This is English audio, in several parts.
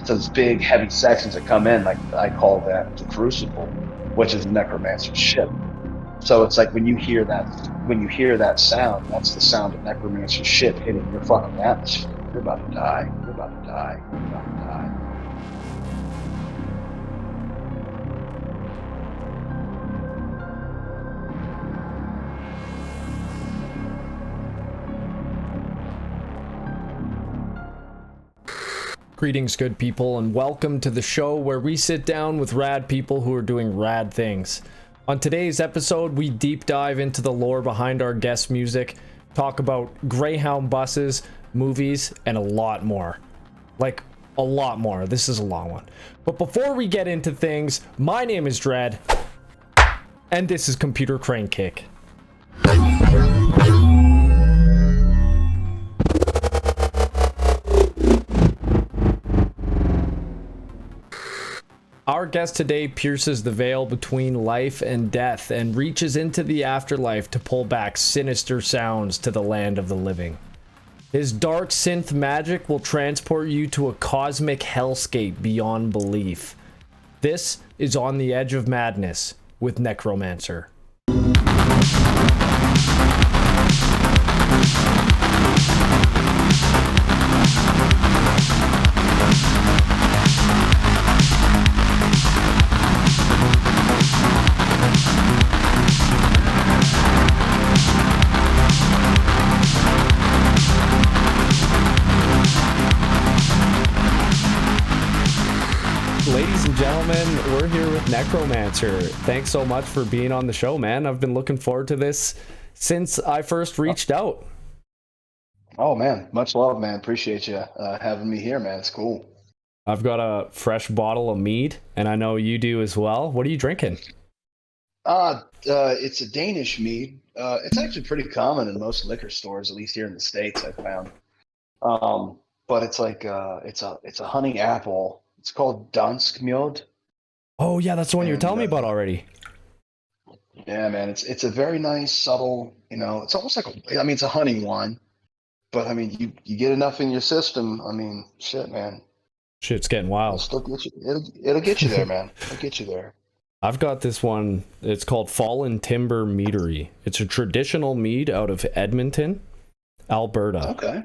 those big heavy sections that come in, like I call that the crucible, which is Necromancer's ship. So it's like when you hear that sound, that's the sound of Necromancer's ship hitting your fucking atmosphere. You're about to die. You're about to die. You're about to die. Greetings, good people, and welcome to the show where we sit down with rad people who are doing rad things. On today's episode, we deep dive into the lore behind our guest music, talk about Greyhound buses, movies, and a lot more. Like, a lot more. This is a long one. But before we get into things, my name is Dread, and this is Computer Crane Kick. Our guest today pierces the veil between life and death and reaches into the afterlife to pull back sinister sounds to the land of the living. His dark synth magic will transport you to a cosmic hellscape beyond belief. This is On the Edge of Madness with Necromancer. Ladies and gentlemen, we're here with Necromancer. Thanks so much for being on the show, man. I've been looking forward to this since I first reached out. Oh man, much love, man. Appreciate you having me here, man. It's cool. I've got a fresh bottle of mead, and I know you do as well. What are you drinking? It's a Danish mead. It's actually pretty common in most liquor stores, at least here in the States, I found. But it's like it's a honey apple. It's called Dansk Mjød. Oh yeah, that's the one you were telling me about already. Yeah, man. It's a very nice, subtle. It's almost like it's a honey wine, but I mean, you get enough in your system. I mean, shit, man. Shit's getting It'll wild. still get you. It'll get you there, man. It'll get you there. I've got this one. It's called Fallen Timber Meadery. It's a traditional mead out of Edmonton, Alberta. Okay.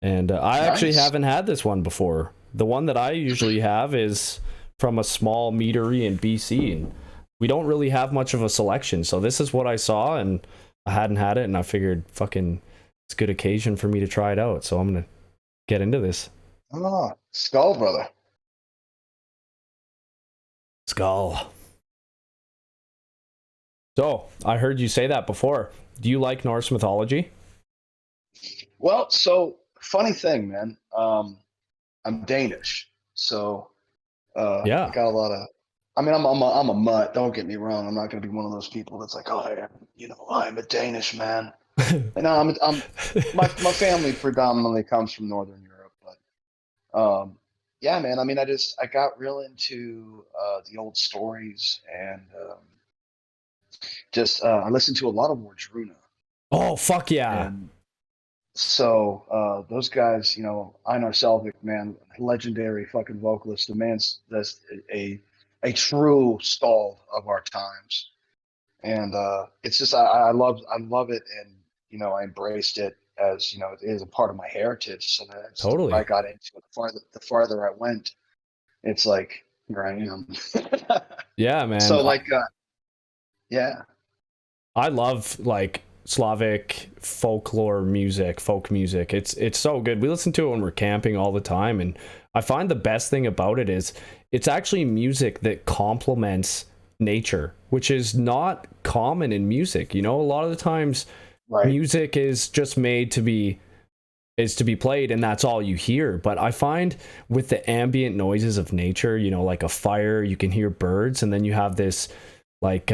And I actually Nice. haven't had this one before. The one that I usually have is from a small meadery in BC, and we don't really have much of a selection. So this is what I saw, and I hadn't had it, and I figured, fucking, it's a good occasion for me to try it out. So I'm gonna get into this. Oh, skull, brother. Skull. So I heard you say that before. Do you like Norse mythology? Well, so funny thing, man. I'm Danish, so Yeah. I got a lot of. I mean, I'm a mutt. Don't get me wrong. I'm not going to be one of those people that's like, oh, I'm a Danish man. And my family predominantly comes from Northern Europe, but yeah, man. I mean, I got real into the old stories and I listened to a lot of Wardruna. Oh, fuck yeah. And so those guys, Einar Selvik, man, legendary fucking vocalist. The man's that's a true stall of our times, and it's just I love it, and I embraced it as it is a part of my heritage. So that's Totally. I got into it. The farther I went, it's like here I am. Yeah, man. So like, yeah. I love like Slavic folklore music, folk music. It's so good. We listen to it when we're camping all the time, and I find the best thing about it is it's actually music that complements nature, which is not common in music. A lot of the times Right. music is just made to be played and that's all you hear. But I find with the ambient noises of nature, like a fire, you can hear birds, and then you have this like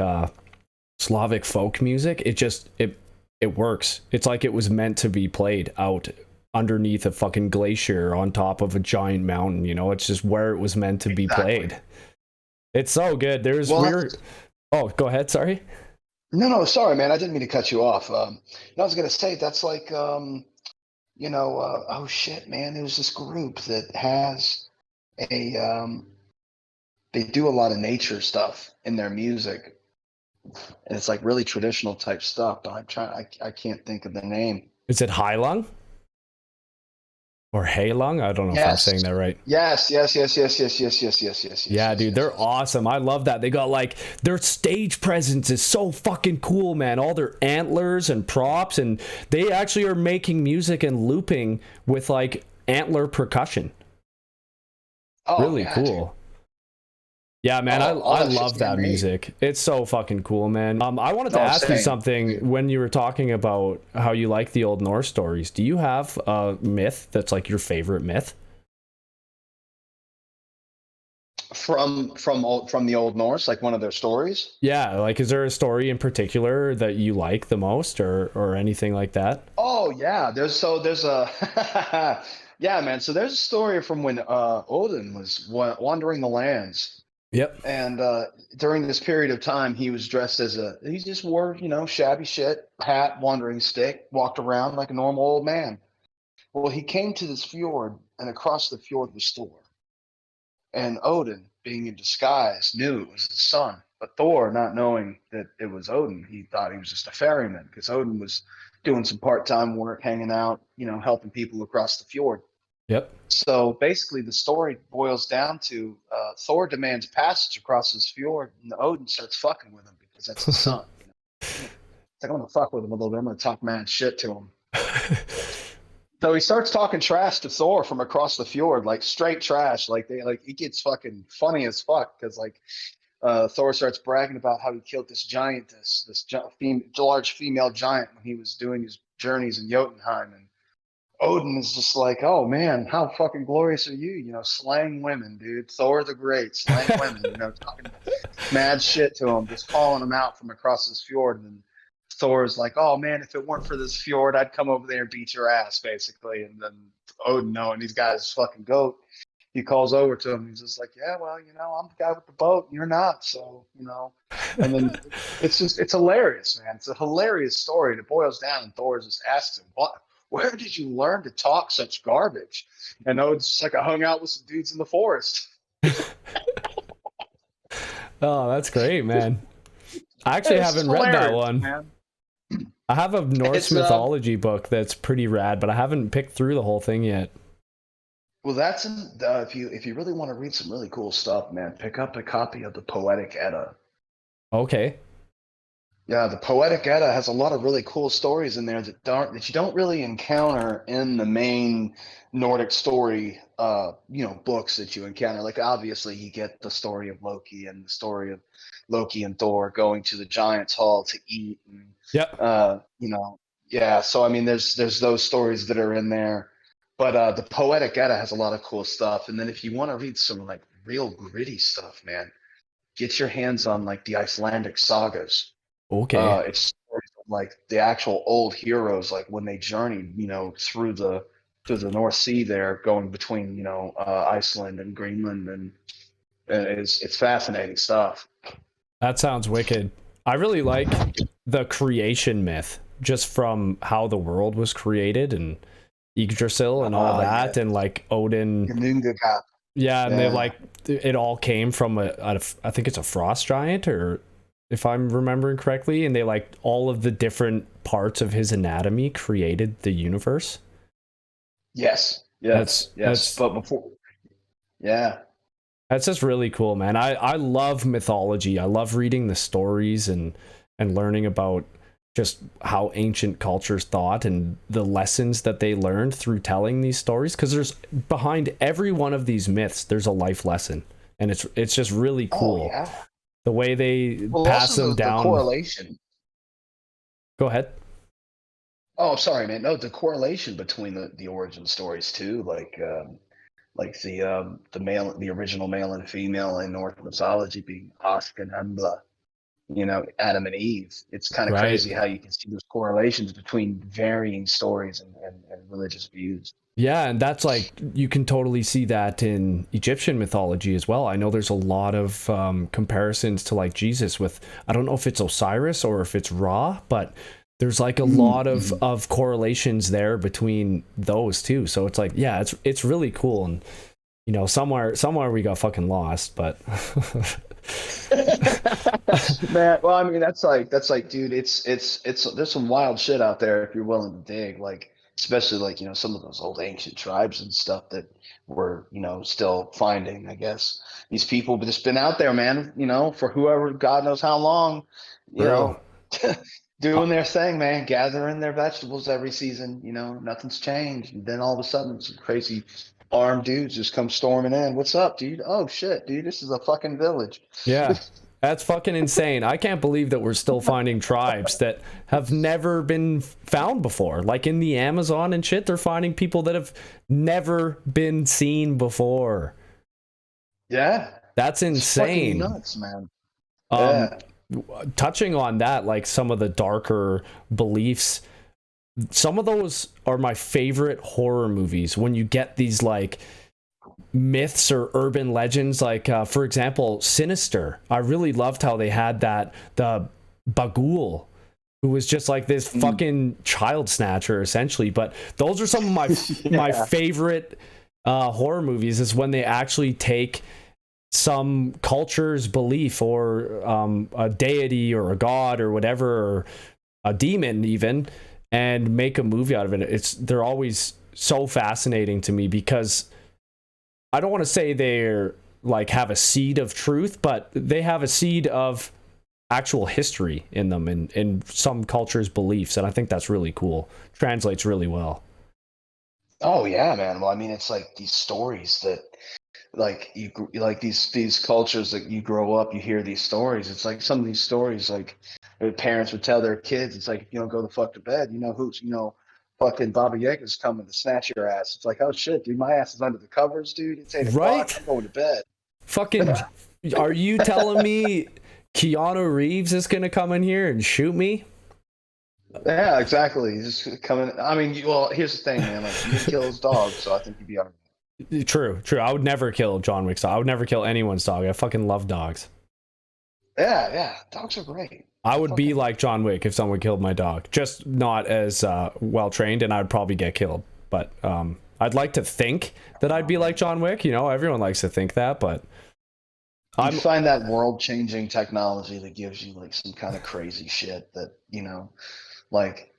Slavic folk music. It works. It's like it was meant to be played out underneath a fucking glacier on top of a giant mountain. It's just where it was meant to be played. It's so good. There's weird. Oh, go ahead. Sorry. No, sorry, man. I didn't mean to cut you off. I was gonna say that's like, oh shit, man. There's this group that has a they do a lot of nature stuff in their music, and it's like really traditional type stuff. But I can't think of the name. Is it Hailung or Hailung? I don't know if I'm Yes. saying that right. Yes. Yeah, dude, they're Yes. awesome. I love that. They got like their stage presence is so fucking cool, man. All their antlers and props, and they actually are making music and looping with like antler percussion. Oh Really yeah, dude. cool. Yeah, man, Oh, all I that shit's love that handmade. music. It's so fucking cool, man. I wanted to No, ask you same. something when you were talking about how you like the old Norse stories. Do you have a myth that's like your favorite myth? From the Old Norse, like one of their stories. Yeah, like is there a story in particular that you like the most or anything like that? Oh yeah, there's a yeah, man. So there's a story from when Odin was wandering the lands, Yep. and during this period of time, he was dressed as he just wore shabby shit, hat, wandering stick, walked around like a normal old man. Well, he came to this fjord, and across the fjord was Thor. And Odin, being in disguise, knew it was his son. But Thor, not knowing that it was Odin, he thought he was just a ferryman because Odin was doing some part-time work, hanging out, helping people across the fjord. Yep. So basically, the story boils down to Thor demands passage across his fjord, and Odin starts fucking with him because that's his son. It's like, I'm gonna fuck with him a little bit. I'm gonna talk mad shit to him. So he starts talking trash to Thor from across the fjord, like straight trash. Like he gets fucking funny as fuck because Thor starts bragging about how he killed this giantess, large female giant when he was doing his journeys in Jotunheim, and Odin is just like, oh man, how fucking glorious are you? Slaying women, dude. Thor the Great, slaying women. Talking mad shit to him, just calling him out from across this fjord, and Thor's like, "Oh man, if it weren't for this fjord, I'd come over there and beat your ass, basically." And then Odin, knowing he's got his fucking goat, he calls over to him. He's just like, "Yeah, well, I'm the guy with the boat, and you're not, so." And then it's hilarious, man. It's a hilarious story. And it boils down, and Thor just asks him, "What? Where did you learn to talk such garbage?" And Odin's just like, "I hung out with some dudes in the forest." Oh, that's great, man. I actually It's haven't read that hilarious, one. man. I have a Norse It's mythology book that's pretty rad, but I haven't picked through the whole thing yet. Well, that's if you really want to read some really cool stuff, man, pick up a copy of the Poetic Edda. Okay. Yeah, the Poetic Edda has a lot of really cool stories in there that you don't really encounter in the main Nordic story books that you encounter. Like obviously you get the story of Loki and the story of Loki and Thor going to the Giants Hall to eat and Yep. uh, you know, yeah, so I mean there's those stories that are in there. But the Poetic Edda has a lot of cool stuff. And then if you want to read some like real gritty stuff, man, get your hands on like the Icelandic sagas. Okay. It's stories of, like the actual old heroes, like when they journeyed, through the North Sea there, going between Iceland and Greenland, and it's fascinating stuff. That sounds wicked. I really like the creation myth, just from how the world was created and Yggdrasil and all Yeah, that, and like Odin. Ginnungagap. Yeah, and they Yeah. like it all came from I think it's a frost giant, or if I'm remembering correctly, and they like all of the different parts of his anatomy created the universe. Yes. That's Yes. that's But before, yeah. That's just really cool, man. I love mythology. I love reading the stories and learning about just how ancient cultures thought and the lessons that they learned through telling these stories, because there's behind every one of these myths there's a life lesson, and it's just really Oh cool yeah. the way they Well, pass also them the down. correlation. Go ahead. Oh, sorry, man. No, the correlation between the origin stories too, like the original male and female in Norse mythology being Osk and Embla, Adam and Eve. It's kind of Right. crazy how you can see those correlations between varying stories and religious views. Yeah, and that's like you can totally see that in Egyptian mythology as well. I know there's a lot of comparisons to like Jesus with, I don't know if it's Osiris or if it's Ra, but there's like a lot Mm-hmm. of correlations there between those two. So it's like, yeah, it's really cool. And you know, somewhere we got fucking lost, but Man, well, I mean, that's like, dude, it's there's some wild shit out there if you're willing to dig, like especially like some of those old ancient tribes and stuff that we're still finding. I guess these people have just been out there, man. For whoever, God knows how long, you true. know, Uh, doing their thing, man, gathering their vegetables every season. Nothing's changed, and then all of a sudden, some crazy armed dudes just come storming in. What's up, dude? Oh shit, dude, this is a fucking village. yeah. That's fucking insane. I can't believe that we're still finding tribes that have never been found before. Like in the Amazon and shit, they're finding people that have never been seen before. Yeah. That's It's fucking insane. nuts, man. Um, Yeah. touching on that, like some of the darker beliefs, some of those are my favorite horror movies when you get these like myths or urban legends, like for example Sinister. I really loved how they had that, the Bagul, who was just like this fucking child snatcher essentially. But those are some of my my Yeah. favorite horror movies, is when they actually take some culture's belief, or a deity or a god or whatever, or a demon even, and make a movie out of it. They're always so fascinating to me, because I don't want to say they're like have a seed of truth, but they have a seed of actual history in them, and in some cultures' beliefs, and I think that's really cool. Translates really well. Oh yeah, man. Well, I mean, it's like these stories that, like like these cultures that you grow up, you hear these stories. It's like some of these stories, like their parents would tell their kids. It's like, if you don't go the fuck to bed, who's fucking Baba Yaga's coming to snatch your ass. It's like, oh shit, dude, my ass is under the covers, dude. It's 8 o'clock. Right? I'm going to bed. Fucking, are you telling me Keanu Reeves is gonna come in here and shoot me? Yeah, exactly. He's just coming. I mean, well, here's the thing, man. Like, you didn't kill his dog, so I think you'd be all right. True, true. I would never kill John Wick's dog. I would never kill anyone's dog. I fucking love dogs. Yeah, yeah. Dogs are great. I would be Fucking like John Wick if someone killed my dog. Just not as well trained, and I'd probably get killed. But I'd like to think that I'd be like John Wick. You know, everyone likes to think that, but you find that world-changing technology that gives you like some kind of crazy shit that like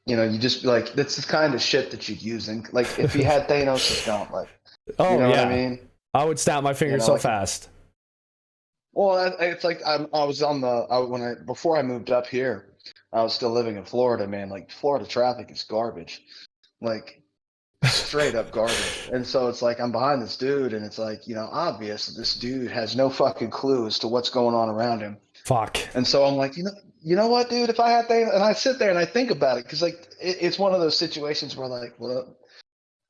you just like, that's the kind of shit that you'd use in, like, if you had Thanos' gauntlet. You oh know what I yeah, mean? I would snap my fingers so Like, fast. well, it's like I was on before I moved up here, I was still living in Florida, man. Like, Florida traffic is garbage, like straight up garbage. And so it's like I'm behind this dude, and it's like obvious that this dude has no fucking clue as to what's going on around him. Fuck. And so I'm like, you know what, dude? If I had Thanos, and I sit there and I think about it, because like it's one of those situations where, like, well,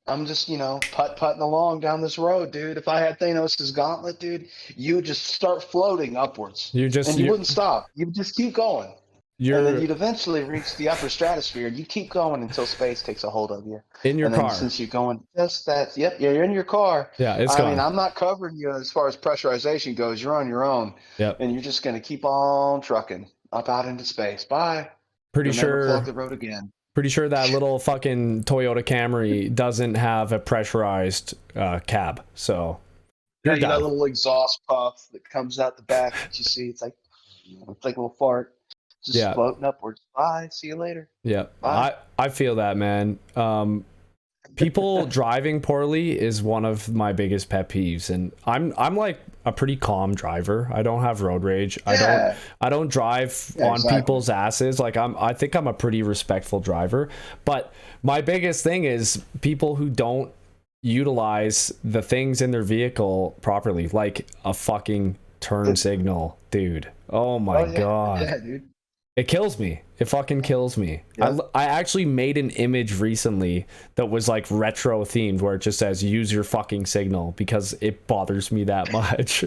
I'm just putt-putting along down this road, dude. If I had Thanos' gauntlet, dude, you would just start floating upwards, You just and you wouldn't stop. You would just keep going, and then you're you'd eventually reach the upper stratosphere, and you keep going until space takes a hold of you. in your And then car. since you're going just that, yep, you're in your car. Yeah, it's I mean, gone. I'm not covering you as far as pressurization goes. You're on your own, Yep. and you're just going to keep on trucking up out into space. Bye. Pretty You'll never plug sure the road again. Pretty sure that little fucking Toyota Camry doesn't have a pressurized cab, so Yeah, you're you got a done. little exhaust puff that comes out the back that you see. It's like a little fart, just Yeah, floating upwards. Bye. See you later. yeah. Bye. I feel that, man. People driving poorly is one of my biggest pet peeves, and I'm like a pretty calm driver. I don't have road rage. Yeah. I don't drive Yeah, on exactly. people's asses. Like, I think I'm a pretty respectful driver. But my biggest thing is people who don't utilize the things in their vehicle properly, like a fucking turn signal, dude. Oh my Oh yeah. god. Yeah, dude. It kills me. It fucking kills me. Yeah. I actually made an image recently that was like retro themed, where it just says use your fucking signal, because it bothers me that much.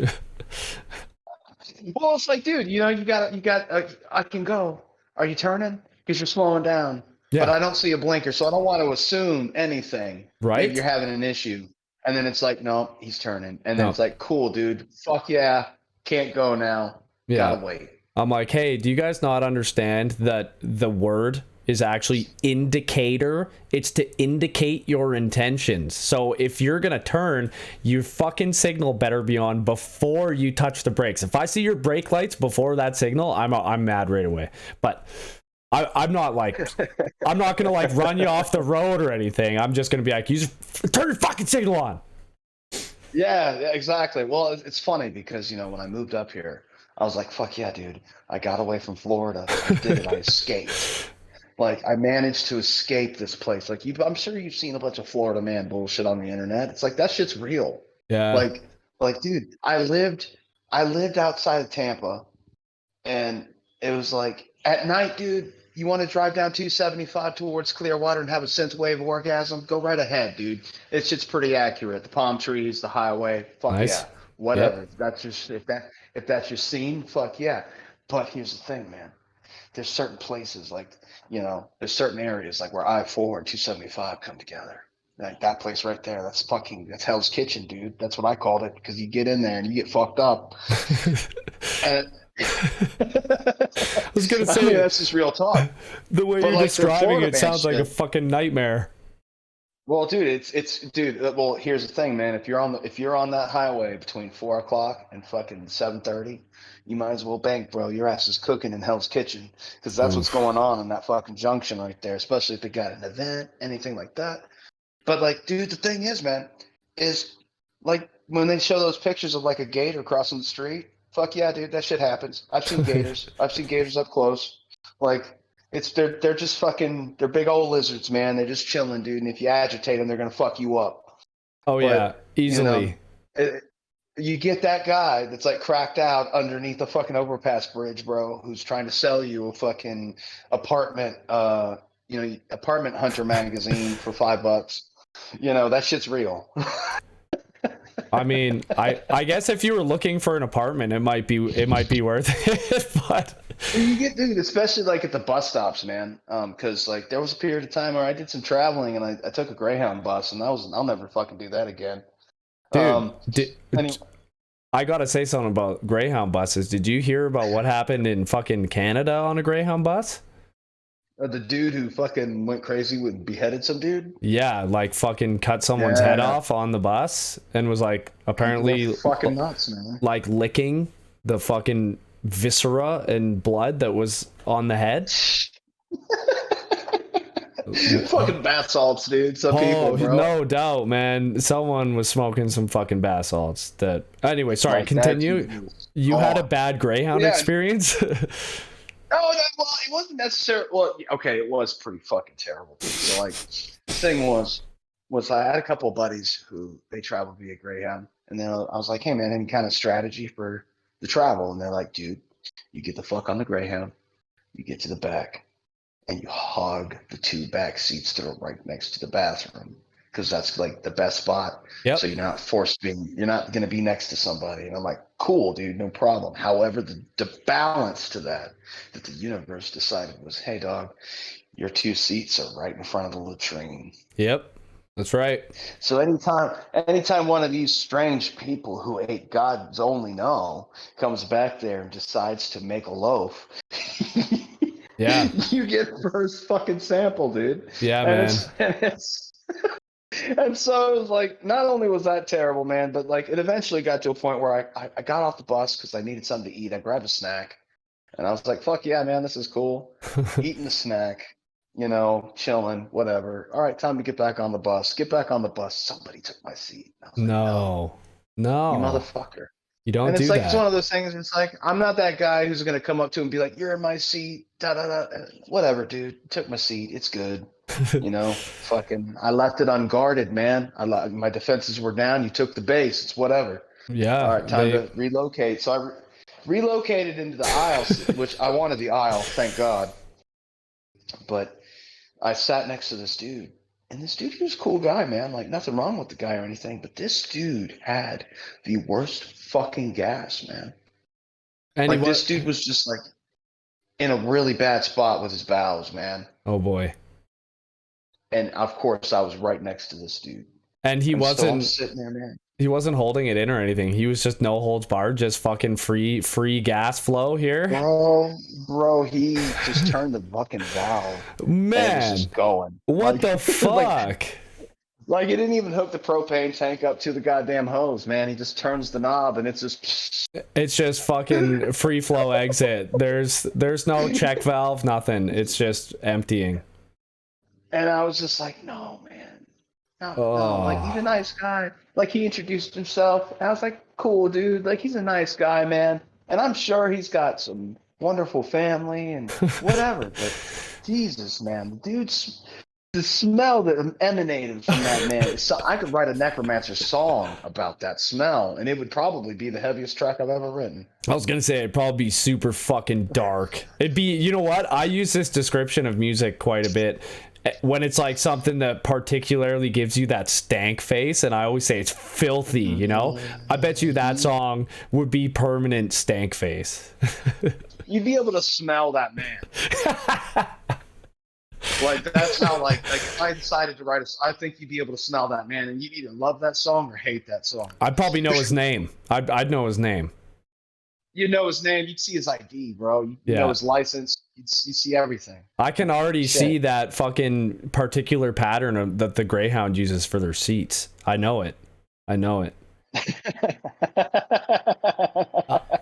Well, it's like, dude, I can go. Are you turning? Because you're slowing down. But Yeah. I don't see a blinker, so I don't want to assume anything. Maybe Right? you're having an issue. And then it's like, no, he's turning. And then No. it's like, cool, dude. Fuck yeah. Can't go now. Yeah. Gotta wait. I'm like, hey, do you guys not understand that the word is actually indicator. It's to indicate your intentions. So if you're gonna turn, your fucking signal better be on before you touch the brakes. If I see your brake lights before that signal, I'm mad right away. But I'm not gonna like run you off the road or anything. I'm just gonna be like, you just turn your fucking signal on. Yeah, exactly. Well, it's funny because, when I moved up here, I was like, fuck yeah, dude. I got away from Florida. I did it. I escaped. Like, I managed to escape this place. Like, I'm sure you've seen a bunch of Florida man bullshit on the internet. It's like, that shit's real. Yeah. Like, dude, I lived outside of Tampa, and it was like, at night, dude, you want to drive down 275 towards Clearwater and have a synth wave orgasm? Go right ahead, dude. It's just pretty accurate. The palm trees, the highway, fuck Nice. yeah. Whatever. Yep. That's just if that's your scene, fuck yeah. But here's the thing, man. There's certain places like, there's certain areas like where I-4 and 275 come together. Like that place right there, that's Hell's Kitchen, dude. That's what I called it, because you get in there and you get fucked up. And I was gonna say, that's just real talk. The way you're describing it sounds like a fucking nightmare. Well, dude, dude. Well, here's the thing, man. If you're on that highway between 4 o'clock and fucking 7:30, you might as well bank, bro. Your ass is cooking in Hell's Kitchen, because that's what's going on in that fucking junction right there. Especially if they got an event, anything like that. But like, dude, the thing is, man, is like when they show those pictures of like a gator crossing the street. Fuck yeah, dude, that shit happens. I've seen gators. I've seen gators up close. Like, they're just fucking, they're big old lizards, man. They're just chilling, dude. And if you agitate them, they're gonna fuck you up. Oh yeah, easily. You get that guy that's like cracked out underneath a fucking overpass bridge, bro, who's trying to sell you a fucking apartment hunter magazine for $5. That shit's real. I mean, I guess if you were looking for an apartment, it might be worth it. But you get, dude, especially like at the bus stops, man. Because like there was a period of time where I did some traveling and I took a Greyhound bus, and I'll never fucking do that again. Dude, I gotta say something about Greyhound buses. Did you hear about what happened in fucking Canada on a Greyhound bus? The dude who fucking went crazy with beheaded some dude? Yeah, like fucking cut someone's head off on the bus and was like apparently fucking nuts, man. Like licking the fucking viscera and blood that was on the head. Fucking bath salts, dude. Some people, bro. No doubt, man. Someone was smoking some fucking bath salts. Anyway, sorry, continue. You had a bad Greyhound experience? Well, it wasn't necessarily. Well, okay, it was pretty fucking terrible. So, like, the thing was I had a couple of buddies who they traveled via Greyhound, and then I was like, "Hey, man, any kind of strategy for the travel?" And they're like, "Dude, you get the fuck on the Greyhound, you get to the back, and you hog the 2 back seats that are right next to the bathroom, because that's like the best spot. Yep. So you're not you're not going to be next to somebody." And I'm like, "Cool, dude, no problem." However, the balance to that the universe decided was, "Hey, dog, your 2 seats are right in front of the latrine." Yep, that's right. So anytime one of these strange people who ate God's only know comes back there and decides to make a loaf, yeah, you get first fucking sample, dude. Yeah, man. And so it was like, not only was that terrible, man, but like it eventually got to a point where I got off the bus because I needed something to eat. I grabbed a snack, and I was like, "Fuck yeah, man, this is cool." Eating the snack, chilling, whatever. All right, time to get back on the bus. Get back on the bus. Somebody took my seat. I was like, no, you motherfucker. You don't and do it's like, that. It's one of those things. It's like, I'm not that guy who's going to come up to him and be like, "You're in my seat." Da da da. Whatever, dude. Took my seat. It's good. Fucking, I left it unguarded, man. My defenses were down. You took the base. It's whatever. Yeah. All right, time to relocate. So I relocated into the aisle, which I wanted the aisle, thank God. But I sat next to this dude, and this dude, he was a cool guy, man. Like, nothing wrong with the guy or anything, but this dude had the worst fucking gas, man. And like, this dude was just like in a really bad spot with his bowels, man. Oh boy. And of course, I was right next to this dude. And he wasn't sitting there, man. He wasn't holding it in or anything. He was just no holds barred, just fucking free gas flow here. Bro, he just turned the fucking valve and it was Man, just going. what the fuck? Like he didn't even hook the propane tank up to the goddamn hose, man. He just turns the knob and it's just fucking free flow exit. There's no check valve, nothing. It's just emptying. And I was just like, no, man. No, Oh. like he's a nice guy. Like he introduced himself. I was like, cool, dude. Like he's a nice guy, man. And I'm sure he's got some wonderful family and whatever. But Jesus, man, the smell that emanated from that man. So I could write a Necromancer song about that smell, and it would probably be the heaviest track I've ever written. I was gonna say it'd probably be super fucking dark. It'd be, you know what? I use this description of music quite a bit when it's like something that particularly gives you that stank face, and I always say it's filthy, you know? I bet you that song would be permanent stank face. You'd be able to smell that man. Like that's how like if I decided to write I think you'd be able to smell that man, and you'd either love that song or hate that song. I'd probably know his name. I'd know his name. You know his name. You'd see his ID, bro. You know his license. You see everything. I can already see that fucking particular pattern that the Greyhound uses for their seats. I know it.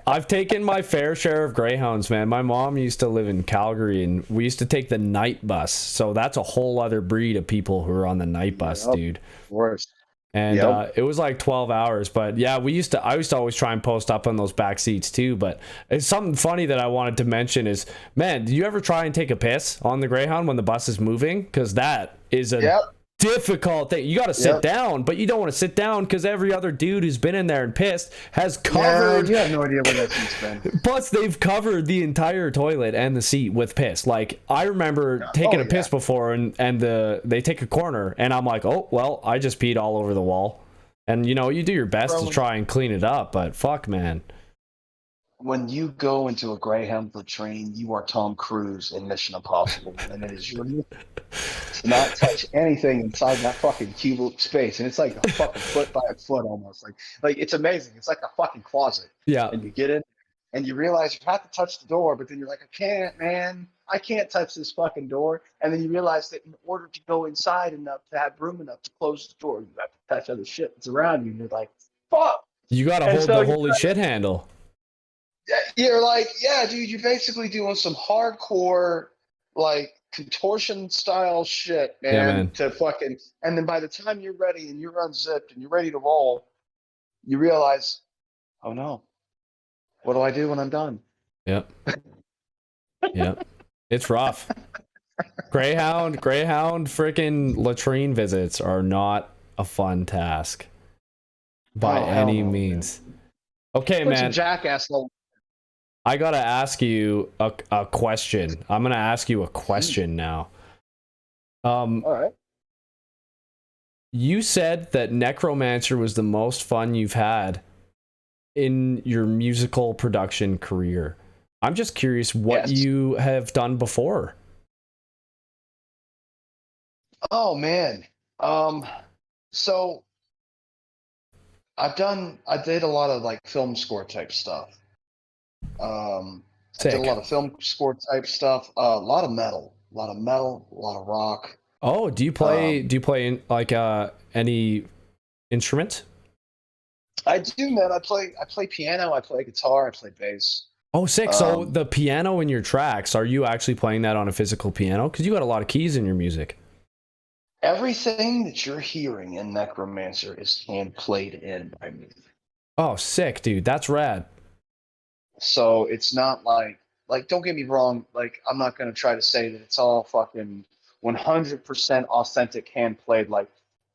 I've taken my fair share of Greyhounds, man. My mom used to live in Calgary, and we used to take the night bus. So that's a whole other breed of people who are on the night bus, dude. Worse. And it was like 12 hours. But yeah, I used to always try and post up on those back seats too. But it's something funny that I wanted to mention is, man, do you ever try and take a piss on the Greyhound when the bus is moving? Because that is a difficult thing. You got to sit down, but you don't want to sit down because every other dude who's been in there and pissed has covered. You have no idea where that seat's been. Plus, they've covered the entire toilet and the seat with piss. Like I remember taking a piss before, and they take a corner, and I'm like, oh well, I just peed all over the wall. And you know, you do your best to try and clean it up, but fuck, man. When you go into a Greyhound latrine, you are Tom Cruise in Mission Impossible, and it is your mission to not touch anything inside that fucking cubic space, and it's like a fucking foot by a foot almost. Like it's amazing. It's like a fucking closet. Yeah. And you get in, and you realize you have to touch the door, but then you're like, I can't, man. I can't touch this fucking door. And then you realize that in order to go inside enough to have room enough to close the door, you have to touch other shit that's around you, and you're like, fuck. You gotta hold the holy shit handle. You're like, yeah, dude, you're basically doing some hardcore, like, contortion style shit, man, man. To fucking, and then by the time you're ready and you're unzipped and you're ready to roll, you realize, oh no, what do I do when I'm done? Yep. It's rough. Greyhound freaking latrine visits are not a fun task by any means. Man. Okay, man. Jackass level. I gotta ask you a question. I'm gonna ask you a question now. All right. You said that Necromancer was the most fun you've had in your musical production career. I'm just curious what you have done before. Oh man. So I did a lot of like film score type stuff. I did a lot of film score type stuff, a lot of metal, a lot of rock. Oh, do you play like any instrument? I do, man. I play piano, I play guitar, I play bass. Oh, sick. So the piano in your tracks, are you actually playing that on a physical piano? Because you got a lot of keys in your music. Everything that you're hearing in Necromancer is hand played in by me. Oh, sick, dude. That's rad. So it's not like don't get me wrong, like I'm not gonna try to say that it's all fucking 100% authentic hand played. Like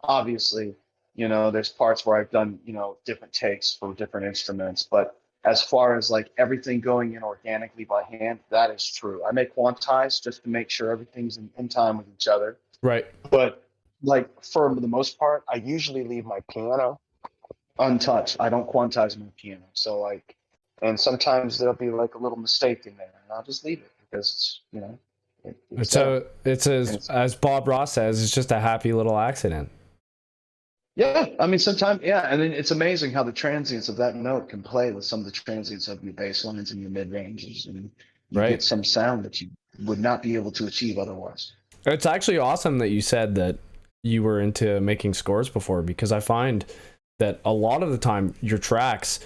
obviously, you know, there's parts where I've done, you know, different takes for different instruments, but as far as like everything going in organically by hand, that is true. I make quantize just to make sure everything's in time with each other. Right. But like for the most part, I usually leave my piano untouched. I don't quantize my piano. So like, and sometimes there'll be like a little mistake in there, and I'll just leave it because it's, you know. It's as Bob Ross says, it's just a happy little accident. Yeah, I mean, sometimes, yeah, and then it's amazing how the transients of that note can play with some of the transients of your bass lines and your mid ranges, and you get Right. some sound that you would not be able to achieve otherwise. It's actually awesome that you said that you were into making scores before, because I find that a lot of the time your tracks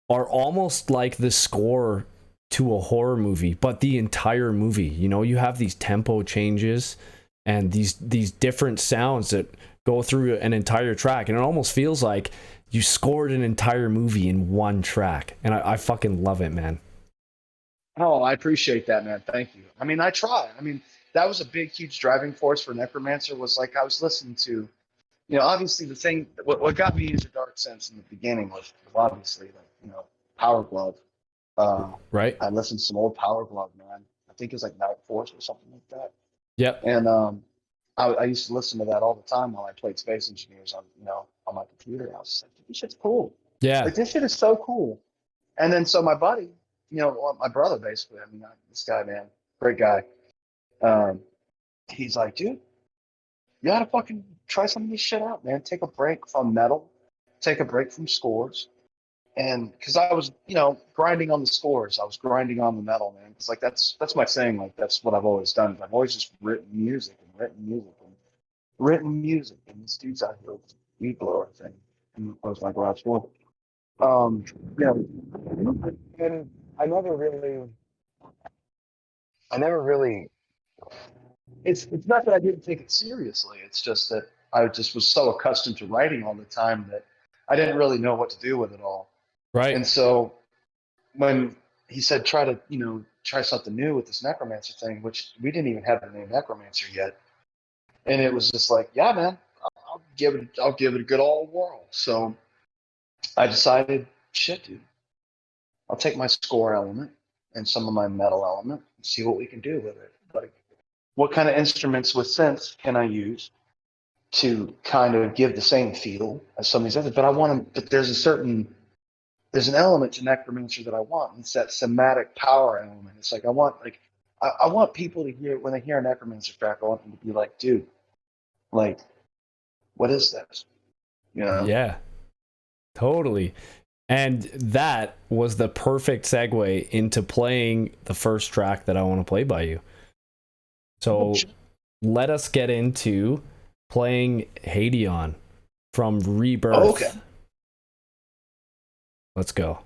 are almost like the score to a horror movie, but the entire movie. You know, you have these tempo changes and these different sounds that go through an entire track, and it almost feels like you scored an entire movie in one track. And I fucking love it, man. Oh, I appreciate that, man. Thank you. I mean, I try. I mean, that was a big, huge driving force for Necromancer. Was like I was listening to, obviously the thing. What got me into Dark Sense in the beginning was obviously like Power Glove. Right? I listened to some old Power Glove, man. I think it was like Night Force or something like that. Yep. And I used to listen to that all the time while I played Space Engineers on my computer. I was just like, this shit's cool. Yeah. Like this shit is so cool. And then so my buddy, my brother basically. I mean, this guy, man, great guy. Um, he's like, dude, you gotta fucking try some of this shit out, man. Take a break from metal, take a break from scores, and because I was, grinding on the scores, I was grinding on the metal, man. It's like that's my thing. Like that's what I've always done. I've always just written music and written music and written music. And this dude's out here with a weed blower thing, and I was like, garage door. Um, yeah, and I never really. It's not that I didn't take it seriously. It's just that I just was so accustomed to writing all the time that I didn't really know what to do with it all. Right. And so when he said try something new with this Necromancer thing, which we didn't even have the name Necromancer yet, and it was just like, yeah, man, I'll give it a good old whirl. So I decided, shit, dude, I'll take my score element and some of my metal element and see what we can do with it. Like, what kind of instruments with synths can I use to kind of give the same feel as some of these others? But I want to. But there's an element to Necromancer that I want. It's that somatic power element. It's like I want people to hear when they hear a Necromancer track. I want them to be like, dude, like, what is this? You know? Yeah. Totally. And that was the perfect segue into playing the first track that I want to play by you. So let us get into playing Hadeon from Rebirth. Oh, okay. Let's go.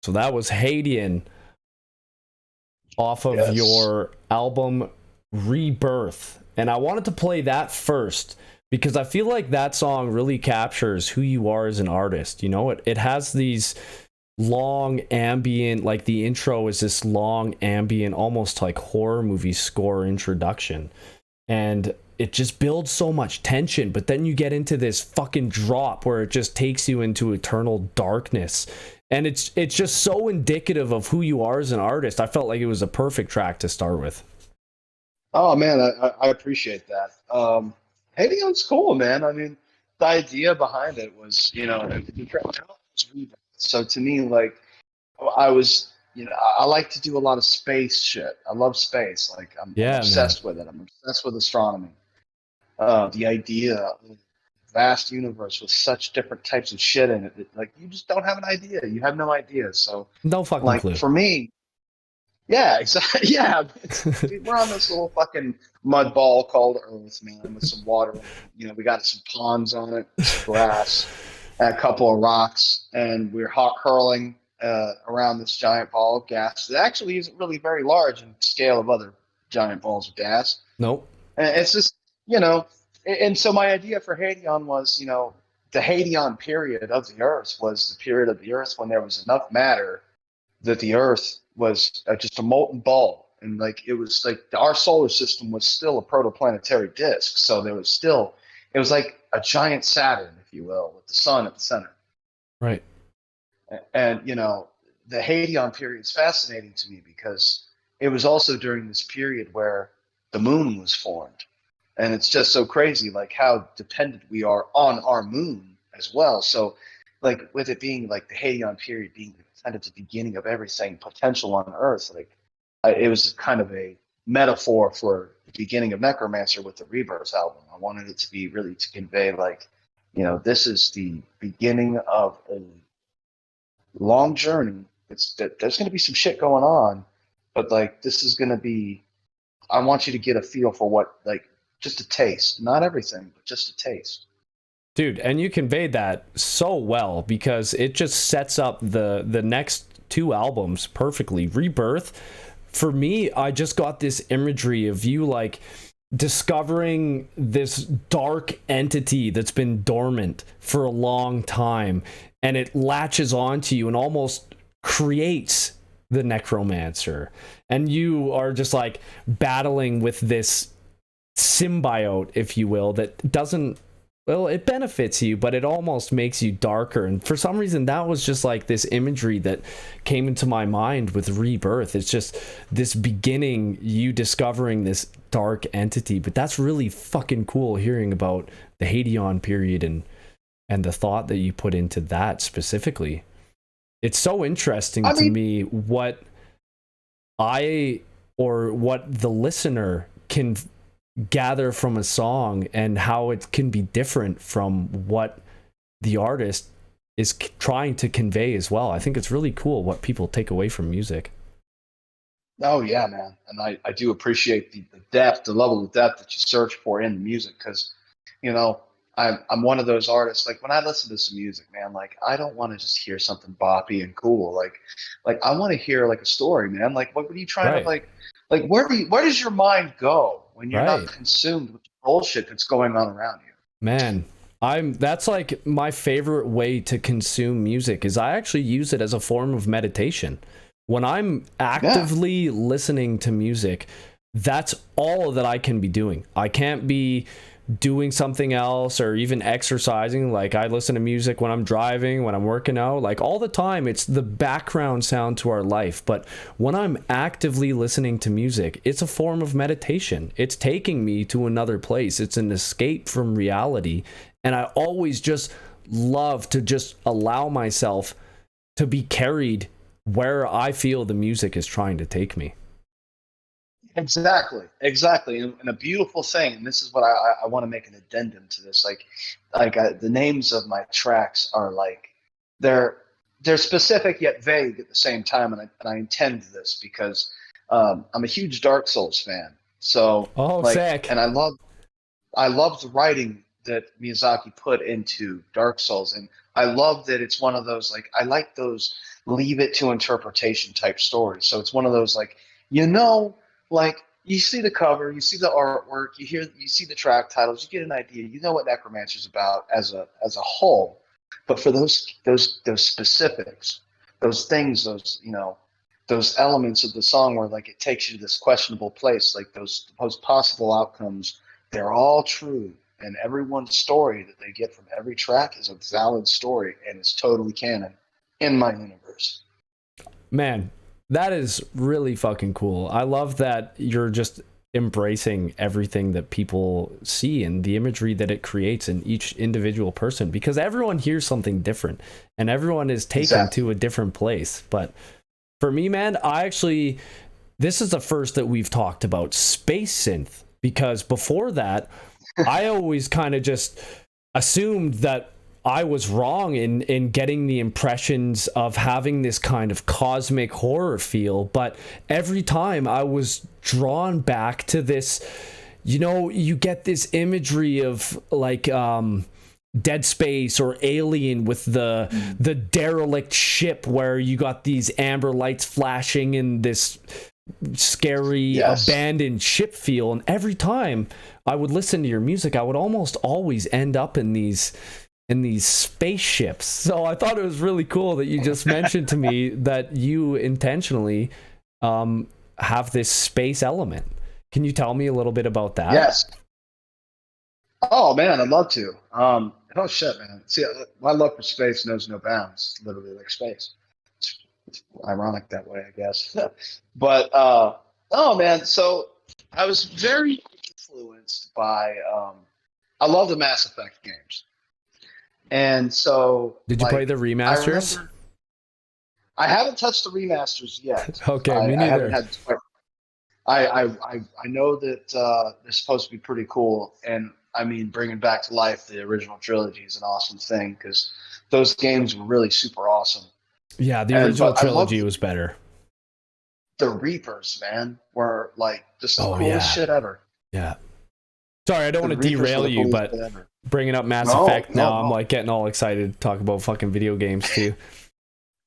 So that was Hadean off of Yes. your album Rebirth. And I wanted to play that first because I feel like that song really captures who you are as an artist. You know, it has these long ambient, like the intro is this long ambient, almost like horror movie score introduction. And it just builds so much tension, but then you get into this fucking drop where it just takes you into eternal darkness. And it's just so indicative of who you are as an artist. I felt like it was a perfect track to start with. Oh man, I appreciate that. Hadeon's cool, man. I mean, the idea behind it was, the track was Rebirth. So to me, like, I was, I like to do a lot of space shit. I love space. Like, I'm Yeah, man. obsessed with it. I'm obsessed with astronomy. The idea of a vast universe with such different types of shit in it, like, you just don't have an idea. You have no idea. So, No fucking like, clue. for me, yeah, exactly. Yeah, we're on this little fucking mud ball called Earth, man, with some water. We got some ponds on it, some grass, and a couple of rocks, and we're hurling around this giant ball of gas that actually isn't really very large in scale of other giant balls of gas. Nope. And it's just, you know, and so my idea for Hadeon was, the Hadeon period of the Earth was the period of the Earth when there was enough matter that the Earth was just a molten ball, and like it was like our solar system was still a protoplanetary disk. So it was like a giant Saturn, if you will, with the sun at the center. Right. And the Hadeon period is fascinating to me because it was also during this period where the moon was formed, and it's just so crazy, like how dependent we are on our moon as well. So, like with it being like the Hadeon period being kind of the beginning of everything potential on Earth, like it was kind of a metaphor for the beginning of Necromancer with the Rebirth album. I wanted it to be really to convey like, this is the beginning of a long journey. There's going to be some shit going on, but like this is going to be. I want you to get a feel for what, like, just a taste, not everything, but just a taste. Dude, and you conveyed that so well because it just sets up the next two albums perfectly. Rebirth, for me, I just got this imagery of you like discovering this dark entity that's been dormant for a long time, and it latches onto you and almost creates the Necromancer, and you are just like battling with this symbiote, if you will, that doesn't, well, it benefits you, but it almost makes you darker. And for some reason, that was just like this imagery that came into my mind with Rebirth. It's just this beginning, you discovering this dark entity. But that's really fucking cool hearing about the Hadeon period and the thought that you put into that specifically. It's so interesting I to mean, me what I or what the listener can gather from a song and how it can be different from what the artist is trying to convey as well. I think it's really cool what people take away from music. oh yeah, man, and I do appreciate the depth, the level of depth that you search for in the music, because you know I'm one of those artists. Like when I listen to some music, man, like I don't want to just hear something boppy and cool. Like I want to hear like a story, man. Like what are you trying to Right. like where does your mind go when you're not Right. consumed with the bullshit that's going on around you? Man, I'm that's like my favorite way to consume music is I actually use it as a form of meditation. When I'm Yeah. actively listening to music, that's all that I can be doing. I can't be doing something else or even exercising. Like I listen to music when I'm driving, when I'm working out, like all the time. It's the background sound to our life. But when I'm actively listening to music, it's a form of meditation. It's taking me to another place. It's an escape from reality. And I always just love to just allow myself to be carried where I feel the music is trying to take me. Exactly, exactly, and a beautiful thing. And this is what I want to make an addendum to this. The names of my tracks are like they're they're specific yet vague at the same time, and I intend this because I'm a huge Dark Souls fan. So Oh, like, sick. and I loved writing that Miyazaki put into Dark Souls, and I love that it's one of those like I like those leave it to interpretation type stories. So it's one of those like like you see the cover, you see the artwork, you see the track titles, you get an idea, you know what Necromancer's about as a whole. But for those specifics, those things, those elements of the song where like it takes you to this questionable place, like those possible outcomes, they're all true. And everyone's story that they get from every track is a valid story and it's totally canon in my universe. Man, that is really fucking cool. I love that you're just embracing everything that people see and the imagery that it creates in each individual person, because everyone hears something different and everyone is taken to a different place. But for me, man, this is the first that we've talked about space synth, because before that, I always kind of just assumed that I was wrong in getting the impressions of having this kind of cosmic horror feel. But every time I was drawn back to this, you get this imagery of like Dead Space or Alien with the derelict ship where you got these amber lights flashing in this scary abandoned ship feel. And every time I would listen to your music, I would almost always end up in these spaceships. So I thought it was really cool that you just mentioned to me that you intentionally have this space element. Can you tell me a little bit about that? Yes. Oh man, I'd love to. Oh shit, man. See, my love for space knows no bounds. It's literally like space. It's ironic that way, I guess. But oh man, so I was very influenced by I love the Mass Effect games. And so did you play the remasters? I haven't touched the remasters yet. Okay, me neither. I know that they're supposed to be pretty cool, and I mean, bringing back to life the original trilogy is an awesome thing because those games were really super awesome. Yeah, the original trilogy was better. The Reapers, man, were like just the coolest shit ever. Yeah. Sorry, I don't want to derail you, but bringing up Mass Effect now, I'm like getting all excited to talk about fucking video games too.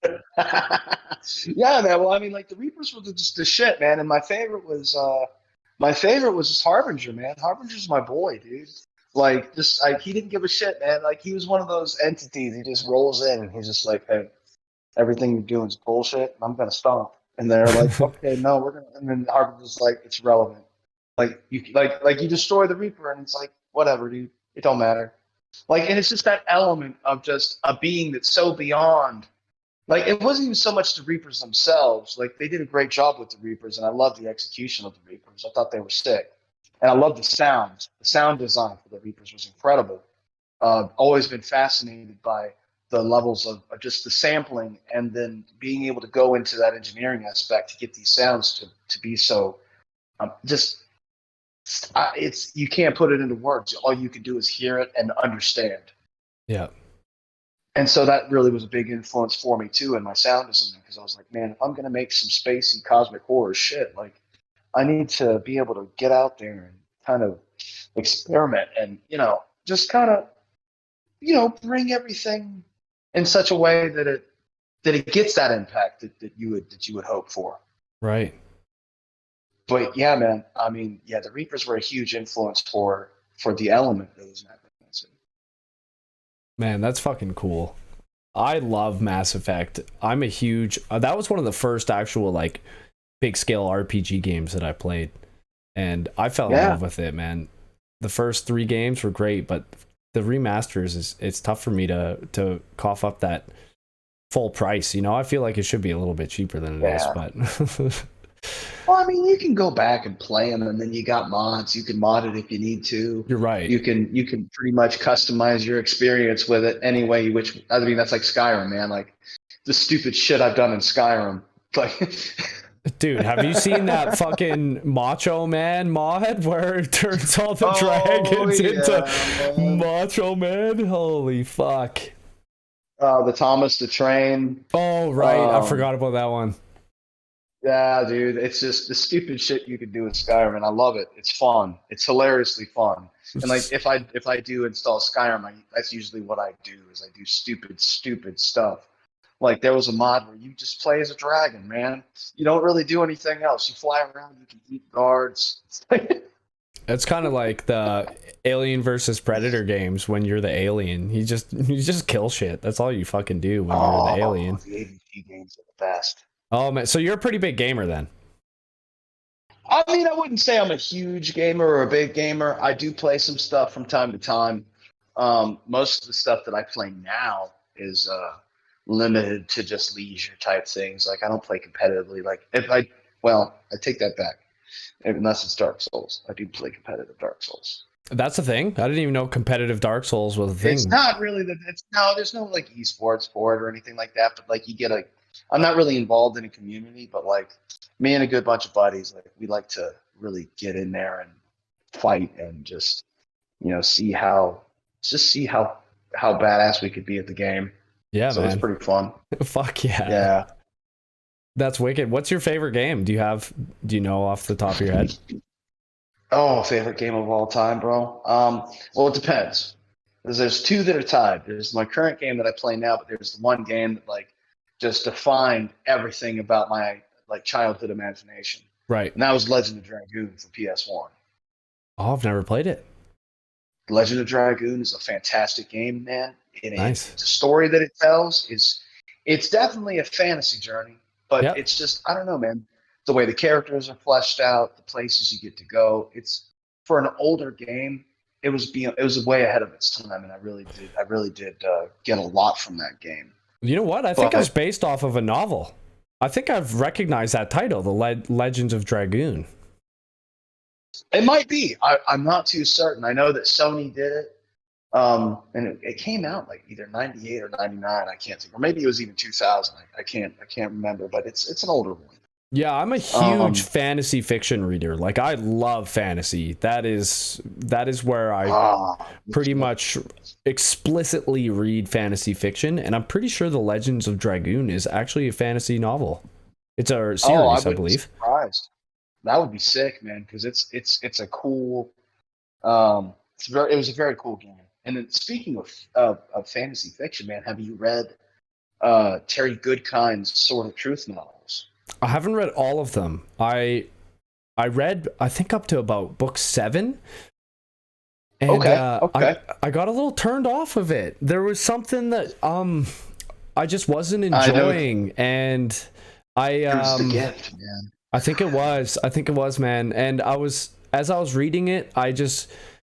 Yeah, man. Well, I mean, like the Reapers were just the shit, man. And my favorite was just Harbinger, man. Harbinger's my boy, dude. Like, just like he didn't give a shit, man. Like he was one of those entities. He just rolls in and he's just like, hey, everything you're doing is bullshit. And I'm gonna stomp. And they're like, okay, no, we're gonna. And then Harbinger's like, it's relevant. Like you destroy the Reaper, and it's like, whatever, dude. It don't matter. Like, and it's just that element of just a being that's so beyond. Like, it wasn't even so much the Reapers themselves. Like, they did a great job with the Reapers, and I love the execution of the Reapers. I thought they were sick. And I love the sound. The sound design for the Reapers was incredible. Always been fascinated by the levels of just the sampling and then being able to go into that engineering aspect to get these sounds to be so it's you can't put it into words. All you can do is hear it and understand. Yeah. And so that really was a big influence for me too in my sound design, because I was like, man, if I'm gonna make some spacey cosmic horror shit, like I need to be able to get out there and kind of experiment and just kind of bring everything in such a way that it gets that impact that you would hope for. Right. But yeah, man, I mean, yeah, the Reapers were a huge influence for the element that was Necromancer. Man, that's fucking cool. I love Mass Effect. I'm a huge that was one of the first actual like big scale RPG games that I played, and I fell in love with it, man. The first 3 games were great, but the remasters it's tough for me to cough up that full price. I feel like it should be a little bit cheaper than it is, but well, I mean, you can go back and play them, and then you got mods. You can mod it if you need to. You're right. You can pretty much customize your experience with it anyway. Which I mean, that's like Skyrim, man. Like the stupid shit I've done in Skyrim. Like, dude, have you seen that fucking Macho Man mod where it turns all the dragons into Macho Man? Holy fuck! The Thomas the Train. Oh right, I forgot about that one. Yeah, dude, it's just the stupid shit you can do in Skyrim, and I love it. It's fun. It's hilariously fun. And like if I do install Skyrim, that's usually what I do is I do stupid stuff. Like there was a mod where you just play as a dragon, man. You don't really do anything else. You fly around, you can eat guards. It's kind of like the Alien versus Predator games when you're the alien. You just kill shit. That's all you fucking do when you're the alien. The AVP games are the best. Oh man, so you're a pretty big gamer then. I mean, I wouldn't say I'm a huge gamer or a big gamer. I do play some stuff from time to time. Most of the stuff that I play now is limited to just leisure type things. Like I don't play competitively. I take that back. Unless it's Dark Souls, I do play competitive Dark Souls. That's a thing. I didn't even know competitive Dark Souls was a thing. It's not really that. It's no. There's no like esports for it or anything like that. But like you get a. I'm not really involved in a community, but like me and a good bunch of buddies, like we like to really get in there and fight and just see how badass we could be at the game. Yeah, so man. It's pretty fun. Fuck yeah. Yeah. That's wicked. What's your favorite game? Do you know off the top of your head? Oh, favorite game of all time, bro. Well, it depends. There's two that are tied. There's my current game that I play now, but there's the one game that like just defined everything about my like childhood imagination. Right. And that was Legend of Dragoon for PS1. Oh, I've never played it. Legend of Dragoon is a fantastic game, man. Nice. The story that it tells it's definitely a fantasy journey, but Yep. It's just I don't know, man. The way the characters are fleshed out, the places you get to go. It's for an older game. It was way ahead of its time, and I really did get a lot from that game. You know what? I think it was based off of a novel. I think I've recognized that title, The Legends of Dragoon. It might be. I'm not too certain. I know that Sony did it, and it came out like either 98 or 99. I can't think, or maybe it was even 2000. I can't remember, but it's an older one. Yeah, I'm a huge fantasy fiction reader. Like I love fantasy. That is where I pretty much explicitly read fantasy fiction, and I'm pretty sure The Legends of Dragoon is actually a fantasy novel. It's a series, I believe. Be surprised. That would be sick, man, because it's a cool. It was a very cool game. And then speaking of fantasy fiction, man, have you read Terry Goodkind's Sword of Truth novels? I haven't read all of them. I read, I think, up to about book 7. And, okay. I got a little turned off of it. There was something that I just wasn't enjoying, and it was the gift, man. I think it was, man. And as I was reading it, I just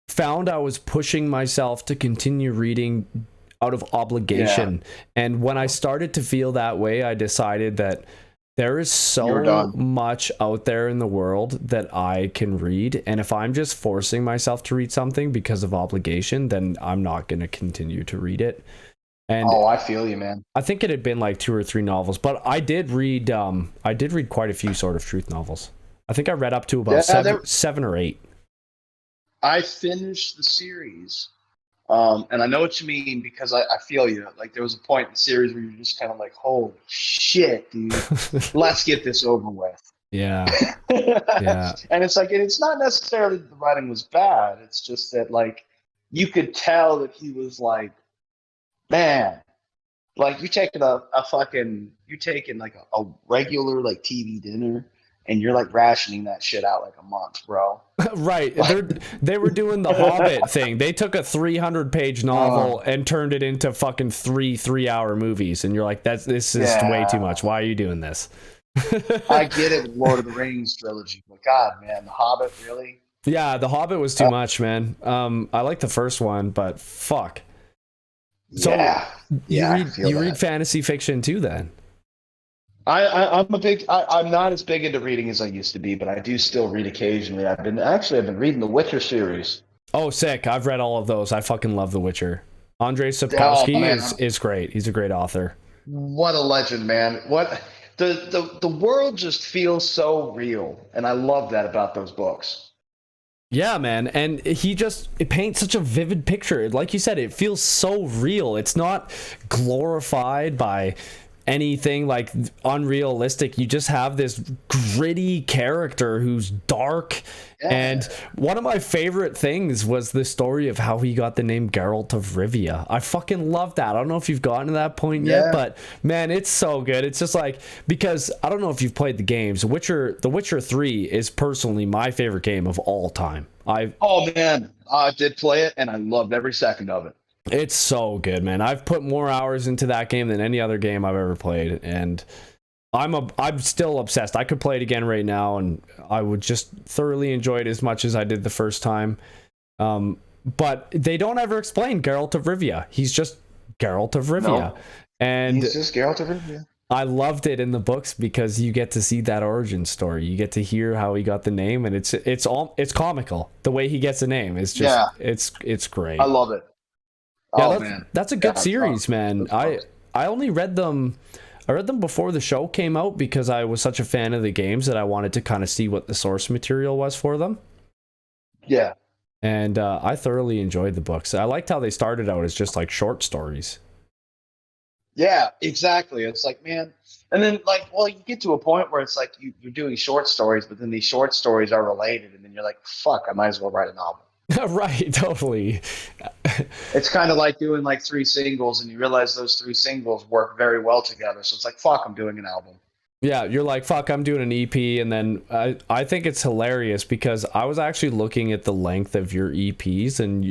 found I was pushing myself to continue reading out of obligation. Yeah. And when I started to feel that way, I decided that there is so much out there in the world that I can read. And if I'm just forcing myself to read something because of obligation, then I'm not going to continue to read it. And I feel you, man. I think it had been like 2 or 3 novels, but I did read quite a few Sword of Truth novels. I think I read up to about 7 or 8. I finished the series. And I know what you mean because I feel you. Like there was a point in the series where you're just kind of like, holy shit, dude, let's get this over with. Yeah. Yeah. And it's like, it's not necessarily that the writing was bad. It's just that like, you could tell that he was like, man, like you're taking like a regular like TV dinner and you're like rationing that shit out like a month, bro. Right. They were doing the Hobbit thing. They took a 300-page novel and turned it into fucking 3-hour movies. And you're like, this is way too much. Why are you doing this? I get it, Lord of the Rings trilogy, but God, man, the Hobbit, really? Yeah, the Hobbit was too much, man. I like the first one, but fuck. So you read fantasy fiction too, then? I'm not as big into reading as I used to be, but I do still read occasionally. I've been reading the Witcher series. Oh, sick. I've read all of those. I fucking love The Witcher. Andrzej Sapkowski is great. He's a great author. What a legend, man. What the world just feels so real, and I love that about those books. Yeah, man, and it paints such a vivid picture. Like you said, it feels so real. It's not glorified by anything like unrealistic. You just have this gritty character who's dark. And one of my favorite things was the story of how he got the name Geralt of Rivia. I fucking love that. I don't know if you've gotten to that point yet, but man, it's so good. It's just like, because I don't know if you've played the games. The Witcher 3 is personally my favorite game of all time. Oh man, I did play it and I loved every second of it. It's so good, man. I've put more hours into that game than any other game I've ever played, and I'm still obsessed. I could play it again right now, and I would just thoroughly enjoy it as much as I did the first time. But they don't ever explain Geralt of Rivia. He's just Geralt of Rivia. No, and he's just Geralt of Rivia. I loved it in the books because you get to see that origin story. You get to hear how he got the name, and it's comical. The way he gets the name is just it's great. I love it. Yeah, man, that's a good series, man. I only read them. I read them before the show came out because I was such a fan of the games that I wanted to kind of see what the source material was for them. Yeah. And I thoroughly enjoyed the books. I liked how they started out as just like short stories. Yeah, exactly. It's like, man, and then like, well, you get to a point where it's like you're doing short stories, but then these short stories are related, and then you're like, fuck, I might as well write a novel. Right, totally. It's kind of like doing like 3 singles, and you realize those 3 singles work very well together. So it's like, fuck, I'm doing an album. Yeah, you're like, fuck, I'm doing an EP. And then I think it's hilarious because I was actually looking at the length of your EPs, and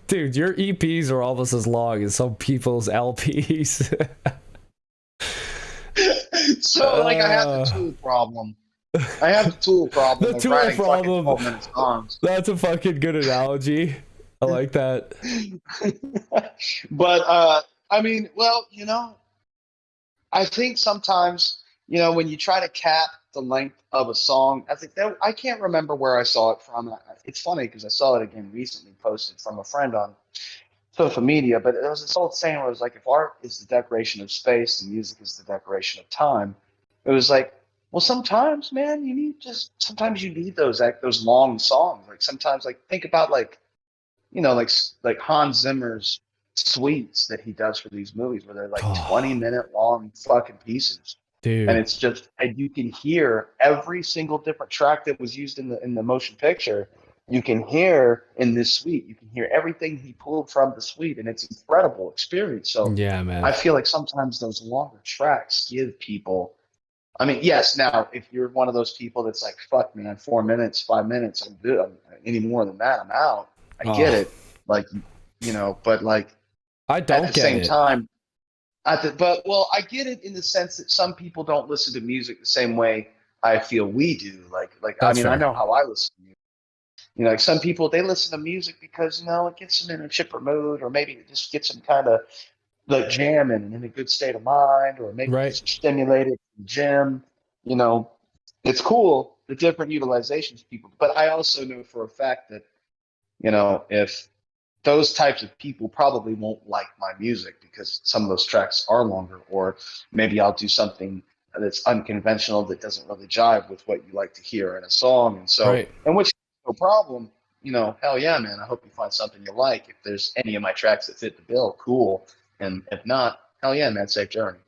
dude, your EPs are almost as long as some people's LPs. So like, I have the Tool problem. The Tool problem. Songs. That's a fucking good analogy. I like that. But I mean, well, I think sometimes, when you try to cap the length of a song, I can't remember where I saw it from. It's funny because I saw it again recently, posted from a friend on social media, but it was this old saying where it was like, if art is the decoration of space and music is the decoration of time, it was like, well, sometimes, man, sometimes you need those long songs. Like sometimes, like think about like Hans Zimmer's suites that he does for these movies where they're like 20-minute long fucking pieces. Dude. And it's just, and you can hear every single different track that was used in the motion picture. You can hear in this suite. You can hear everything he pulled from the suite, and it's an incredible experience. So yeah, man, I feel like sometimes those longer tracks give people. I mean, yes. Now, if you're one of those people that's like, "Fuck, man, 4 minutes, 5 minutes, I'm good. Any more than that, I'm out." I get it, like but like I don't at the same time. I get it in the sense that some people don't listen to music the same way I feel we do. Like I mean, fair. I know how I listen to music. Like some people, they listen to music because, it gets them in a chipper mood, or maybe it just gets them kind of like jamming and in a good state of mind, or maybe just stimulated from the gym. It's cool, the different utilizations of people. But I also know for a fact that, if those types of people probably won't like my music because some of those tracks are longer, or maybe I'll do something that's unconventional that doesn't really jive with what you like to hear in a song. And so, and which no problem, hell yeah, man. I hope you find something you like. If there's any of my tracks that fit the bill, cool. And if not, hell yeah, man, safe journey.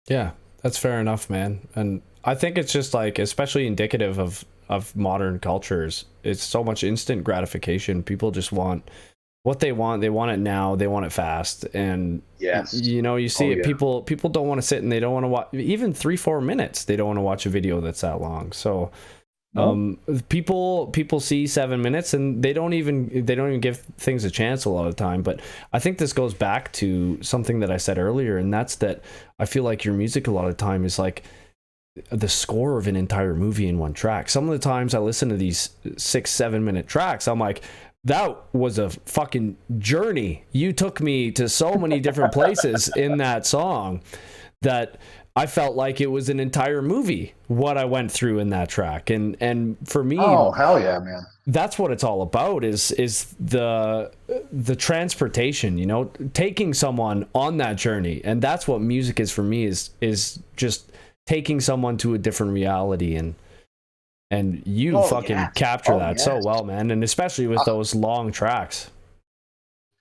Yeah, that's fair enough, man. And I think it's just like, especially indicative of modern cultures, it's so much instant gratification. People just want what they want. They want it now. They want it fast. And yes, you see it. Yeah. People don't want to sit, and they don't want to watch even 3-4 minutes. They don't want to watch a video that's that long. So people see 7 minutes, and they don't even give things a chance a lot of the time. But I think this goes back to something that I said earlier, and that's that I feel like your music a lot of the time is like the score of an entire movie in one track. Some of the times I listen to these 6-7 minute tracks, I'm like, that was a fucking journey. You took me to so many different places in that song that I felt like it was an entire movie, what I went through in that track. And for me, oh hell yeah, man, that's what it's all about, is the transportation, taking someone on that journey. And that's what music is for me, is just taking someone to a different reality. And you capture that so well, man, and especially with those long tracks.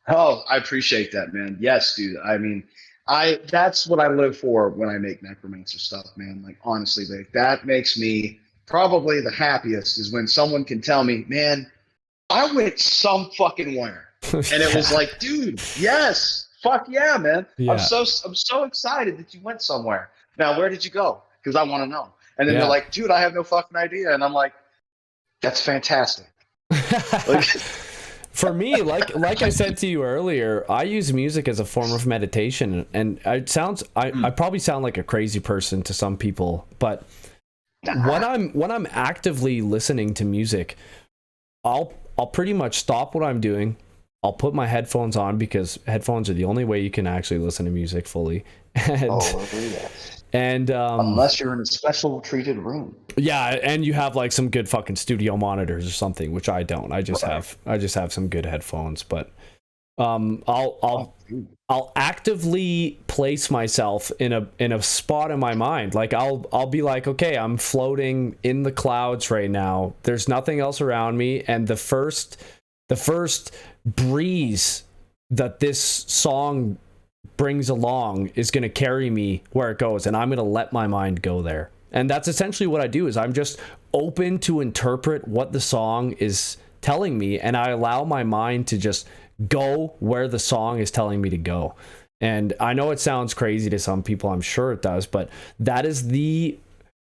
Oh, I appreciate that, man. Yes, dude. I mean, That's what I live for when I make Necromancer stuff, man. Like honestly, like that makes me probably the happiest is when someone can tell me, man, I went some fucking where. And it was Yeah. like, dude, yes, fuck yeah, man. Yeah. I'm so excited that you went somewhere. Now, where did you go? Because I want to know. And then they're Yeah. like, dude, I have no fucking idea. And I'm like, that's fantastic. Like, For me, like I said to you earlier, I use music as a form of meditation, and it sounds I probably sound like a crazy person to some people, but nah. when I'm actively listening to music, I'll pretty much stop what I'm doing. I'll put my headphones on because headphones are the only way you can actually listen to music fully. And Oh, yes. and Unless you're in a special treated room. yeah, and you have like some good fucking studio monitors or something, which I don't. Right. I just have some good headphones, but Oh, dude. I'll actively place myself in a spot in my mind. Like I'll be like, okay, I'm floating in the clouds right now. There's nothing else around me, and the first breeze that this song brings along is going to carry me where it goes, and I'm going to let my mind go there. And that's essentially what I do is I'm just open to interpret what the song is telling me, and I allow my mind to just go where the song is telling me to go. And I know it sounds crazy to some people, I'm sure it does, but that is the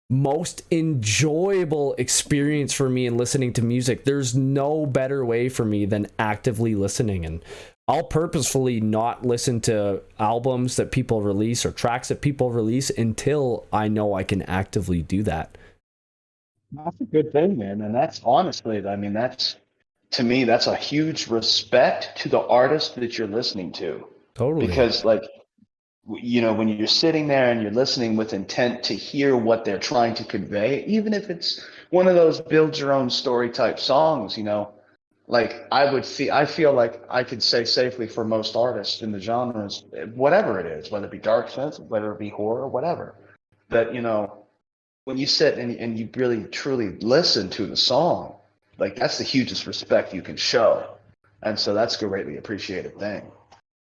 most enjoyable experience for me in listening to music. There's no better way for me than actively listening, and I'll purposefully not listen to albums that people release or tracks that people release until I know I can actively do that. That's a good thing, man. And that's honestly, I mean, that's to me, that's a huge respect to the artist that you're listening to. Totally. Because, like, you know, when you're sitting there and you're listening with intent to hear what they're trying to convey, even if it's one of those build your own story type songs, you know, like I feel like I could say safely for most artists in the genres, whatever it is, whether it be dark sense, whether it be horror, whatever, that, you know, when you sit and you really truly listen to the song, like that's the hugest respect you can show. And so that's a greatly appreciated thing.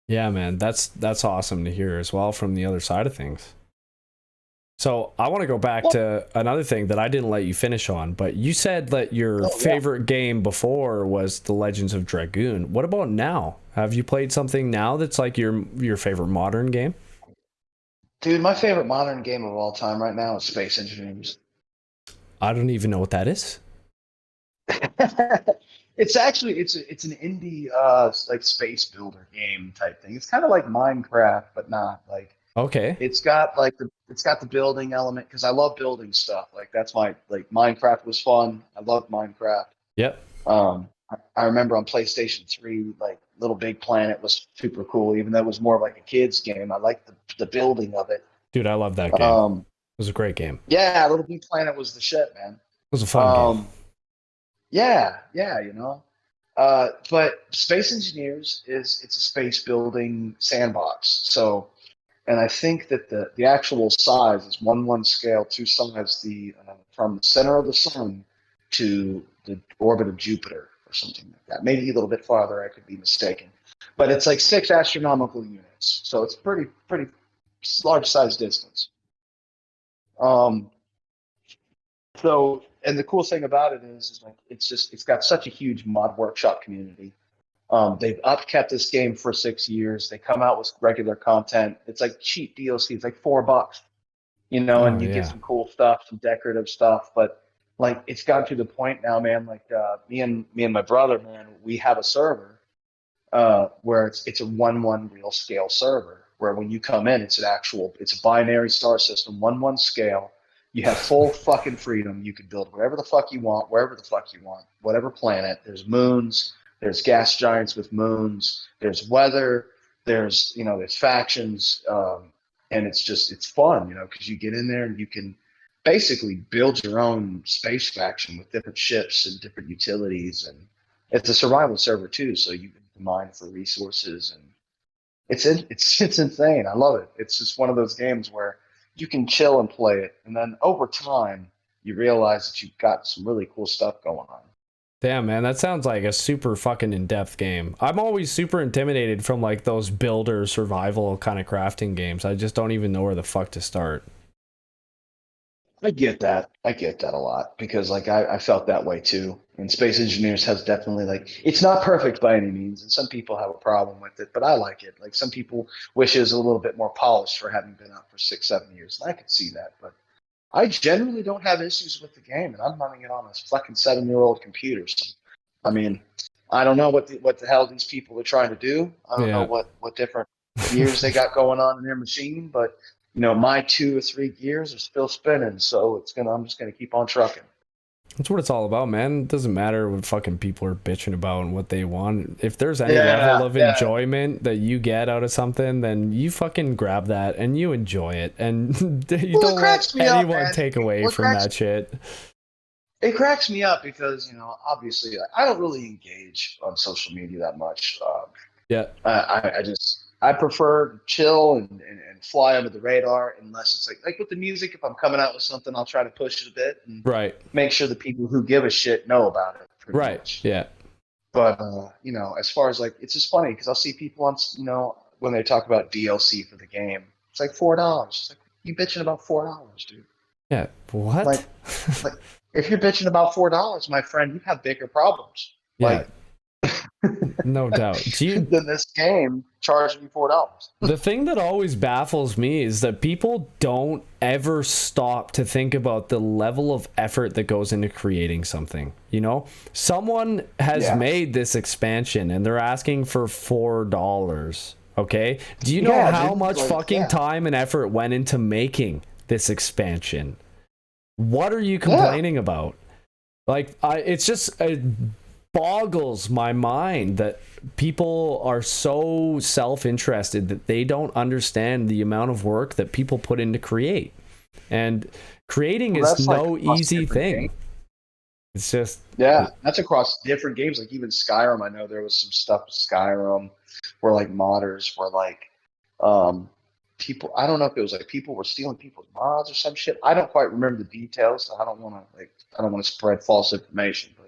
Yeah, man, that's awesome to hear as well from the other side of things. So I want to go back Well, to another thing that I didn't let you finish on, but you said that your oh, yeah. favorite game before was The Legends of Dragoon. What about now? Have you played something now that's like your favorite modern game? Dude, my favorite modern game of all time right now is Space Engineers. I don't even know what that is. It's actually it's an indie like space builder game type thing. It's kind of like Minecraft, but not like Okay. it's got the building element because I love building stuff. Like that's my like Minecraft was fun. I love Minecraft. Yep. I remember on PlayStation 3, like Little Big Planet was super cool, even though it was more of like a kid's game. I liked the building of it. Dude, I love that game. It Um, was a great game. It yeah, Little Big Planet was the shit, man. was a fun game. Yeah, yeah, you know. But Space Engineers is it's a space building sandbox. So, and I think that the actual size is 1/1 scale, two sides the from the center of the sun to the orbit of Jupiter or something like that. Maybe a little bit farther. I could be mistaken, but it's like 6 astronomical units. So it's pretty large size distance. Um, So, and the cool thing about it is like it's got such a huge mod workshop community. They've upkept this game for 6 years. They come out with regular content. It's like cheap DLC. It's like $4, you know, Oh and you get yeah. some cool stuff, some decorative stuff. But like, it's gotten to the point now, man. Like, me and my brother, man, we have a server where it's a 1/1 real scale server where when you come in, it's a binary star system, 1/1 scale. You have full fucking freedom. You can build wherever the fuck you want, wherever the fuck you want, whatever planet. There's moons, there's gas giants with moons, there's weather, there's factions, and it's fun, because you get in there and you can basically build your own space faction with different ships and different utilities, and it's a survival server too, so you can mine for resources, and it's insane. I love it. It's just one of those games where you can chill and play it, and then over time you realize that you've got some really cool stuff going on. Damn, man, that sounds like a super fucking in-depth game. I'm always super intimidated from like those builder survival kind of crafting games. I just don't even know where the fuck to start. I get that. I get that a lot because like I felt that way too. And Space Engineers has definitely like it's not perfect by any means, and some people have a problem with it, but I like it. Like some people wish it was a little bit more polished for having been out for 6, 7 years, and I could see that. But I generally don't have issues with the game, and I'm running it on a fucking 7-year-old computer. So, I mean, I don't know what the hell these people are trying to do. I don't know Yeah. what different gears they got going on in their machine, but my 2 or 3 gears are still spinning, so I'm just gonna keep on trucking. That's what it's all about, man. It doesn't matter what fucking people are bitching about and what they want. If there's any level of enjoyment that you get out of something, then you fucking grab that and you enjoy it. And you don't let anyone take away from that shit. It cracks me up because, obviously I don't really engage on social media that much. Yeah. I prefer to chill and fly under the radar unless it's like with the music, if I'm coming out with something, I'll try to push it a bit and make sure the people who give a shit know about it. Right. Much. Yeah. But, as far as like, it's just funny because I'll see people on, when they talk about DLC for the game, it's like $4. It's like, you bitching about $4, dude. Yeah. What? Like if you're bitching about $4, my friend, you have bigger problems. Yeah. Like, no doubt. Than this game charging me $4. The thing that always baffles me is that people don't ever stop to think about the level of effort that goes into creating something. Someone has made this expansion and they're asking for $4. Okay, do you know how much fucking time and effort went into making this expansion? What are you complaining about? Like, it's just boggles my mind that people are so self-interested that they don't understand the amount of work that people put in to create. And creating is no easy thing. It's just that's across different games. Like even Skyrim, I know there was some stuff with Skyrim where like modders were like people, I don't know if it was like people were stealing people's mods or some shit. I don't quite remember the details, so I don't want to spread false information, but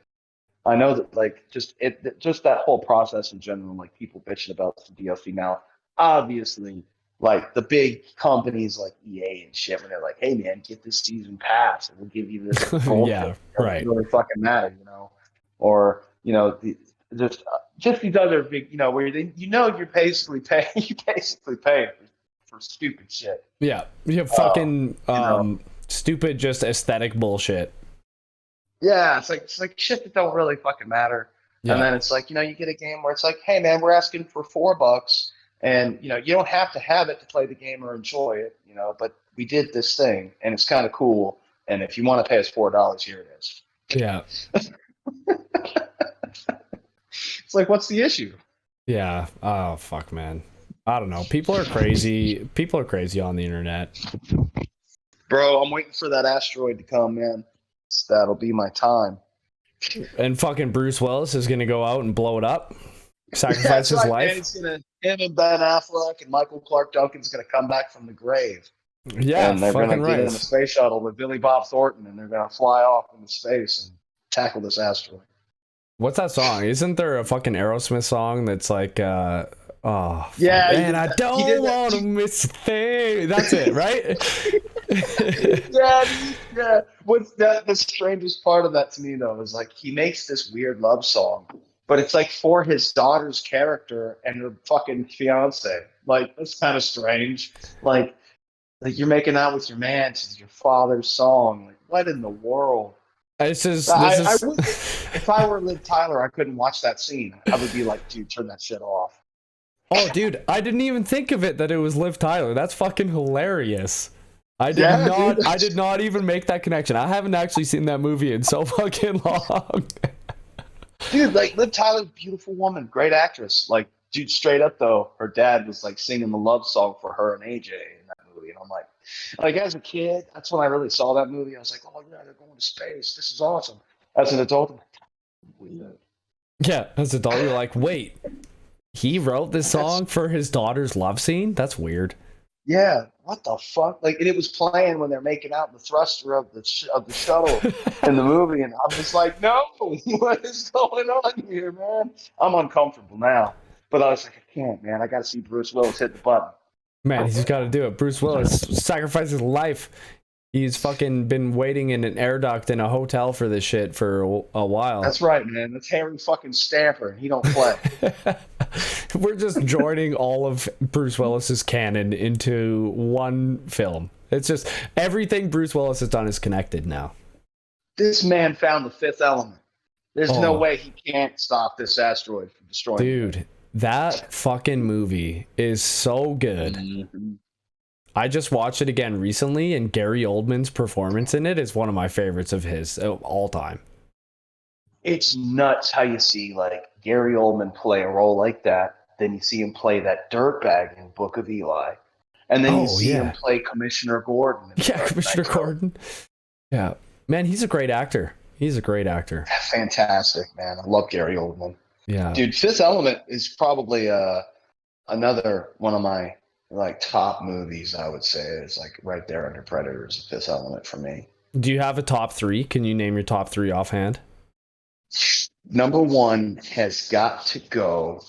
I know that like just that whole process in general, like people bitching about the DLC now. Obviously, like the big companies like EA and shit, when they're like, "Hey man, get this season pass, and we'll give you this." Yeah, right. It really fucking matter, or just these other big, where you're basically paying, for stupid shit. Yeah, fucking stupid, just aesthetic bullshit. Yeah, it's like shit that don't really fucking matter. Yeah. And then it's like, you get a game where it's like, hey man, we're asking for $4, and you don't have to have it to play the game or enjoy it, but we did this thing and it's kind of cool. And if you want to pay us $4, here it is. Yeah. It's like, what's the issue? Yeah. Oh fuck, man. I don't know. People are crazy. People are crazy on the internet. Bro, I'm waiting for that asteroid to come, man. That'll be my time. And fucking Bruce Willis is gonna go out and blow it up, sacrifice his life. Man, him and Ben Affleck and Michael Clark Duncan's gonna come back from the grave. Yeah, and they're gonna get in a space shuttle with Billy Bob Thornton, and they're gonna fly off into space and tackle this asteroid. What's that song? Isn't there a fucking Aerosmith song that's like oh yeah, man, I don't want to miss a thing. That's it, right? yeah. What's the strangest part of that to me though is like he makes this weird love song, but it's like for his daughter's character and her fucking fiance. Like that's kind of strange. Like you're making out with your man to your father's song. Like what in the world? If I were Liv Tyler, I couldn't watch that scene. I would be like, dude, turn that shit off. Oh, dude, I didn't even think of it that it was Liv Tyler. That's fucking hilarious. I did not even make that connection. I haven't actually seen that movie in so fucking long. Dude, like Liv Tyler's a beautiful woman, great actress. Like, dude, straight up though, her dad was like singing the love song for her and AJ in that movie, and I'm like as a kid, that's when I really saw that movie. I was like, oh yeah, they're going to space. This is awesome. As an adult, I'm like, weird. Yeah, as an adult, you're like, wait, he wrote this song for his daughter's love scene? That's weird. Yeah, what the fuck? Like, and it was playing when they're making out in the thruster of the shuttle in the movie, and I'm just like, no, what is going on here, man? I'm uncomfortable now, but I was like, I can't, man. I got to see Bruce Willis hit the button. Man, he's got to do it. Bruce Willis sacrificed his life. He's fucking been waiting in an air duct in a hotel for this shit for a while. That's right, man. That's Harry fucking Stamper. He don't play. We're just joining all of Bruce Willis's canon into one film. It's just everything Bruce Willis has done is connected now. This man found the fifth element. There's no way he can't stop this asteroid from destroying. Dude, that fucking movie is so good. Mm-hmm. I just watched it again recently, and Gary Oldman's performance in it is one of my favorites of his all time. It's nuts how you see like Gary Oldman play a role like that, then you see him play that dirtbag in Book of Eli, and then you see him play Commissioner Gordon. Commissioner Gordon. Yeah, man, he's a great actor. He's a great actor. Fantastic, man. I love Gary Oldman. Yeah, dude. Fifth Element is probably another one of my like top movies. I would say it's like right there under Predator is the Fifth Element for me. Do you have a top three? Can you name your top three offhand? Number one has got to go.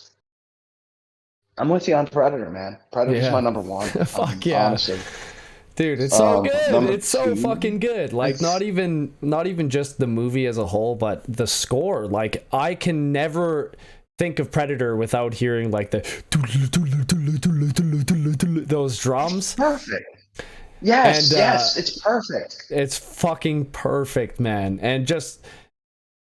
I'm with you on Predator, man. Predator's my number one. Fuck yeah, honestly. Dude, it's so good. It's so fucking good. Like not even just the movie as a whole, but the score. Like I can never think of Predator without hearing like the those drums. Perfect. Yes, yes, it's perfect. It's fucking perfect, man. And just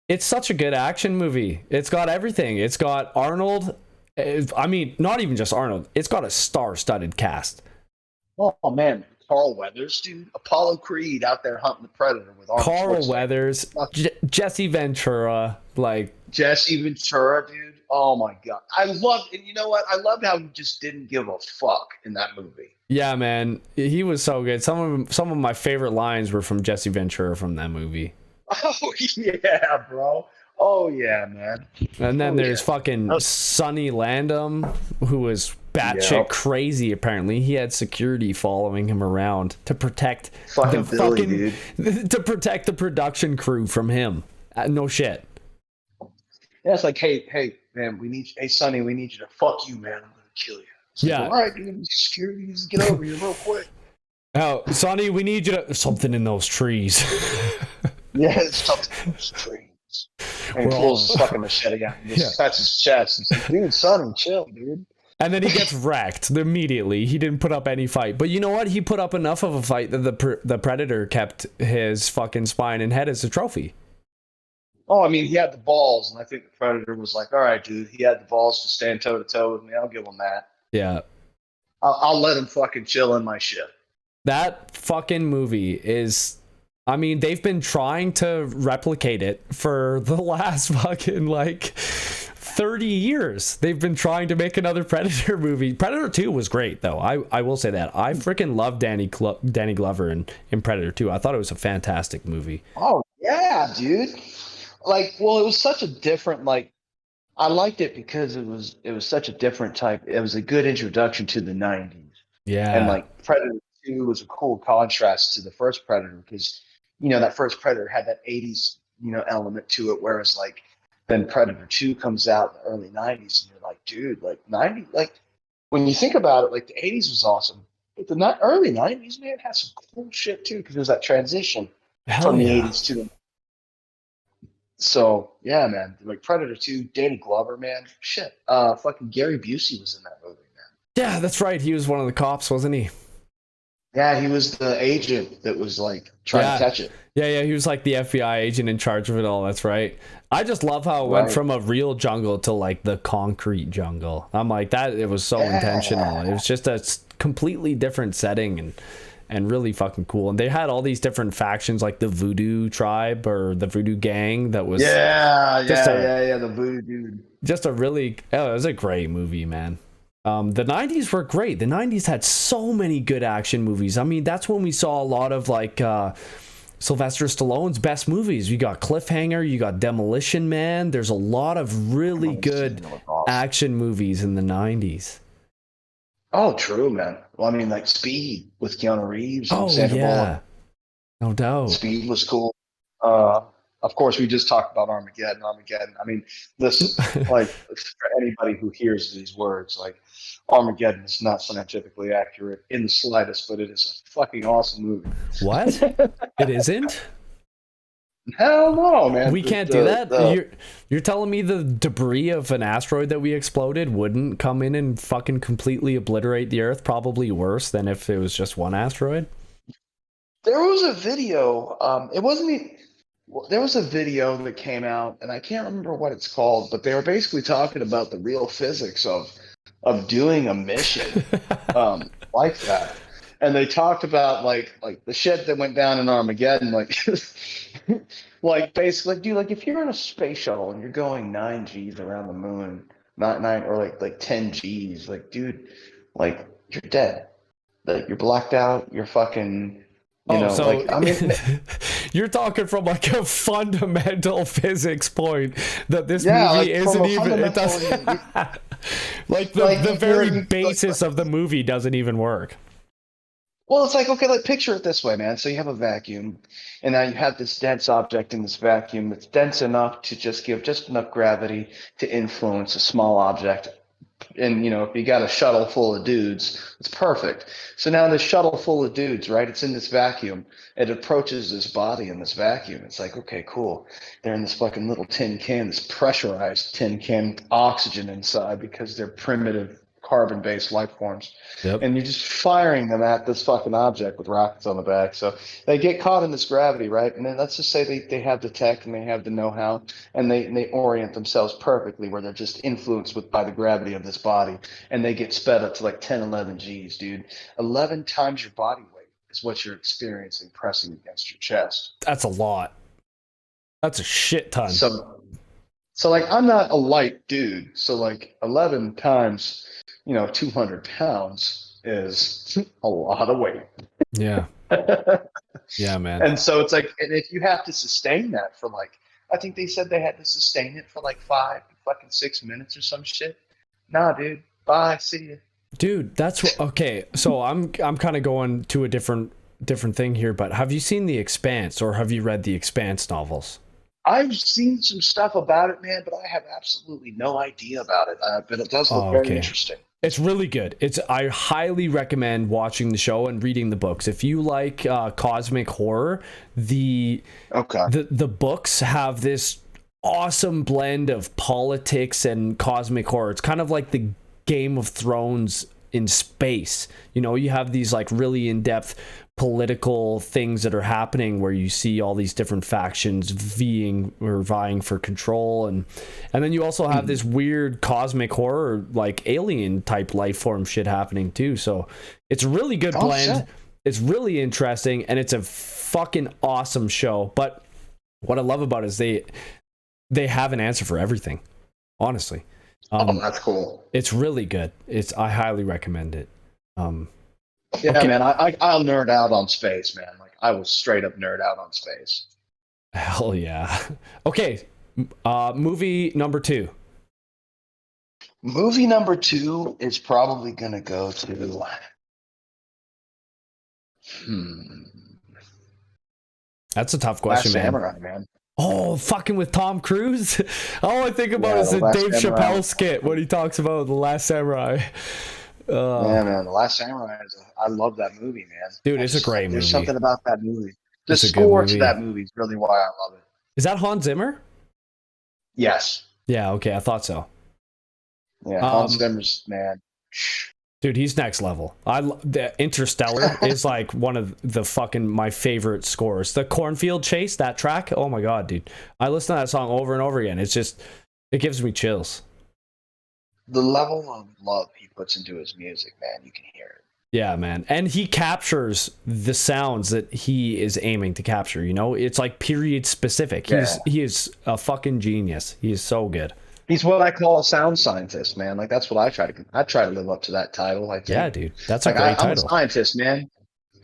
it's such a good action movie. It's got everything. It's got Arnold. I mean, not even just Arnold. It's got a star-studded cast. Oh man, Carl Weathers, dude. Apollo Creed out there hunting the Predator with Arnold. Carl Weathers, Jesse Ventura, like Jesse Ventura, dude. Oh my god, I love. And you know what? I loved how he just didn't give a fuck in that movie. Yeah, man, he was so good. Some of my favorite lines were from Jesse Ventura from that movie. Oh yeah, bro. Oh yeah, man. And then there's fucking Sonny Landham, who was batshit crazy. Apparently, he had security following him around to protect Billy, dude. To protect the production crew from him. No shit. Yeah, it's like, hey, man, hey, Sonny, we need you to fuck you, man. I'm gonna kill you. Yeah. Like, all right, dude. Security needs to get over here real quick. Oh, Sonny, we need you to. There's something in those trees. Yeah, it's something in those trees. And he pulls his fucking machete out and just cuts his chest. And says, dude, Sonny, chill, dude. And then he gets wrecked immediately. He didn't put up any fight. But you know what? He put up enough of a fight that the Predator kept his fucking spine and head as a trophy. Oh, I mean, he had the balls, and I think the Predator was like, all right, dude, he had the balls to stand toe-to-toe with me. I'll give him that. Yeah. I'll let him fucking chill in my ship. That fucking movie is... I mean, they've been trying to replicate it for the last fucking, like, 30 years. They've been trying to make another Predator movie. Predator 2 was great, though. I will say that. I freaking love Danny Glover in Predator 2. I thought it was a fantastic movie. Oh, yeah, dude. Like, well, it was such a different, like, I liked it because it was such a different type. It was a good introduction to the 90s. Yeah. And, like, Predator 2 was a cool contrast to the first Predator because, you know, that first Predator had that 80s, you know, element to it, whereas, like, then Predator 2 comes out in the early 90s, and you're like, dude, like, 90, like, when you think about it, like, the 80s was awesome. But the early 90s, man, had some cool shit, too, because there was that transition from the 80s to the... So, yeah, man, like, Predator 2, Danny Glover, man, shit. Fucking Gary Busey was in that movie, man. Yeah, that's right. He was one of the cops, wasn't he? Yeah, he was the agent that was, like, trying to catch it. Yeah, he was like the FBI agent in charge of it all. That's right. I just love how it went from a real jungle to, like, the concrete jungle. I'm like, that, it was so intentional. It was just a completely different setting and really fucking cool. And they had all these different factions, like the Voodoo tribe or the Voodoo gang that was... the Voodoo dude. Just a really... Oh, it was a great movie, man. The 90s were great. The 90s had so many good action movies. I mean, that's when we saw a lot of, like, Sylvester Stallone's best movies. You got Cliffhanger, you got Demolition Man. There's a lot of really good action movies in the 90s. Oh, true, man. Well, I mean, like Speed with Keanu Reeves and Oh Sandra Bullock. yeah, no doubt. Speed was cool. Uh, of course, we just talked about Armageddon. Armageddon. I mean, listen, like for anybody who hears these words, like Armageddon is not scientifically accurate in the slightest, but it is a fucking awesome movie. What? It isn't? Hell no, man. We can't do that. You're telling me the debris of an asteroid that we exploded wouldn't come in and fucking completely obliterate the Earth? Probably worse than if it was just one asteroid. There was a video. It wasn't. There was a video that came out, and I can't remember what it's called, but they were basically talking about the real physics of doing a mission like that. And they talked about like the shit that went down in Armageddon, like like basically, dude, like if you're in a space shuttle and you're going 9 Gs around the moon, not nine or like 10 Gs, like dude, like you're dead. Like you're blacked out, you're fucking Oh, so like I mean you're talking from like a fundamental physics point that this yeah, movie like from isn't a even, it fundamental doesn't like like the very you're basis of the movie doesn't even work. well, it's like, okay, like picture it this way, man. So you have a vacuum, and now you have this dense object in this vacuum that's dense enough to just give just enough gravity to influence a small object. And if you got a shuttle full of dudes, it's perfect. So now this shuttle full of dudes, right? It's in this vacuum. It approaches this body in this vacuum. It's like, okay, cool. They're in this fucking little tin can, this pressurized tin can, with oxygen inside because they're primitive carbon-based life forms, Yep. and you're just firing them at this fucking object with rockets on the back. So they get caught in this gravity, right? And then let's just say they have the tech and they have the know-how, and they orient themselves perfectly where they're just influenced by the gravity of this body, and they get sped up to like 10, 11 Gs, dude. 11 times your body weight is what you're experiencing pressing against your chest. That's a lot. That's a shit ton. So like I'm not a light dude. So like 11 times, 200 pounds is a lot of weight. Yeah. Yeah, man. And so it's like, and if you have to sustain that for like, I think they said they had to sustain it for like 5 to 6 minutes or some shit. Nah, dude. Bye. See you. Dude, that's what, okay. So I'm kind of going to a different thing here, but have you seen The Expanse or have you read the Expanse novels? I've seen some stuff about it, man, but I have absolutely no idea about it. But it does look Oh, very okay. interesting. It's really good. I highly recommend watching the show and reading the books. If you like cosmic horror, Okay. the books have this awesome blend of politics and cosmic horror. It's kind of like the Game of Thrones in space. You have these like really in-depth political things that are happening where you see all these different factions vying for control, and then you also have this weird cosmic horror like alien type life form shit happening too. So it's a really good blend. Shit. It's really interesting and it's a fucking awesome show. But what I love about it is they have an answer for everything, honestly. That's cool. It's really good. I highly recommend it. Yeah, okay. man, I'll nerd out on space, man. Like I will straight up nerd out on space. Hell yeah. Okay, movie number 2. Movie number 2 is probably gonna go to. That's a tough question, Last man. Samurai, man. Oh, fucking with Tom Cruise. All I think about is The the Last Dave Samurai. Chappelle skit when he talks about The Last Samurai. Yeah, man, The Last Samurai I love that movie, man. Dude, it's a great movie. There's something about that movie. The It's a good score to movie. that movie is really why I love it. Is that Hans Zimmer? Yes. Yeah, okay, I thought so. Yeah, Hans Zimmer's, man. Dude, he's next level. The Interstellar is like one of the fucking my favorite scores. The Cornfield Chase, that track. Oh my god, dude! I listen to that song over and over again. It's just, it gives me chills. The level of love he puts into his music, man, you can hear it. Yeah, man, and he captures the sounds that he is aiming to capture. It's like period specific. Yeah. He is a fucking genius. He is so good. He's what I call a sound scientist, man. Like that's what I try to live up to that title. I think. Yeah, dude, that's a like, great I'm title. a scientist, man.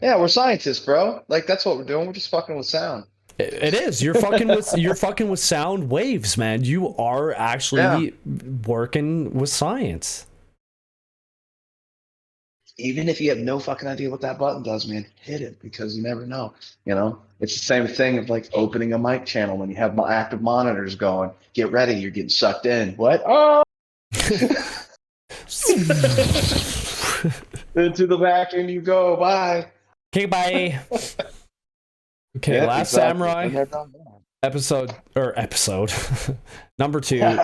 Yeah, we're scientists, bro. Like that's what we're doing. We're just fucking with sound. It is. You're fucking with sound waves, man. You are actually working with science. even if you have no fucking idea what that button does, man, hit it because you never know. It's the same thing of like opening a mic channel when you have active monitors going. Get ready, you're getting sucked in. What? Oh, into the vacuum you go. Bye. Okay, bye. Okay, Yeah, Last exactly. Samurai episode number 2.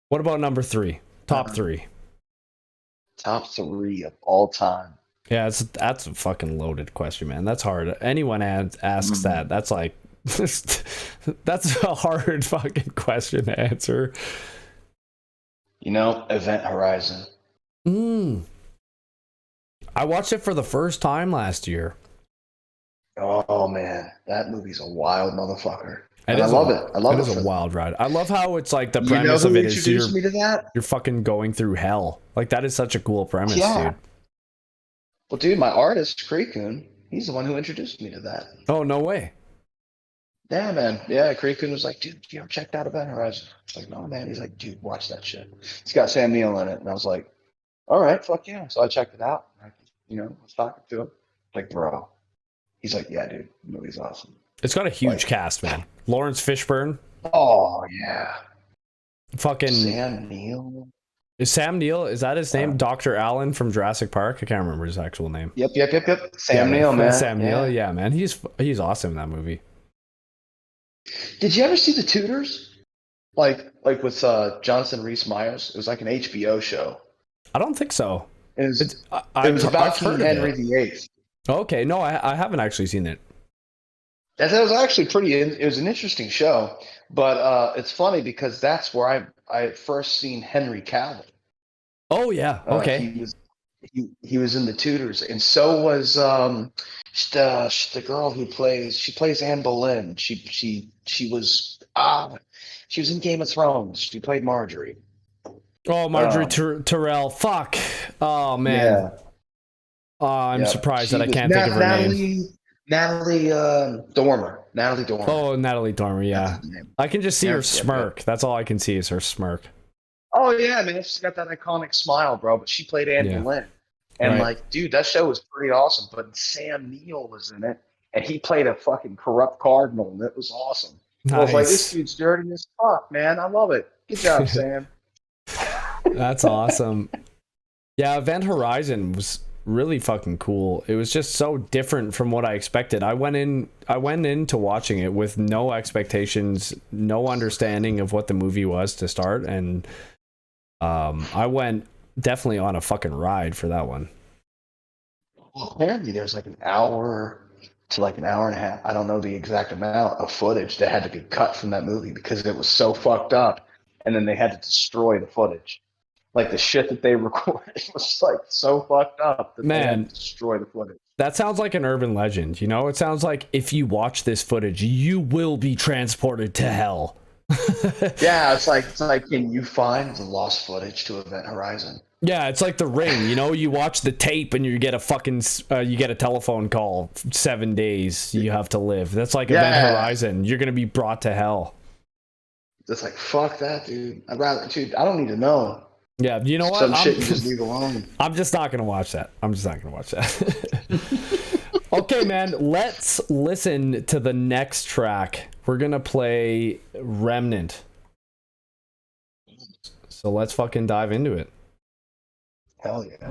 What about number 3? Top 3. Top 3 of all time. Yeah, that's a fucking loaded question, man. That's hard. Anyone asks that, that's like that's a hard fucking question to answer. Event Horizon. I watched it for the first time last year. Oh man, that movie's a wild motherfucker. And I love it. I love it. It is a wild ride. I love how it's like the You premise know of who it is introduced me to that? you're fucking going through hell. Like that is such a cool premise, dude. Well, dude, my artist, Kreekun, he's the one who introduced me to that. Oh, no way. Yeah, man. Yeah, Kreekun was like, dude, you ever checked out Event Horizon? I was like, no, man. He's like, dude, watch that shit. It's got Sam Neill in it. And I was like, all right, fuck yeah. So I checked it out. I was talking to him. Like, bro. He's like, yeah, dude, the movie's awesome. It's got a huge cast, man. Lawrence Fishburne. Oh, yeah. Fucking Sam Neill. Is Sam Neill, is that his name? Dr. Allen from Jurassic Park? I can't remember his actual name. Yep. Sam Neill, man. Sam Neill, yeah, man. He's awesome in that movie. Did you ever see The Tudors? Like with Jonathan Rhys Meyers? It was like an HBO show. I don't think so. It was about King Henry VIII. Okay, no, I haven't actually seen it. That was actually it was an interesting show, but it's funny because that's where I had first seen Henry Cavill. Oh yeah, okay. He was in The Tudors, and so was the girl who plays Anne Boleyn. She was in Game of Thrones. She played Marjorie. Oh, Marjorie Tyrell. Fuck. Oh man. Yeah. Oh, I'm surprised that I can't think of her name. Natalie Dormer. Oh, Natalie Dormer, yeah. I can just see her smirk. That's all I can see is her smirk. Oh, yeah, man. She's got that iconic smile, bro. But she played Anne Boleyn. And, dude, that show was pretty awesome. But Sam Neill was in it. And he played a fucking corrupt cardinal. And it was awesome. Nice. I was like, this dude's dirty as fuck, man. I love it. Good job, Sam. That's awesome. Yeah, Event Horizon was really fucking cool. It was just so different from what I expected. I went into watching it with no expectations, no understanding of what the movie was to start, and I went definitely on a fucking ride for that one. Well, apparently there's like an hour to like an hour and a half, I don't know the exact amount of footage that had to be cut from that movie because it was so fucked up, and then they had to destroy the footage. Like the shit that they recorded was like so fucked up that they had to destroy the footage. That sounds like an urban legend, you know? It sounds like if you watch this footage, you will be transported to hell. Yeah, it's like, can you find the lost footage to Event Horizon? Yeah, it's like The Ring, you know? You watch the tape and you get a fucking, you get a telephone call. 7 days you have to live. That's like Event Horizon. You're going to be brought to hell. It's like, fuck that, dude. I don't need to know. Yeah, you know what? Some shit you just leave alone. I'm just not going to watch that. Okay, man, let's listen to the next track. We're going to play Remnant. So let's fucking dive into it. Hell yeah.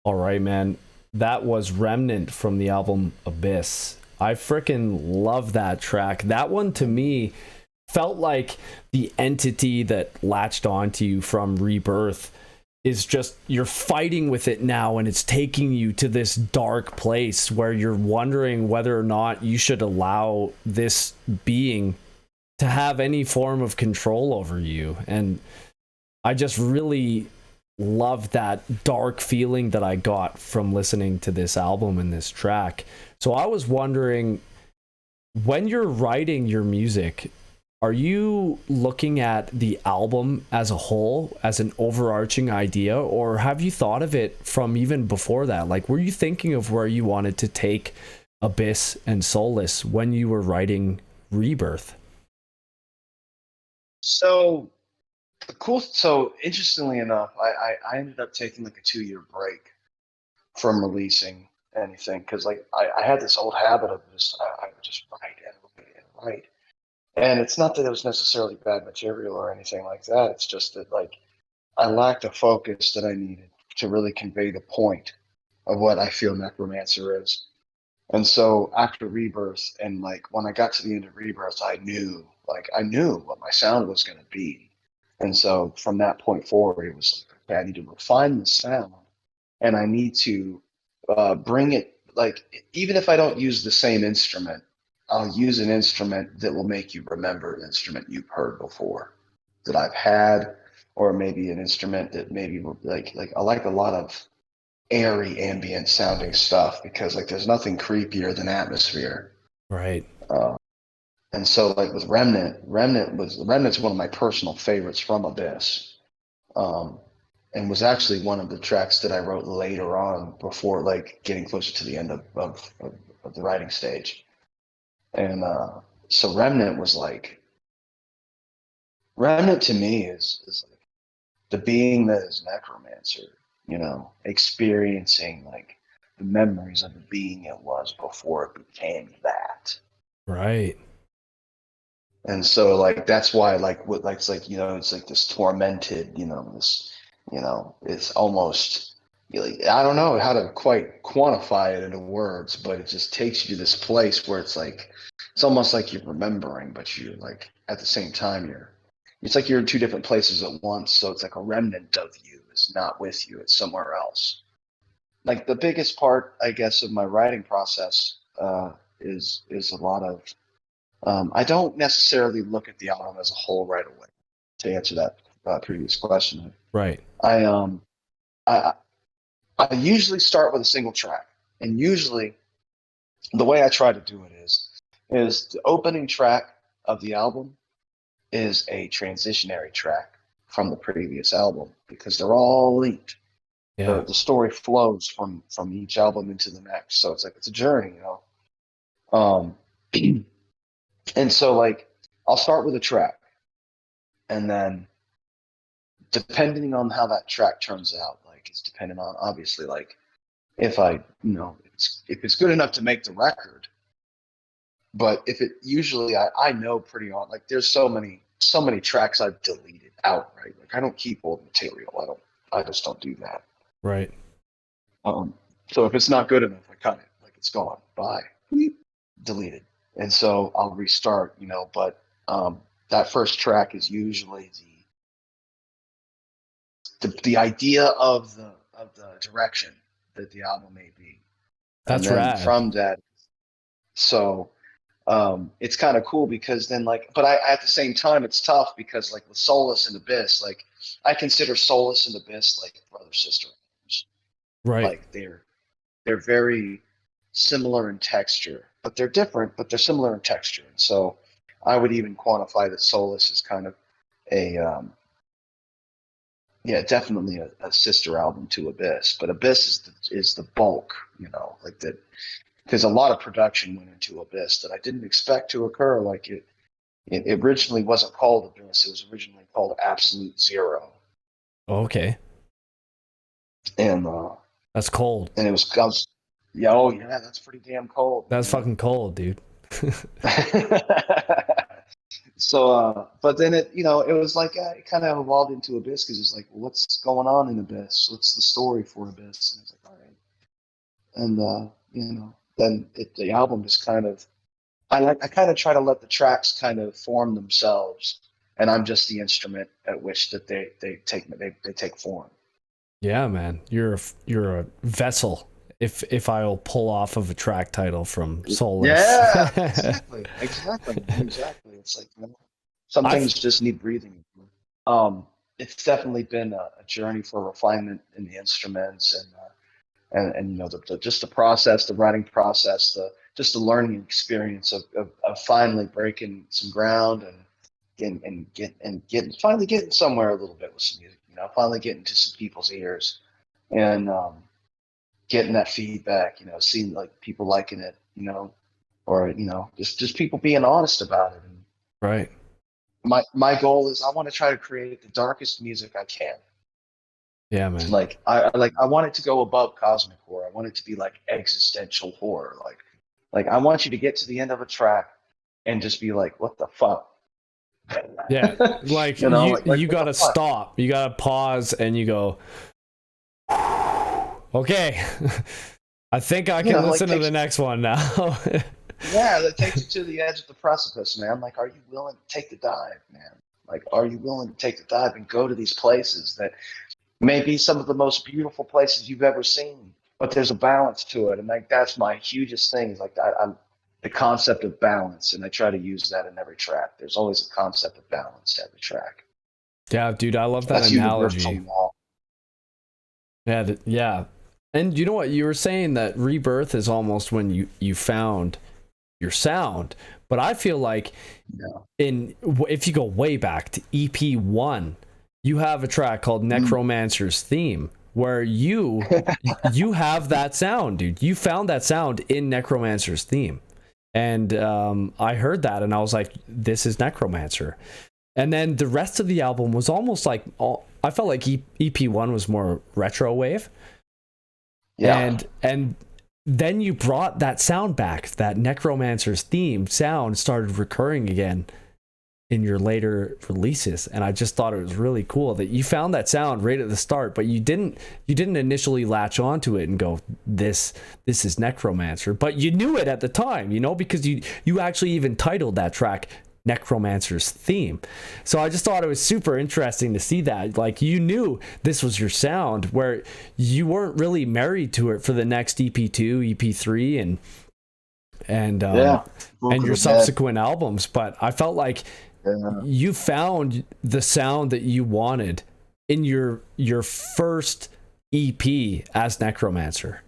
All right, man. That was Remnant from the album Abyss. I freaking love that track. That one to me felt like the entity that latched onto you from Rebirth is just, you're fighting with it now, and it's taking you to this dark place where you're wondering whether or not you should allow this being to have any form of control over you. And I just really love that dark feeling that I got from listening to this album and this track. So I was wondering, when you're writing your music, are you looking at the album as a whole, as an overarching idea, or have you thought of it from even before that? Like, were you thinking of where you wanted to take Abyss and Soulless when you were writing Rebirth? So so interestingly enough, I ended up taking like a 2-year break from releasing anything, because like I had this old habit of just I would just write and write and write. And it's not that it was necessarily bad material or anything like that. It's just that like I lacked the focus that I needed to really convey the point of what I feel Necromancer is. And so after Rebirth, and like when I got to the end of Rebirth, I knew what my sound was going to be. And so from that point forward, it was like, okay, I need to refine the sound, and I need to bring it, like, even if I don't use the same instrument, I'll use an instrument that will make you remember an instrument you've heard before that I've had, or maybe an instrument that maybe like I like a lot of airy ambient sounding stuff, because like there's nothing creepier than atmosphere. Right. And so like with Remnant's one of my personal favorites from Abyss. And was actually one of the tracks that I wrote later on, before like getting closer to the end of the writing stage. And so Remnant to me is like the being that is Necromancer, experiencing like the memories of the being it was before it became that. Right. And so like that's why it's like it's like this tormented, it's almost, I don't know how to quite quantify it into words, but it just takes you to this place where it's almost like you're remembering, but you're like at the same time it's like you're in two different places at once. So it's like a remnant of you is not with you, it's somewhere else. Like the biggest part, I guess, of my writing process is a lot of I don't necessarily look at the album as a whole right away. To answer that previous question, Right. I usually start with a single track, and usually the way I try to do it is the opening track of the album is a transitionary track from the previous album because they're all linked. Yeah. The story flows from each album into the next, so it's like it's a journey, you know. And so like I'll start with a track, and then depending on how that track turns out, like it's dependent on obviously like if I, you know, if it's good enough to make the record. But if it usually I know pretty on like there's so many tracks I've deleted outright. Like I don't keep old material. I just don't do that. Right. Um so if it's not good enough, I cut it. Like it's gone. Bye. Deleted. And so I'll restart, you know, but that first track is usually the idea of the direction that the album may be. And That's then rad. from that, so it's kind of cool because then like, but I at the same time it's tough because like with Solus and Abyss, like I consider Solus and Abyss like brother sister. Right. Like they're very similar in texture, but they're different, but they're similar in texture. And so I would even quantify that Solus is kind of a yeah, definitely a sister album to Abyss, but Abyss is the bulk, you know, like that because a lot of production went into Abyss that I didn't expect to occur. Like it originally wasn't called Abyss; it was originally called Absolute Zero, Okay. and That's cold. it was yeah, oh yeah, that's pretty damn cold. That's fucking cold, dude. So, but then it, you know, it was like it kind of evolved into Abyss because it's like, well, what's going on in Abyss? What's the story for Abyss? And it's like, all right, and you know, then the album is kind of I kind of try to let the tracks kind of form themselves, and I'm just the instrument at which that they take form. Yeah, man. You're a vessel. If I'll pull off of a track title from Soulless. Yeah, exactly. It's like, you know, some I've things just need breathing. Um, it's definitely been a journey for refinement in the instruments and you know just the process, the writing process, the just the learning experience of finally breaking some ground and finally getting somewhere a little bit with some music. You know, finally getting to some people's ears and getting that feedback. You know, seeing like people liking it. You know, or you know just people being honest about it. And right. my goal is I want to try to create the darkest music I can. Yeah, man. Like I want it to go above cosmic horror. I want it to be like existential horror. Like I want you to get to the end of a track and just be like, what the fuck? Yeah, like You know, like you what gotta the fuck? stop. You gotta pause and you go, okay. I think I You can know, like listen to the next one now. yeah, that takes you to the edge of the precipice, man. Like, are you willing to take the dive, man? Like, are you willing to take the dive and go to these places that may be some of the most beautiful places you've ever seen, but there's a balance to it, and like that's my hugest thing is like I'm the concept of balance, and I try to use that in every track. There's always a concept of balance to every track. Yeah, dude, I love that That's universal analogy. law. Yeah, yeah. And you know what? You were saying that rebirth is almost when you found your sound, but I feel like Yeah. if you go way back to EP1, you have a track called Necromancer's Theme where you have that sound, dude. You found that sound in Necromancer's Theme. And I heard that and I was like, this is Necromancer. And then the rest of the album was almost like I felt like EP1 was more retro wave. Yeah. And then you brought that sound back. That Necromancer's Theme sound started recurring again in your later releases, and I just thought it was really cool that you found that sound right at the start, but you didn't initially latch onto it and go, this is Necromancer, but you knew it at the time, you know, because you actually even titled that track Necromancer's Theme. So I just thought it was super interesting to see that, like, you knew this was your sound, where you weren't really married to it for the next EP2, EP3, and your subsequent albums, but I felt like you found the sound that you wanted in your first EP as Necromancer.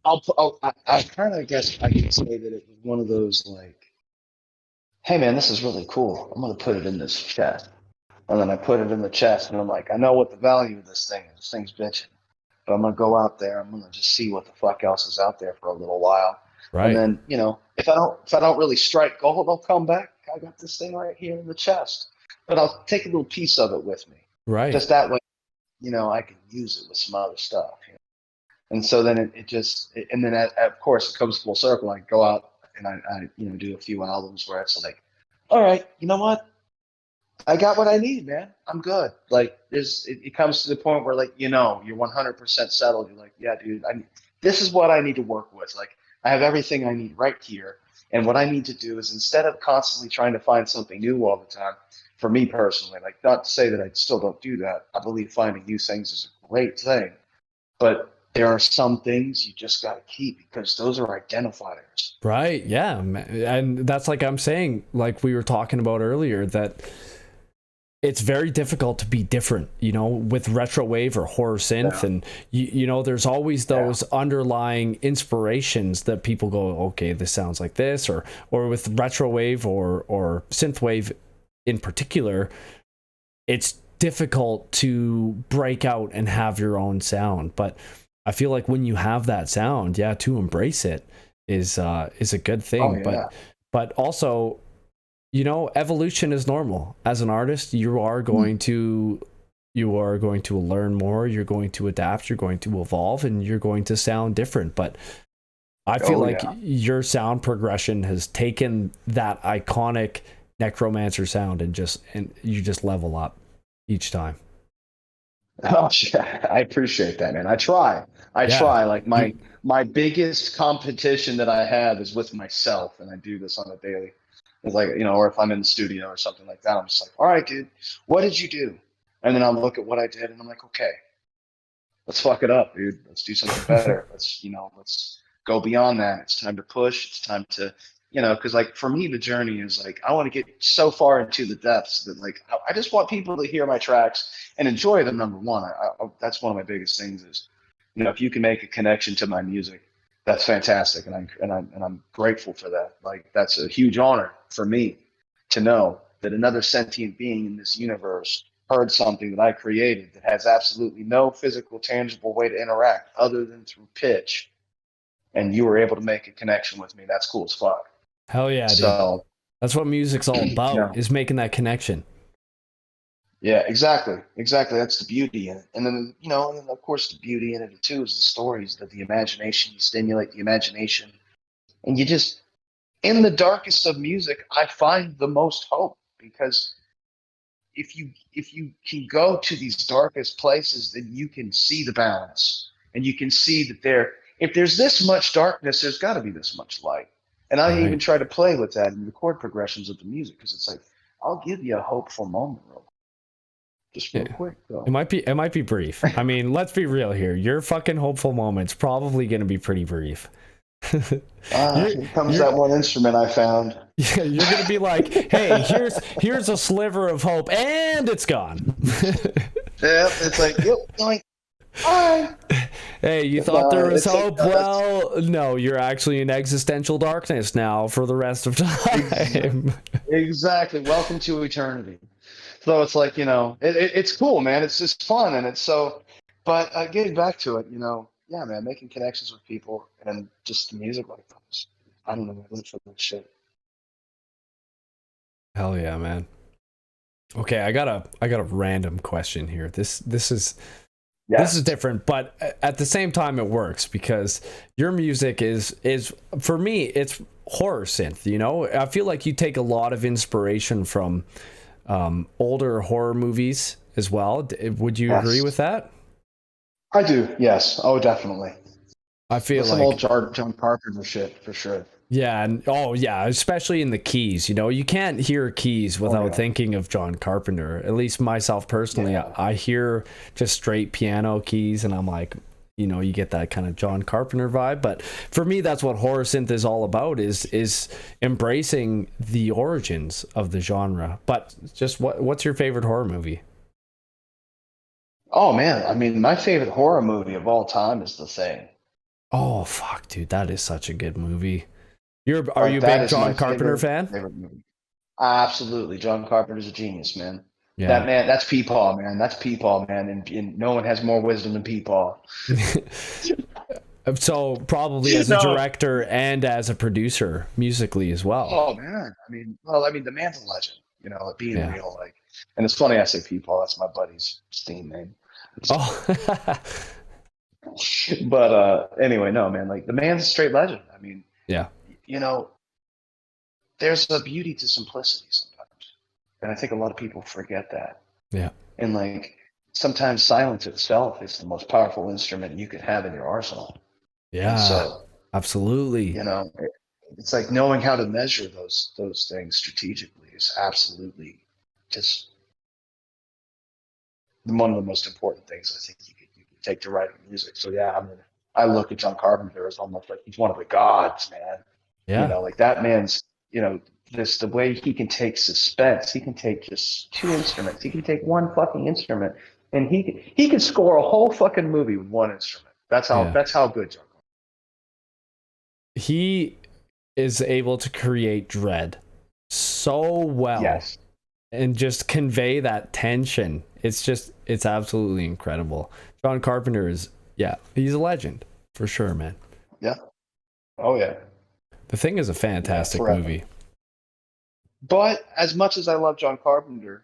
I kind of guess I can say that it was one of those like hey man, this is really cool. I'm gonna put it in this chest. And then I put it in the chest, and I'm like, I know what the value of this thing is. This thing's bitching. But I'm gonna go out there. I'm gonna just see what the fuck else is out there for a little while. And Right. then, if I don't really strike gold, I'll come back. I got this thing right here in the chest. But I'll take a little piece of it with me. Right. Just that way, I can use it with some other stuff. And so then and then of course it comes full circle. I go out and I do a few albums where it's like, all right, you know what? I got what I need, man. I'm good. Like it comes to the point where like, you're 100% settled. You're like, yeah, dude, this is what I need to work with. Like I have everything I need right here. And what I need to do is, instead of constantly trying to find something new all the time, for me personally, like, not to say that I still don't do that. I believe finding new things is a great thing, but there are some things you just got to keep because those are identifiers. Right. Yeah. And that's like I'm saying, like we were talking about earlier, that it's very difficult to be different, with retro wave or horror synth. Yeah. And there's always those underlying inspirations that people go, okay, this sounds like this, or with retro wave or synth wave in particular, it's difficult to break out and have your own sound. But I feel like when you have that sound, yeah, to embrace it is a good thing. Oh yeah. But also, evolution is normal. As an artist, you are going to learn more, you're going to adapt, you're going to evolve, and you're going to sound different. But I feel like your sound progression has taken that iconic Necromancer sound and you just level up each time. Oh, yeah, I appreciate that, man. I try. I Yeah. try. Like You my biggest competition that I have is with myself, and I do this on a daily. It's like, or if I'm in the studio or something like that, I'm just like, all right, dude, what did you do? And then I'll look at what I did, and I'm like, okay, let's fuck it up, dude. Let's do something better. Let's go beyond that. It's time to push. It's time to, because like for me, the journey is like, I want to get so far into the depths that like, I just want people to hear my tracks and enjoy them. Number one, that's one of my biggest things is, if you can make a connection to my music, that's fantastic. And I'm grateful for that. Like, that's a huge honor for me to know that another sentient being in this universe heard something that I created that has absolutely no physical, tangible way to interact other than through pitch. And you were able to make a connection with me. That's cool as fuck. Hell yeah, dude. So, That's what music's all about, you is making that connection. yeah, exactly. Exactly. That's the beauty in it. And then of course the beauty in it too is the stories, that the imagination, you stimulate the imagination. And you just, in the darkest of music, I find the most hope because if you can go to these darkest places, then you can see the balance, and you can see that if there's this much darkness, there's got to be this much light. And I even Right. try to play with that in the chord progressions of the music because it's like, I'll give you a hopeful moment, just real Yeah. quick though. It might be brief. I mean, let's be real here. Your fucking hopeful moment's probably gonna be pretty brief. you're, Here comes you're that one instrument I found. Yeah, you're gonna be like, hey, here's a sliver of hope, and it's gone. Yeah, it's like, yep, like, all right. Hey, you thought there was It's like, hope? no, Well, no, you're actually in existential darkness now for the rest of time. exactly. Welcome to eternity. So it's like, it's cool, man. It's just fun, and it's so. But getting back to it, yeah, man, making connections with people and just the music like that. I don't know, I live for that shit. Hell yeah, man. Okay, I got a random question here. This is Yes. different, but at the same time it works because your music is for me, it's horror synth, I feel like you take a lot of inspiration from older horror movies as well. Would you agree Yes. with that? I do. Yes. Oh, definitely. I feel That's some old like, John Carpenter shit for sure. yeah, and oh yeah, especially in the keys. You can't hear keys Oh without yeah. thinking of John Carpenter. At least myself personally, Yeah. I hear just straight piano keys, and I'm like, you get that kind of John Carpenter vibe. But for me, that's what horror synth is all about: is embracing the origins of the genre. But just what's your favorite horror movie? Oh man, I mean, my favorite horror movie of all time is The Thing. Oh fuck, dude, that is such a good movie. Are Like you a that big is my John Carpenter favorite fan? favorite movie. Absolutely. John Carpenter's a genius, man. Yeah. That man, that's Peepaw, man. That's Peepaw, man. And no one has more wisdom than Peepaw. So probably as a No. director and as a producer musically as well. Oh man. I mean, the man's a legend, being Yeah. real. Like, and it's funny I say Peepaw, that's my buddy's Steam name. Oh. But anyway, no, man, like the man's a straight legend. I mean, Yeah. you know, there's a beauty to simplicity sometimes. And I think a lot of people forget that. Yeah. And like sometimes silence itself is the most powerful instrument you could have in your arsenal. And Yeah. so, Absolutely. it's like knowing how to measure those things strategically is absolutely just one of the most important things I think you could take to writing music. So yeah, I mean, I look at John Carpenter as almost like he's one of the gods, man. Yeah. Like that man's, this the way he can take suspense. He can take just two instruments. He can take one fucking instrument, and he can score a whole fucking movie with one instrument. Yeah. That's how good John. He is able to create dread so well Yes. and just convey that tension. It's absolutely incredible. John Carpenter is, yeah, he's a legend for sure, man. Yeah. Oh yeah. The Thing is a Yeah. fantastic Forever. movie. But as much as I love John Carpenter,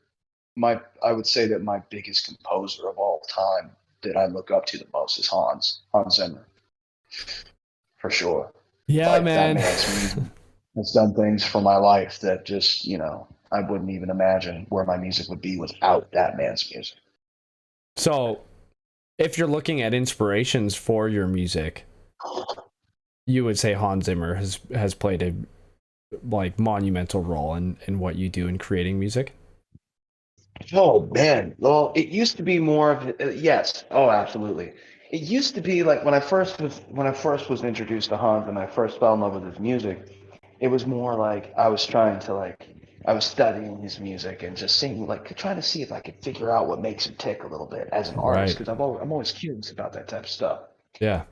I would say that my biggest composer of all time that I look up to the most is Hans Zimmer, for sure. Yeah, Like that man. man's music has done things for my life that just, I wouldn't even imagine where my music would be without that man's music. So, if you're looking at inspirations for your music, you would say Hans Zimmer has played a like monumental role in what you do in creating music. Oh man, well, it used to be more of yes. Oh, absolutely. It used to be like when I first was introduced to Hans and I first fell in love with his music. It was more like I was studying his music and just seeing like trying to see if I could figure out what makes him tick a little bit as an artist Right. because I'm always curious about that type of stuff. Yeah.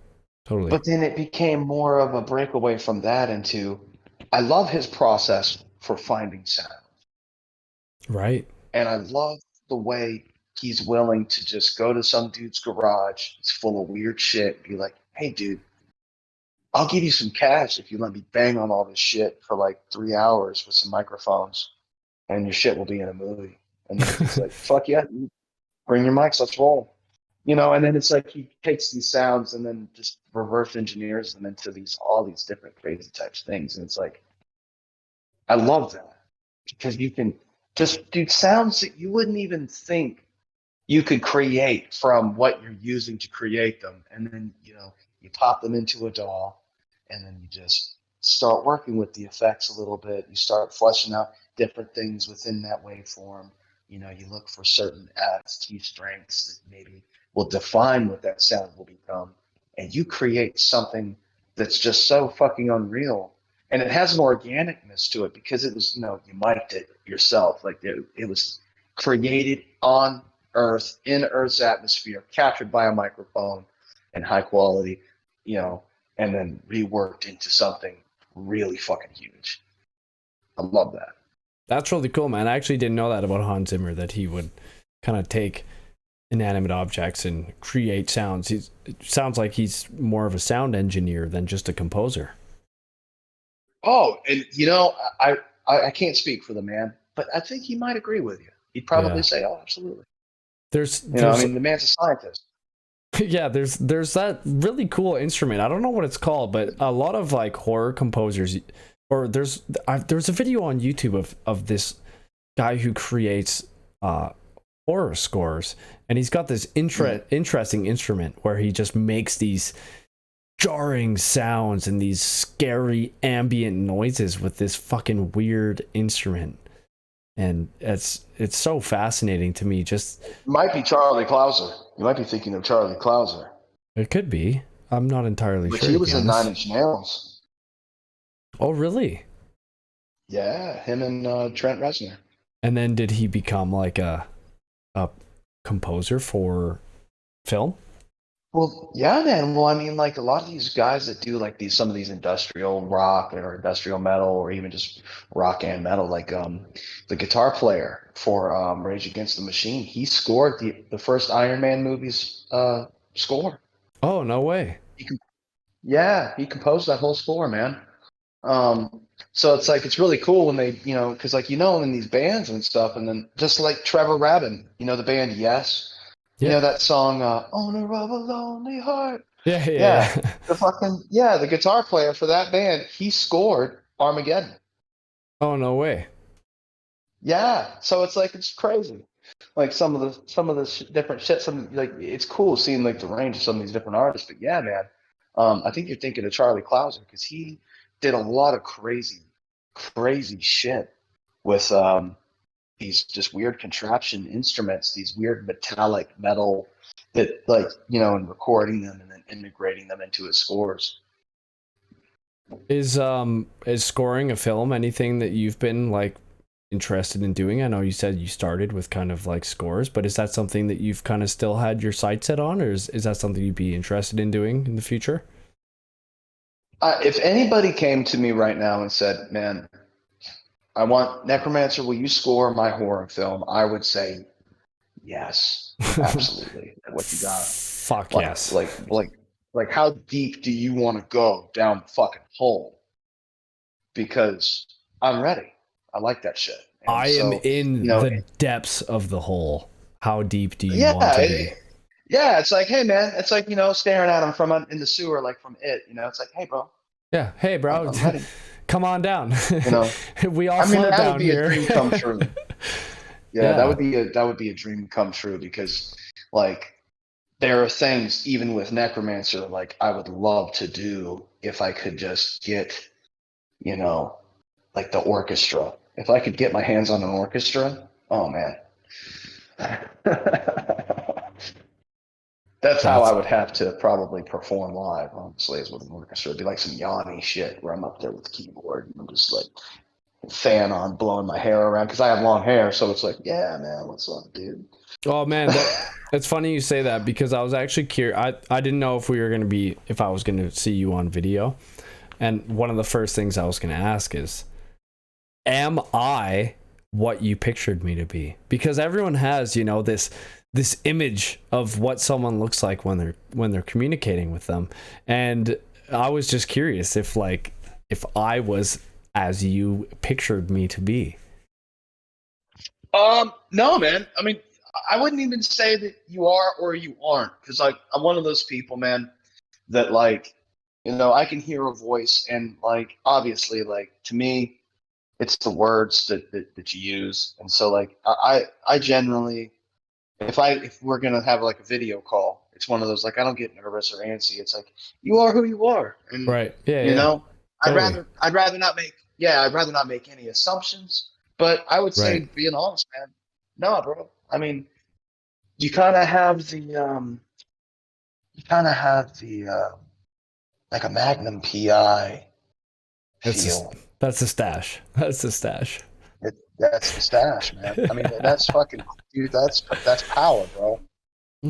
Totally. But then it became more of a breakaway from that into I love his process for finding sound. Right. And I love the way he's willing to just go to some dude's garage. It's full of weird shit. Be like, hey, dude, I'll give you some cash if you let me bang on all this shit for like 3 hours with some microphones, and your shit will be in a movie. And then he's like, fuck yeah, dude. Bring your mics, let's roll. And then it's like he takes these sounds and then just reverse engineers them into all these different crazy types of things. And it's like, I love that because you can just do sounds that you wouldn't even think you could create from what you're using to create them. And then, you pop them into a DAW and then you just start working with the effects a little bit. You start fleshing out different things within that waveform. You look for certain key strengths that maybe will define what that sound will become. And you create something that's just so fucking unreal. And it has an organicness to it because it was, you mic'd it yourself. Like it was created on Earth, in Earth's atmosphere, captured by a microphone in high quality, and then reworked into something really fucking huge. I love that. That's really cool, man. I actually didn't know that about Hans Zimmer, that he would kind of take inanimate objects and create sounds. It sounds like he's more of a sound engineer than just a composer. Oh, and I can't speak for the man, but I think he might agree with you. He'd probably Yeah. say, "Oh, absolutely." There's The man's a scientist. yeah, there's that really cool instrument. I don't know what it's called, but a lot of like horror composers, or there's a video on YouTube of this guy who creates horror scores, and he's got this interesting instrument where he just makes these jarring sounds and these scary ambient noises with this fucking weird instrument. And it's so fascinating to me. Just Might be Charlie Clouser. You might be thinking of Charlie Clouser, it could be. I'm not entirely which sure. he To was be in honest. 9 Inch Nails. Oh, really? Yeah, him and Trent Reznor. And then did he become like a composer for film? Well, yeah, man. Well, I mean, like a lot of these guys that do like some of these industrial rock or industrial metal or even just rock and metal, like the guitar player for Rage Against the Machine, he scored the first Iron Man movie's score. Oh, no way. He com Yeah, he composed that whole score, man. So it's like it's really cool when they, because like in these bands and stuff, and then just like Trevor Rabin, the band Yes, Yeah. that song "Owner of a Lonely Heart." Yeah, Yeah, yeah, yeah. the guitar player for that band, he scored Armageddon. Oh, no way. Yeah, so it's like it's crazy. Like some of the different shit. Some like it's cool seeing like the range of some of these different artists. But yeah, man, I think you're thinking of Charlie Clouser because he did a lot of crazy shit with these just weird contraption instruments, these weird metallic metal that like and recording them and then integrating them into his scores. Is scoring a film anything that you've been like interested in doing? I know you said you started with kind of like scores, but is that something that you've kind of still had your sights set on, or is that something you'd be interested in doing in the future? If anybody came to me right now and said, "Man, I want Necromancer, will you score my horror film?" I would say yes, absolutely. What you got? Fuck Like, yes. like, like, like, how deep do you want to go down the fucking hole? Because I'm ready. I like that shit. And I am so, you in know, the depths of the hole. How deep do you yeah, want to be? yeah. It's like, hey, man. It's like staring at him from in the sewer, like from it. It's like, hey, bro, Yeah. Hey, bro, I'm ready. come on down. You know, We all I mean, float that would down be a here. dream come true. Yeah, Yeah. that would be a dream come true because, like, there are things even with Necromancer like I would love to do if I could just get, you know, like the orchestra. If I could get my hands on an orchestra, oh man. That's how I That's would have to probably perform live, honestly, is with an orchestra. It'd be like some Yanni shit where I'm up there with the keyboard and I'm just like fan on blowing my hair around because I have long hair, so it's like, yeah, man, what's up, dude? Oh man, that's funny you say that because I was actually curious. I didn't know if we were gonna be if I was gonna see you on video, and one of the first things I was gonna ask is, am I what you pictured me to be? Because everyone has this image of what someone looks like when they're communicating with them, and I was just curious if I was as you pictured me to be. No, man. I mean, I wouldn't even say that you are or you aren't, because like I'm one of those people, man, that like, I can hear a voice, and like obviously, like to me, it's the words that you use, and so like I generally, if we're gonna have like a video call, it's one of those like I don't get nervous or antsy. It's like you are who you are, and Right. Yeah. you Yeah. know, Totally. I'd rather not make any assumptions. But I would say, Right. being honest, man, no, bro. I mean, you kind of have like a Magnum PI That's feel. that's the stash. That's the stash. That's the stash, man. I mean, that's fucking, dude. That's power, bro.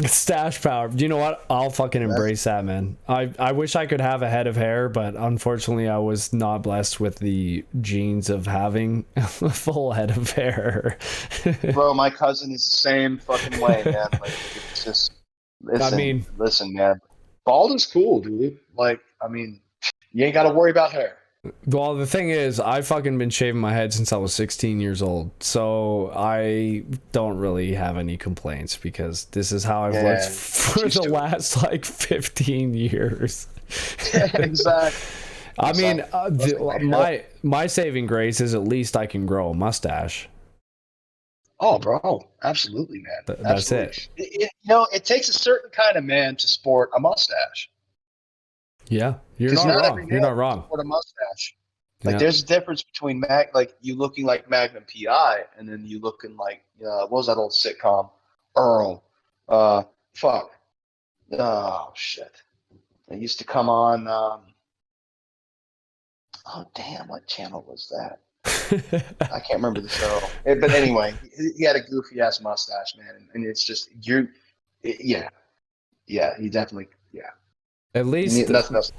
Stash power. You know what? I'll fucking That's embrace that, man. I wish I could have a head of hair, but unfortunately I was not blessed with the genes of having a full head of hair. bro. My cousin is the same fucking way, man. Like it's just I mean, listen, man. Bald is cool, dude. Like, I mean, you ain't got to worry about hair. well, the thing is, I've fucking been shaving my head since I was 16 years old. So I don't really have any complaints because this is how I've looked Yeah, get for used the to it. last like 15 years. Yeah, exactly. I mean, Exactly. Listen, man. my saving grace is at least I can grow a mustache. Oh, bro, absolutely, man, That's absolutely. it. It takes a certain kind of man to sport a mustache Yeah, you're because not not every wrong. You're man not can wrong. sport a mustache. Like, Yeah. there's a difference between like you looking like Magnum PI and then you looking like what was that old sitcom, Earl? Uh, fuck. Oh shit. It used to come on. Oh damn, what channel was that? I can't remember the show. But anyway, he had a goofy ass mustache, man, and it's just yeah. Yeah, he definitely. Yeah, At you least need nothing else.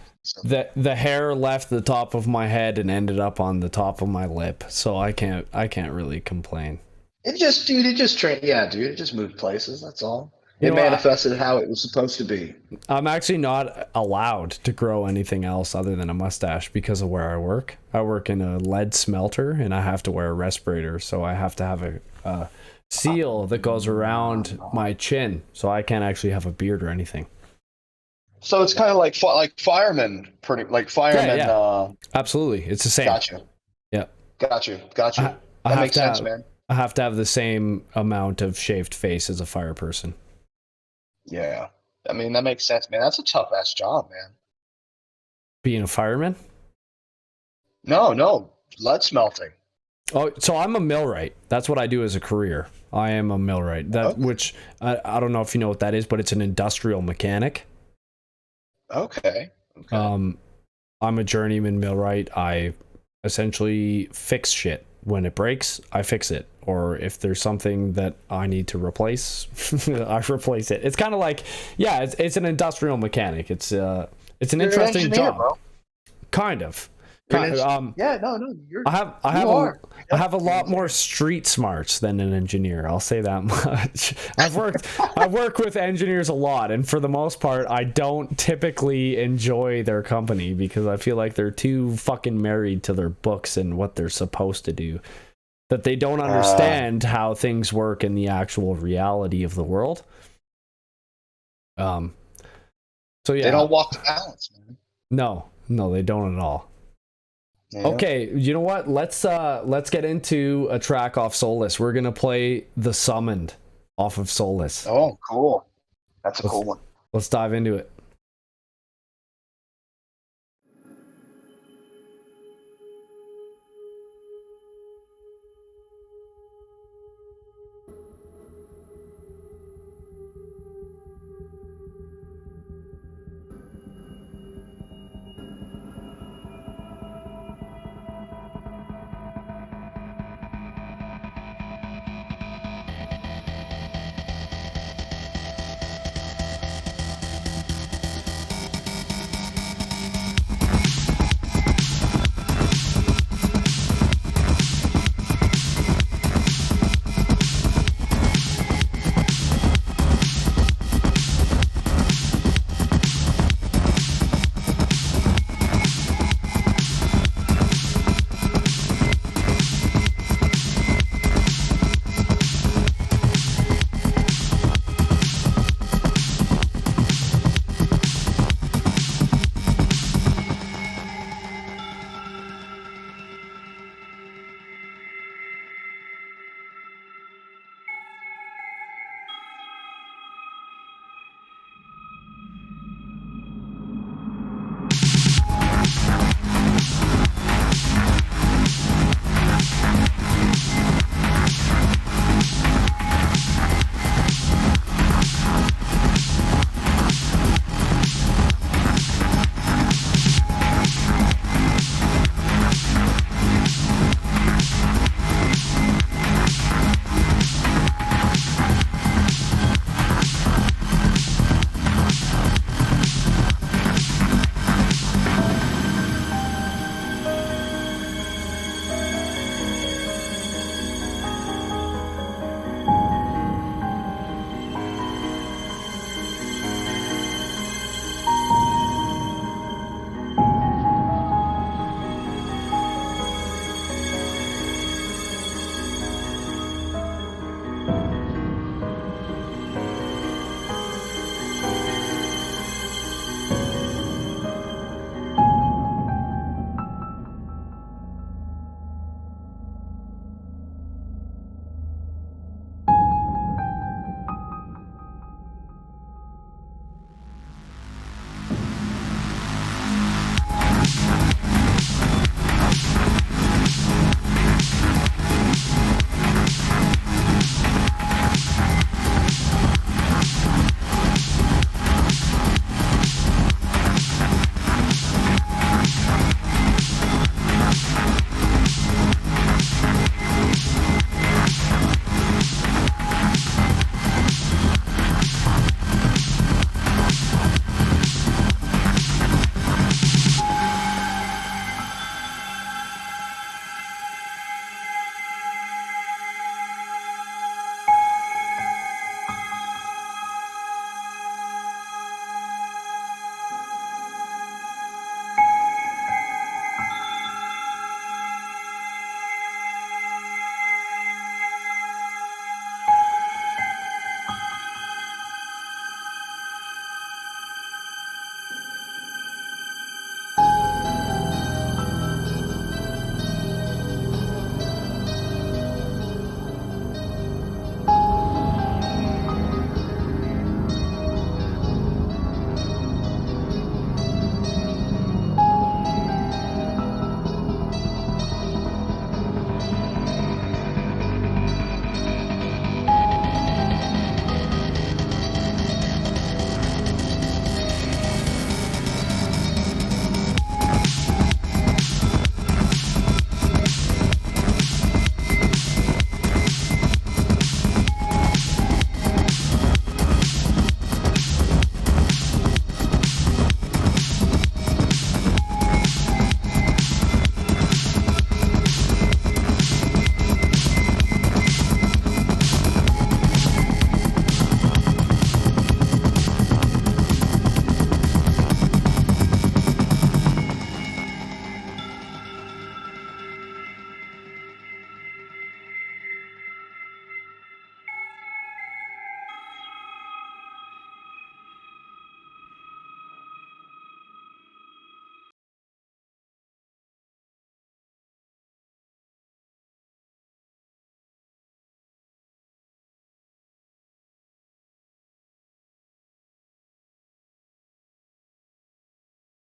the hair left the top of my head and ended up on the top of my lip, so I can't really complain. It just, dude. It just trained. Yeah, dude. It just moved places. That's all. You It know, manifested how it was supposed to be. I'm actually not allowed to grow anything else other than a mustache because of where I work. I work in a lead smelter and I have to wear a respirator, so I have to have a seal that goes around my chin, so I can't actually have a beard or anything. So it's kind of like firemen, pretty like Yeah, firemen. yeah, absolutely. It's the same. Gotcha, Yeah. gotcha. I That have makes to sense, have man. I have to have the same amount of shaved face as a fire person. Yeah, I mean that makes sense, man. That's a tough ass job, man. Being a fireman? No, no, lead smelting. Oh, so I'm a millwright. That's what I do as a career. I am a millwright. That Okay, which I don't know if you know what that is, but it's an industrial mechanic. okay, okay. Um, I'm a journeyman millwright. I essentially fix shit. When it breaks, I fix it. Or if there's something that I need to replace, I replace it. It's kind of like, yeah, it's an industrial mechanic. It's an You're an interesting engineer, job. bro. Kind of. You're an Yeah, no, no. I have You are. I have a lot more street smarts than an engineer. I'll say that much. I work with engineers a lot, and for the most part, I don't typically enjoy their company because I feel like they're too fucking married to their books and what they're supposed to do, that they don't understand how things work in the actual reality of the world. Um. So yeah, They don't walk the balance, man. no, they don't at all. Yeah. Okay, you know what? Let's get into a track off Soulless. We're gonna play The Summoned off of Soulless. Oh, cool. That's a cool one. Let's dive into it.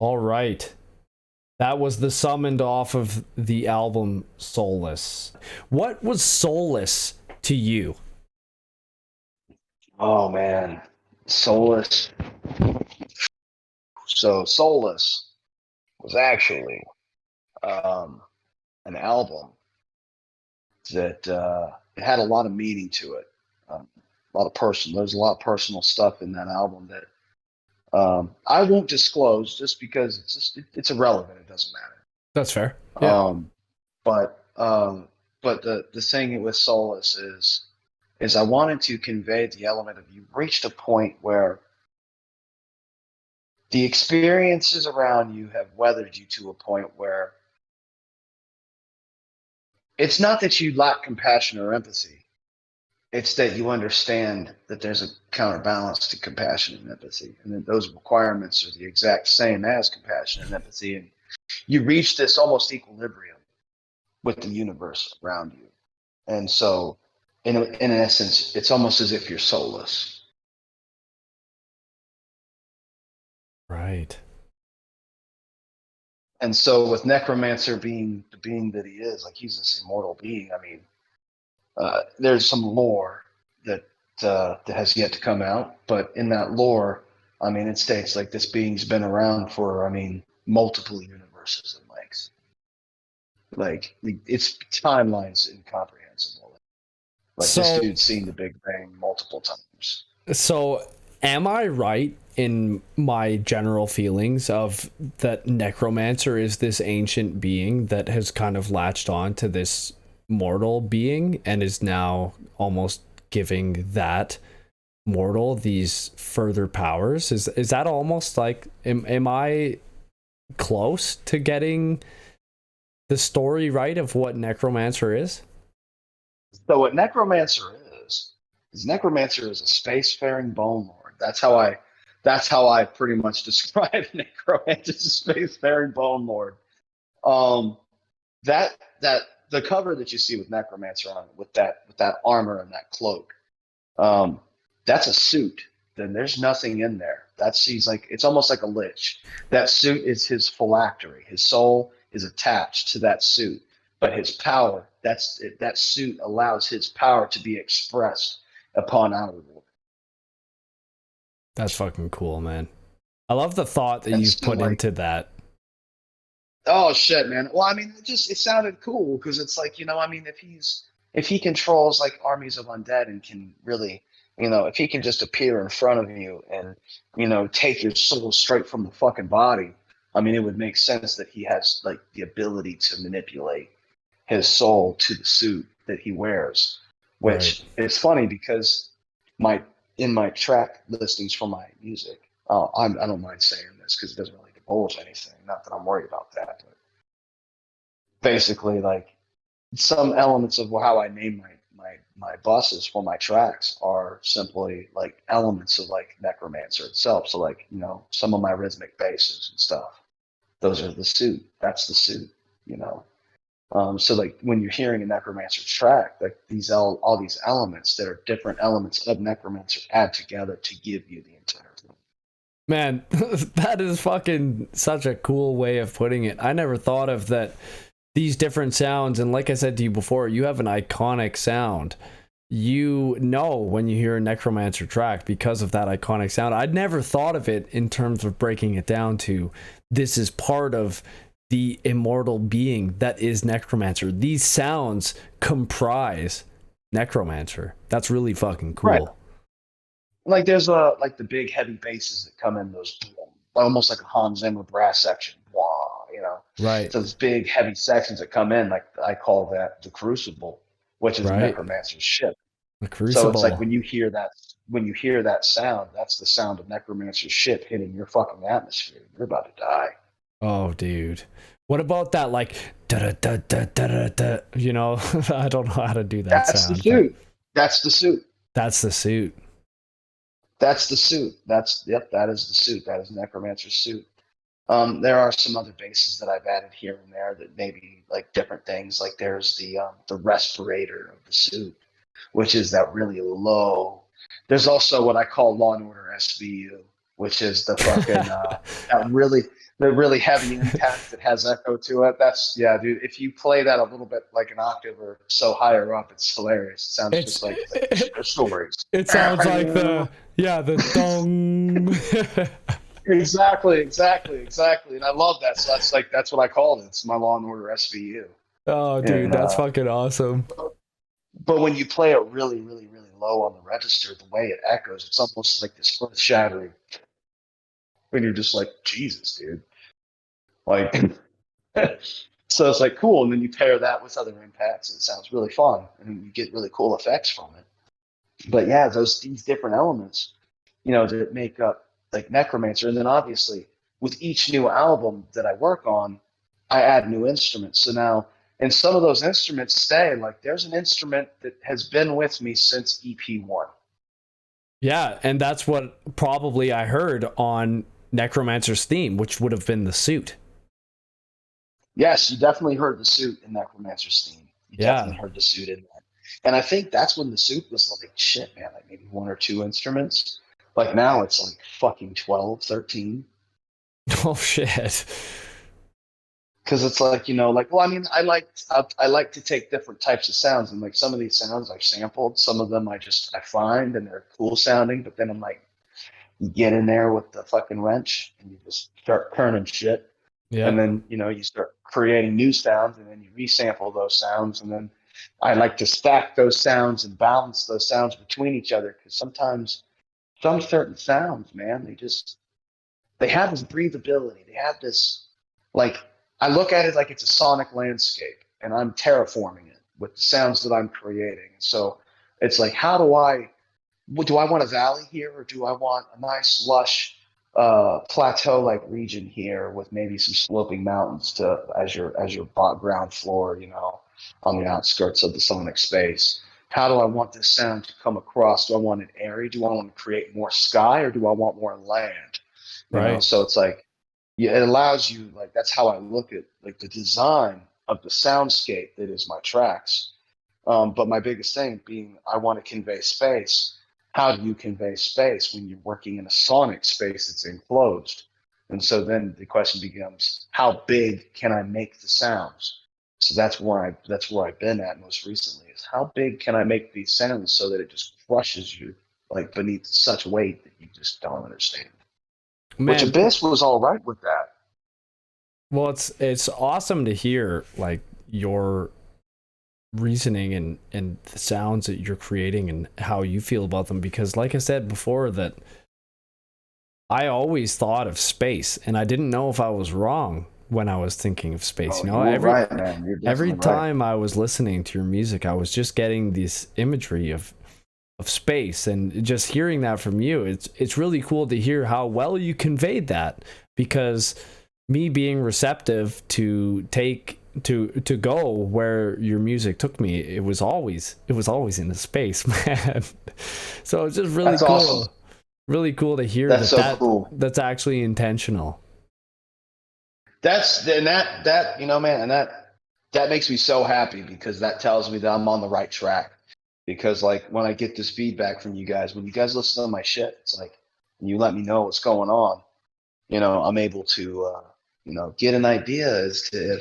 All right. That was the summoned off of the album Soulless. What was Soulless to you? Oh man, Soulless. So Soulless was actually um, an album that it had a lot of meaning to it. A lot of personal. There's a lot of personal stuff in that album that I won't disclose just because it's irrelevant. It doesn't matter. That's fair. Yeah. Um, but the thing with Solace is I wanted to convey the element of you reached a point where the experiences around you have weathered you to a point where it's not that you lack compassion or empathy. It's that you understand that there's a counterbalance to compassion and empathy, and that those requirements are the exact same as compassion and empathy. And you reach this almost equilibrium with the universe around you. And so, in essence, it's almost as if you're soulless. Right. And so, with Necromancer being the being that he is, like he's this immortal being. I mean, there's some lore that has yet to come out, but in that lore, I mean, it states like this being's been around for, I mean, multiple universes and like its timeline's incomprehensible. Like this So dude's seen the Big Bang multiple times. so am I right in my general feelings of that Necromancer is this ancient being that has kind of latched on to this mortal being and is now almost giving that mortal these further powers? Is that almost like am I close to getting the story right of what Necromancer is? So what Necromancer is Necromancer is a spacefaring bone lord. That's how I pretty much describe Necromancer as a spacefaring bone lord. Um, that the cover that you see with Necromancer on it, with that armor and that cloak, um, that's a suit. Then there's nothing in there. That's he's like it's almost like a lich. That suit is his phylactery. His soul is attached to that suit, but his power that suit allows his power to be expressed upon outer world. That's fucking cool, man. I love the thought that And you've so put like, into that. oh shit, man. Well, I mean, it sounded cool because it's like I mean, if he controls like armies of undead and can really, if he can just appear in front of you and take your soul straight from the fucking body, I mean, it would make sense that he has like the ability to manipulate his soul to the suit that he wears, Right. which is funny because my in my track listings for my music, I don't mind saying this because it doesn't really divulge anything. Not that I'm worried about that, but basically, like some elements of how I name my buses for my tracks are simply like elements of like Necromancer itself. So like some of my rhythmic basses and stuff. Those are the suit. That's the suit. You know. So like when you're hearing a Necromancer track, like all these elements that are different elements of Necromancer add together to give you the entire thing. Man, that is fucking such a cool way of putting it. I never thought of that these different sounds, and like I said to you before, you have an iconic sound. You know when you hear a Necromancer track because of that iconic sound. I'd never thought of it in terms of breaking it down to this is part of the immortal being that is Necromancer. These sounds comprise Necromancer. That's really fucking cool. Right. Like there's like the big heavy basses that come in those almost like a Hans Zimmer brass section. Wow. Right. So those big heavy sections that come in, like I call that the crucible, which is Right. Necromancer's ship. The So it's like Crucible. when you hear that sound, that's the sound of Necromancer's ship hitting your fucking atmosphere. You're about to die. Oh, dude. What about that, like, da da da da da da? I don't know how to do that That's the sound, but suit. That's the suit. that's the suit. That's the suit. That is the suit. That is Necromancer's suit. There are some other bases that I've added here and there that maybe like different things. Like there's the respirator of the suit, which is that really low. There's also what I call Law and Order SVU, which is the fucking that really the really heavy impact that has echo to it. That's yeah, dude. If you play that a little bit like an octave or so higher up, it's hilarious. It sounds It's just like stories. it sounds like the dong. Exactly. And I love that. So that's what I call it. It's my Law and Order SVU. Oh, dude, And that's fucking awesome. but when you play it really low on the register, the way it echoes, it's almost like this earth shattering. When you're just like, Jesus, dude. Like so it's like cool, and then you pair that with other impacts, and it sounds really fun, and you get really cool effects from it. But yeah, these different elements, that make up like Necromancer, and then obviously with each new album that I work on, I add new instruments. So now, and some of those instruments stay. Like there's an instrument that has been with me since EP1. Yeah, and that's what probably I heard on Necromancer's theme, which would have been the suit. Yes, you definitely heard the suit in Necromancer's theme. You Yeah. definitely heard the suit in that. And I think that's when the suit was like, shit, man, like maybe one or two instruments. Like now it's like fucking 12, 13. Oh shit. Because it's like, well, I mean, I like to take different types of sounds, and like some of these sounds I've sampled, some of them I find and they're cool sounding, but then I'm like, you get in there with the fucking wrench and you just start turning shit. And Yep. then you start creating new sounds, and then you resample those sounds, and then I like to stack those sounds and balance those sounds between each other, because sometimes some certain sounds, man, they have this breathability, they have this, like, I look at it like it's a sonic landscape, and I'm terraforming it with the sounds that I'm creating. So it's like, do I want a valley here, or do I want a nice lush plateau like region here with maybe some sloping mountains to as your ground floor, on the outskirts of the sonic space? How do I want this sound to come across? Do I want it airy? Do I want to create more sky, or do I want more land? Right. So it's like, yeah, it allows you, like, that's how I look at like the design of the soundscape that is my tracks. But my biggest thing being, I want to convey space. How do you convey space when you're working in a sonic space that's enclosed? And so then the question becomes, how big can I make the sounds? So that's where I've been at most recently, is how big can I make these sounds so that it just crushes you like beneath such weight that you just don't understand. Which Man, Abyss was all right with that. well, it's awesome to hear like your reasoning and the sounds that you're creating and how you feel about them, because like I said before, that I always thought of space and I didn't know if I was wrong when I was thinking of space. Oh, you're right, man. You're Every definitely right. time I was listening to your music, I was just getting this imagery of space, and just hearing that from you, it's really cool to hear how well you conveyed that, because me being receptive to go where your music took me, it was always in the space, man. So it's just really That's cool. awesome. Really cool to hear That's so cool. that's actually intentional. Man, and that makes me so happy, because that tells me that I'm on the right track. Because like when I get this feedback from you guys, when you guys listen to my shit, it's like, and you let me know what's going on, I'm able to get an idea as to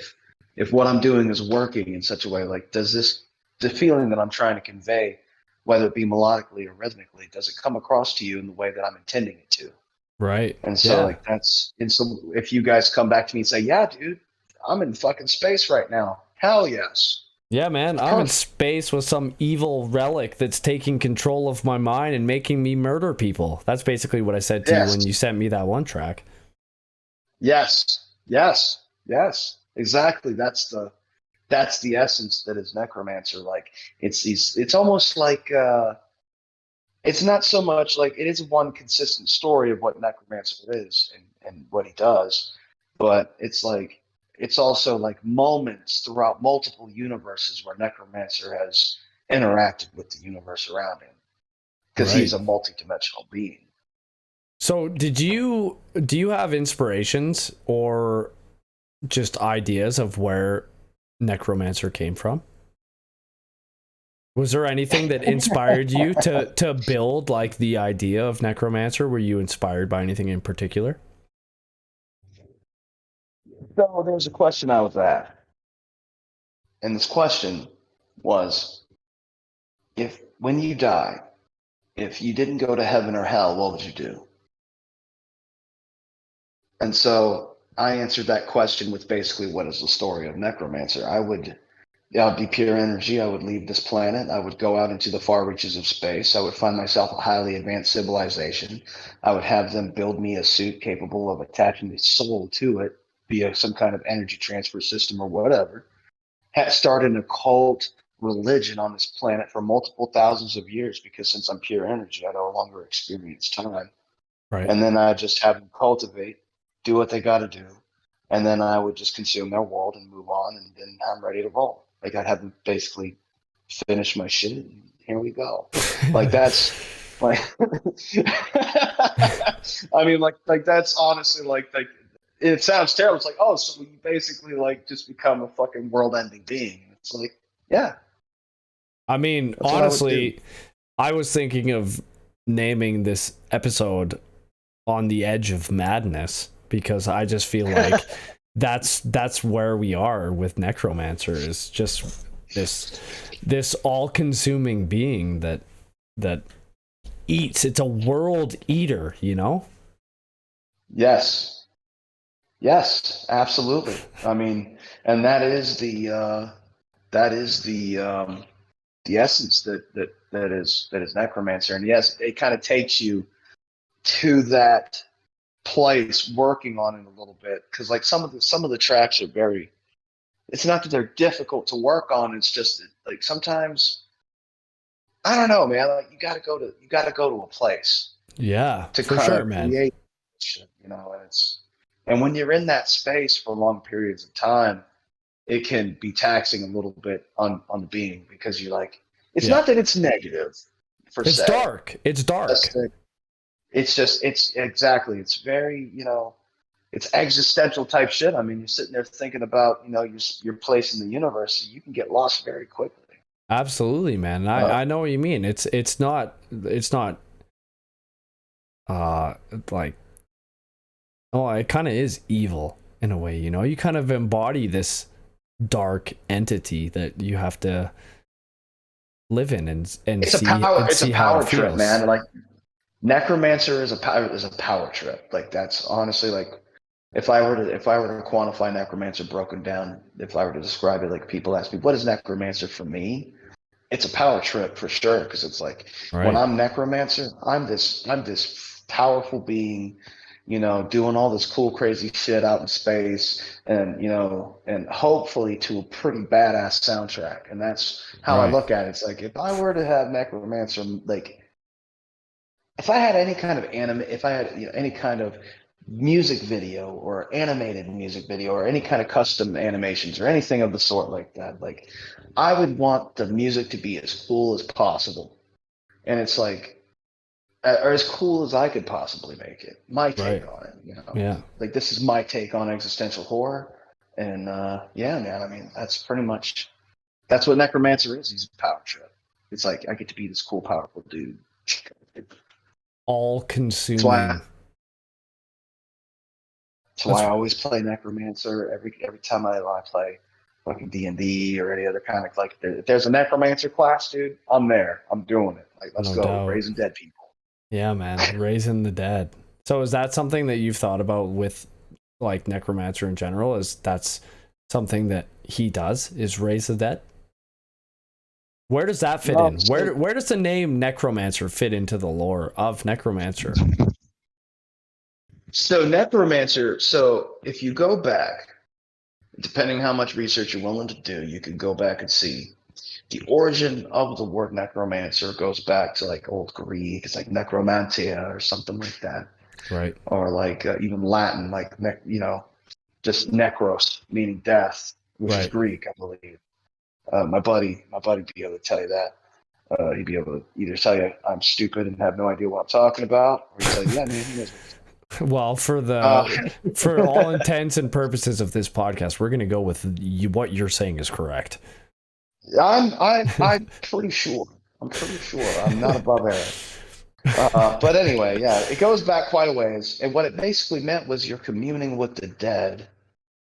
if what I'm doing is working in such a way. Like, the feeling that I'm trying to convey, whether it be melodically or rhythmically, does it come across to you in the way that I'm intending it to? Right. And so Yeah. like so if you guys come back to me and say, yeah, dude, I'm in fucking space right now. Hell yes. Yeah, man, It's I'm in perfect. space with some evil relic that's taking control of my mind and making me murder people. That's basically what I said to you when Yes. you sent me that one track. Yes. Yes. Yes. Exactly. That's the essence that is Necromancer. Like, it's almost like it's not so much like it is one consistent story of what Necromancer is and what he does, but it's also like moments throughout multiple universes where Necromancer has interacted with the universe around him, because he's Right. a multidimensional being. So, do you have inspirations or just ideas of where Necromancer came from? Was there anything that inspired you to build like the idea of Necromancer? Were you inspired by anything in particular? So there was a question I was asked, and this question was, if when you die, if you didn't go to heaven or hell, what would you do? And so I answered that question with basically what is the story of Necromancer. Yeah, I'd be pure energy. I would leave this planet. I would go out into the far reaches of space. I would find myself a highly advanced civilization. I would have them build me a suit capable of attaching the soul to it via some kind of energy transfer system or whatever. Start an occult religion on this planet for multiple thousands of years, because since I'm pure energy, I no longer experience time. Right. And then I just have them cultivate, do what they got to do, and then I would just consume their world and move on, and then I'm ready to roll. Like, I'd have them basically finish my shit, and here we go. Like, that's like, I mean, like that's honestly like it sounds terrible. It's like, oh, so you basically like just become a fucking world-ending being. It's like, yeah. I mean, honestly, I was thinking of naming this episode On the Edge of Madness, because I just feel like that's where we are with Necromancer, is just this all-consuming being that eats. It's a world eater, you know? Yes, absolutely. I mean, and that is the essence that is Necromancer. And yes, it kind of takes you to that place, working on it a little bit, because like some of the tracks are very, it's not that they're difficult to work on, it's just like sometimes, I don't know, man, like you got to go to a place, Yeah, to for kind sure, of man. create shit, and when you're in that space for long periods of time, it can be taxing a little bit on the being, because you're like, it's not that it's negative per It's se. dark. It's dark. It's exactly, it's very, it's existential type shit. I mean, you're sitting there thinking about, your place in the universe. You can get lost very quickly. Absolutely, man. I know what you mean. It's not like, oh, it kind of is evil in a way, you kind of embody this dark entity that you have to live in and It's see a power trip, feels. man. Like, Necromancer is a power trip. Like, that's honestly, like, if I were to quantify Necromancer broken down, if I were to describe it, like, people ask me, what is Necromancer for me? It's a power trip for sure, because it's like, when I'm Necromancer, I'm this powerful being, doing all this cool, crazy shit out in space, and and hopefully to a pretty badass soundtrack. And that's how I look at it. It's like, if I were to have Necromancer, like, if I had any kind of if I had any kind of music video or animated music video or any kind of custom animations or anything of the sort like that, like, I would want the music to be as cool as possible, and it's like, or as cool as I could possibly make it. My take on it, Yeah. Like, this is my take on existential horror, and yeah, man. I mean, that's what Necromancer is. He's a power trip. It's like, I get to be this cool, powerful dude. All-consuming. That's why I always play Necromancer every time I play fucking D&D or any other kind of, like, if there's a Necromancer class, dude, I'm there. I'm doing it. Like, let's go. Raising dead people. Yeah, man. Raising the dead. So is that something that you've thought about with, like, Necromancer in general? Is that's something that he does, is raise the dead? Where does that fit in? Where does the name Necromancer fit into the lore of Necromancer? So Necromancer, if you go back, depending how much research you're willing to do, you could go back and see the origin of the word Necromancer goes back to, like, old Greek. It's like necromantia or something like that. Right. Or like even Latin, like, just necros, meaning death, which is Greek, I believe. My buddy be able to tell you that. He'd be able to either tell you I'm stupid and have no idea what I'm talking about, or he'd tell you, yeah, man, he knows what he's talking about. Well, for all intents and purposes of this podcast, we're going to go with what you're saying is correct. I'm pretty sure. I'm pretty sure. I'm not a barbarian. But anyway, yeah, it goes back quite a ways. And what it basically meant was you're communing with the dead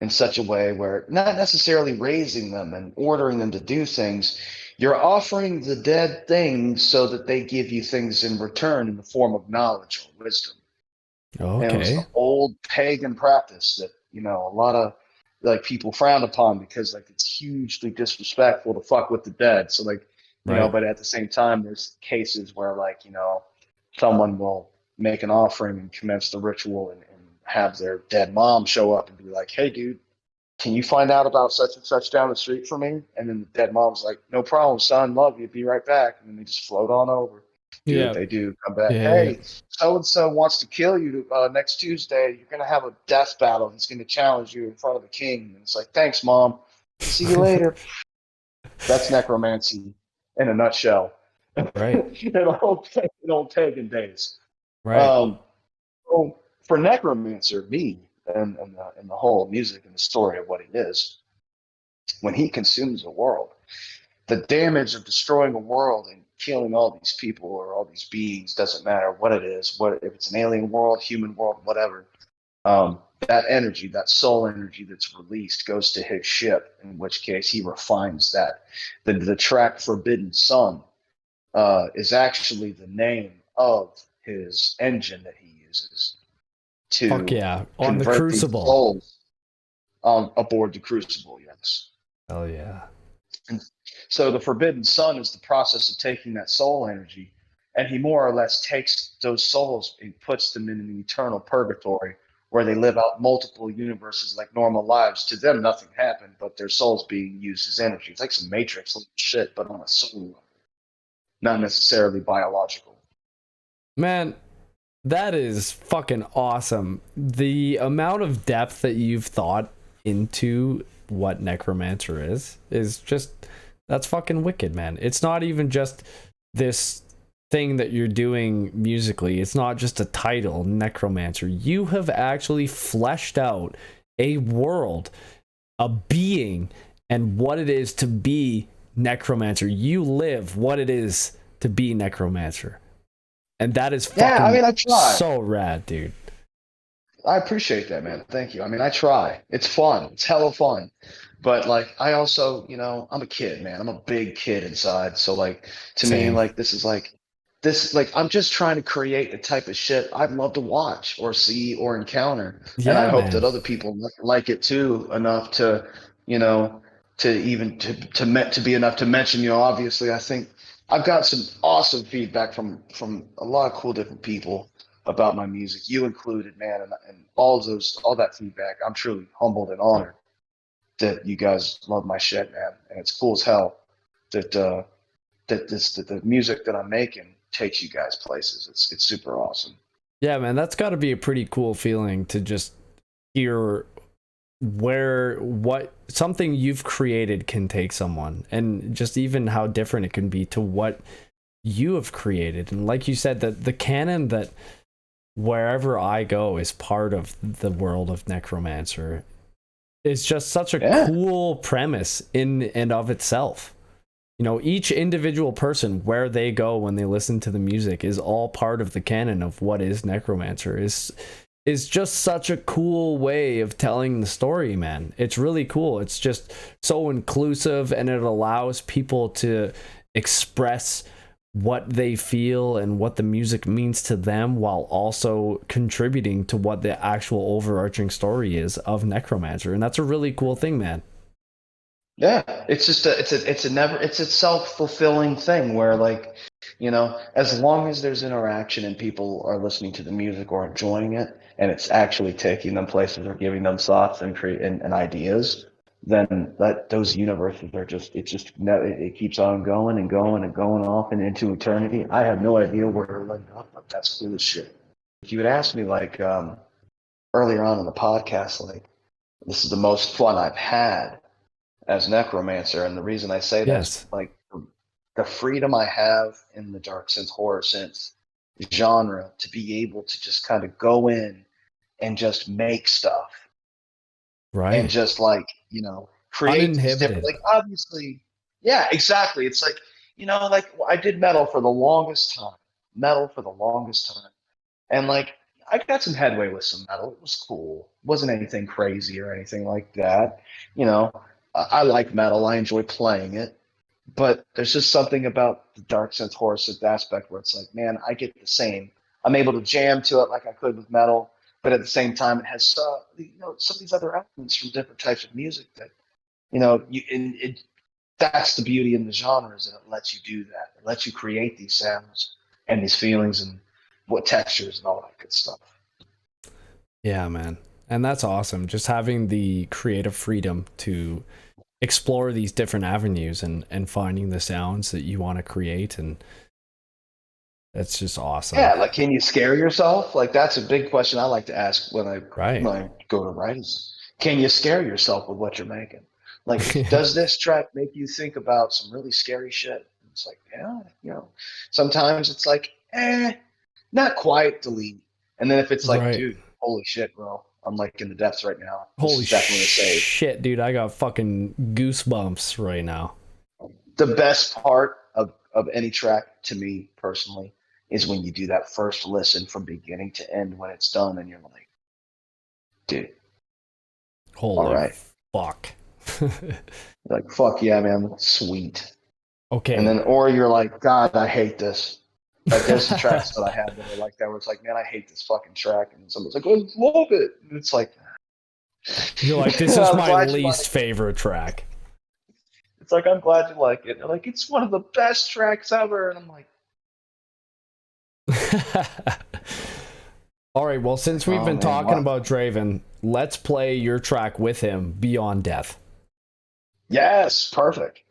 in such a way where not necessarily raising them and ordering them to do things, you're offering the dead things so that they give you things in return in the form of knowledge or wisdom. And it was an Okay. old pagan practice that, a lot of like people frowned upon because like it's hugely disrespectful to fuck with the dead. So like, Right. but at the same time, there's cases where like, someone will make an offering and commence the ritual and have their dead mom show up and be like, hey dude, can you find out about such and such down the street for me? And then the dead mom's like, no problem, son, love you, be right back. And then they just float on over. Do what Yeah. they do, come back. Yeah. Hey, so and so wants to kill you next Tuesday. You're going to have a death battle. He's going to challenge you in front of the king. And it's like, thanks, mom. See you later. That's necromancy in a nutshell. Right. in old pagan days. Right. Um, so for Necromancer, me, and the whole music and the story of what he is, when he consumes a world, the damage of destroying a world and killing all these people or all these beings doesn't matter what it is, what if it's an alien world, human world, whatever. That energy, that soul energy that's released, goes to his ship. In which case, he refines that. The track "Forbidden Sun" is actually the name of his engine that he uses Fuck to yeah. On the convert these Crucible. souls aboard the Crucible. Yes. Hell yeah. And so the Forbidden Sun is the process of taking that soul energy, and he more or less takes those souls and puts them in an eternal purgatory where they live out multiple universes like normal lives. To them, nothing happened, but their souls being used as energy. It's like some Matrix shit, but on a soul level, not necessarily biological. Man, that is fucking awesome. The amount of depth that you've thought into what Necromancer is just, that's fucking wicked, man. It's not even just this thing that you're doing musically. It's not just a title, Necromancer. You have actually fleshed out a world, a being, and what it is to be Necromancer. You live what it is to be Necromancer. And that is Yeah, I fucking mean, I try. so rad, dude. I appreciate that, man. Thank you. I mean, I try. It's fun. It's hella fun. But like, I also, I'm a kid, man. I'm a big kid inside. So like, to me, Same. like, this, like, I'm just trying to create the type of shit I'd love to watch or see or encounter. And I Yeah, hope that man. other people like it too enough to, you know, to even to be enough to mention. Obviously, I think I've got some awesome feedback from a lot of cool different people about my music, you included, man, and all that feedback. I'm truly humbled and honored that you guys love my shit, man, and it's cool as hell that that the music that I'm making takes you guys places. It's super awesome. Yeah, man, that's got to be a pretty cool feeling to just hear where what something you've created can take someone, and just even how different it can be to what you have created. And like you said, that the canon that wherever I go is part of the world of Necromancer is just such a Yeah, cool premise in and of itself. Each individual person, where they go when they listen to the music, is all part of the canon of what is Necromancer. Is just such a cool way of telling the story, man. It's really cool. It's just so inclusive, and it allows people to express what they feel and what the music means to them, while also contributing to what the actual overarching story is of Necromancer. And that's a really cool thing, man. yeah. It's a self-fulfilling thing where like, as long as there's interaction and people are listening to the music or enjoying it, and it's actually taking them places or giving them thoughts and create and ideas, then that those universes are it keeps on going and going and going off and into eternity. I have no idea where it'll end up, but that's cool as shit. If you would ask me like earlier on in the podcast, like this is the most fun I've had as Necromancer. And the reason I say that is Yes. like the freedom I have in the dark synth horror synth genre to be able to just kind of go in and just make stuff and Right. just like, create these different, Uninhibited. like obviously, Yeah, exactly. It's like, like I did metal for the longest time. And like, I got some headway with some metal. It was cool. It wasn't anything crazy or anything like that. You know, I like metal. I enjoy playing it. But there's just something about the dark synth horror synth aspect where it's like, man, I get the same. I'm able to jam to it like I could with metal, but at the same time, it has some of these other elements from different types of music that that's the beauty in the genre is that it lets you do that. It lets you create these sounds and these feelings and what textures and all that good stuff. Yeah, man. And that's awesome. Just having the creative freedom to explore these different avenues and finding the sounds that you want to create, and that's just awesome. Yeah, like can you scare yourself? Like that's a big question I like to ask when I Right. go to write is can you scare yourself with what you're making? Like, does this track make you think about some really scary shit? It's like, yeah, sometimes it's like, not quite delete. And then if it's like, Right. dude, holy shit, bro, I'm like in the depths right now. This Holy is definitely a save. shit, dude, I got fucking goosebumps right now. The best part of any track to me personally is when you do that first listen from beginning to end when it's done and you're like, dude, all Holy right. fuck. Like, fuck yeah, man, sweet. Okay. And then, or you're like, God, I hate this. Like, there's some tracks that I had that are like that, where it's like, man, I hate this fucking track. And someone's like, I love it. And it's like, you're like, this is I'm my glad you like least it. favorite track. It's like, I'm glad you like it. They're like, it's one of the best tracks ever. And I'm like, all right, well, since we've been man, talking wow. about Draven, let's play your track with him, Beyond Death. Yes, perfect.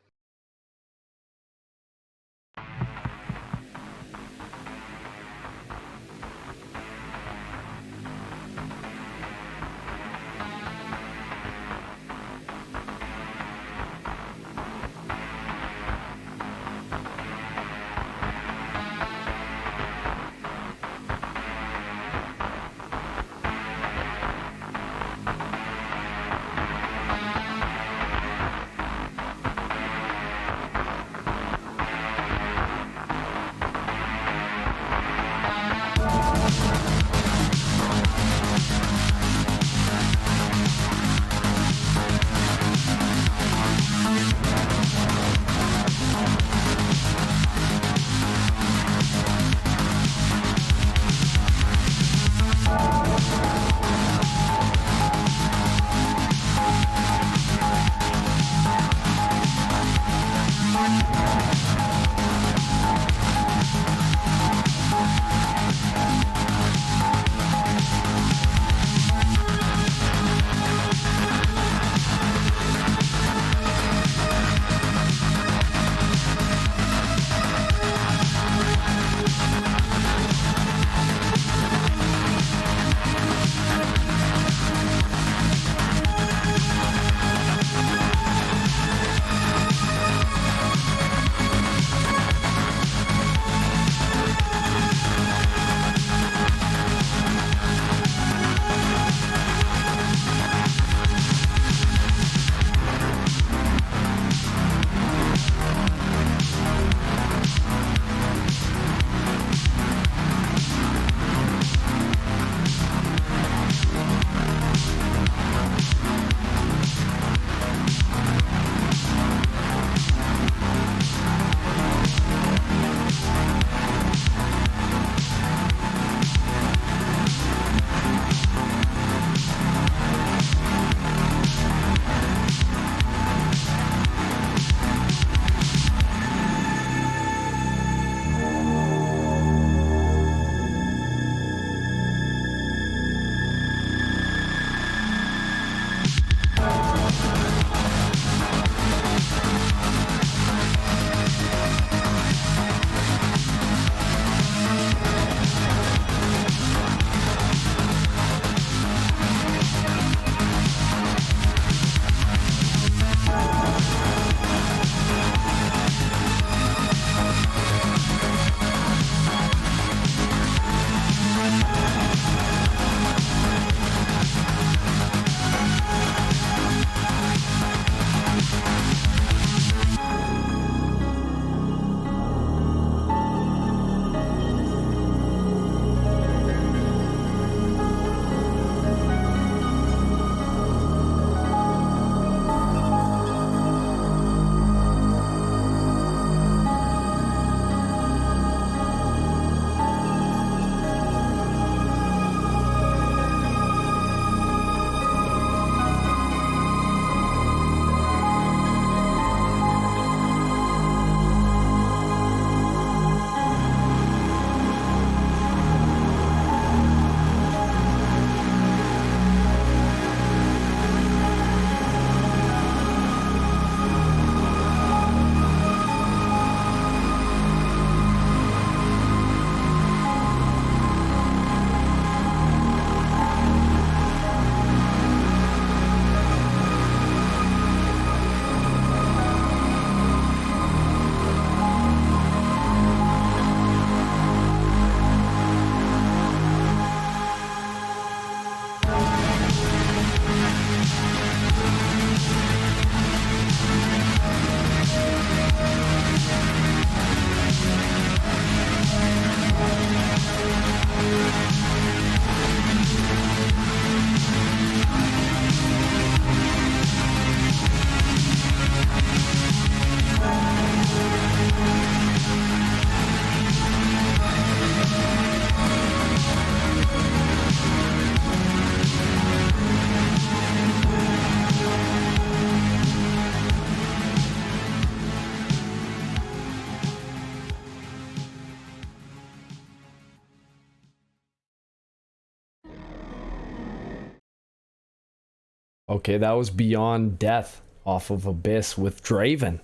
Okay, that was Beyond Death off of Abyss with Draven,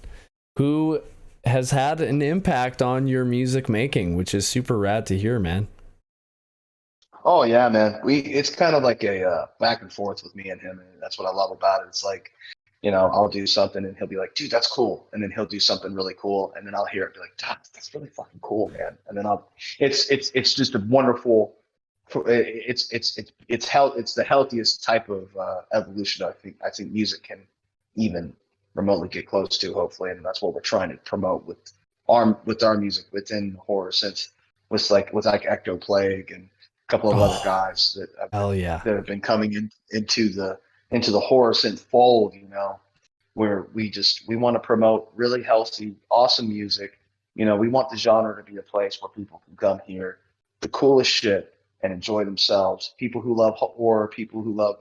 who has had an impact on your music making, which is super rad to hear, man. Oh yeah, man. It's kind of like a back and forth with me and him, and that's what I love about it. It's like, I'll do something and he'll be like, "Dude, that's cool," and then he'll do something really cool, and then I'll hear it and be like, "Dad, that's really fucking cool, man." And then it's just a wonderful. It's the healthiest type of evolution I think music can even remotely get close to, hopefully, and that's what we're trying to promote with our music within horror, since with like Ecto Plague and couple of other Oh, guys that have hell been yeah. coming into the horror synth fold, where we want to promote really healthy, awesome music. We want the genre to be a place where people can come hear the coolest shit and enjoy themselves. People who love horror, people who love,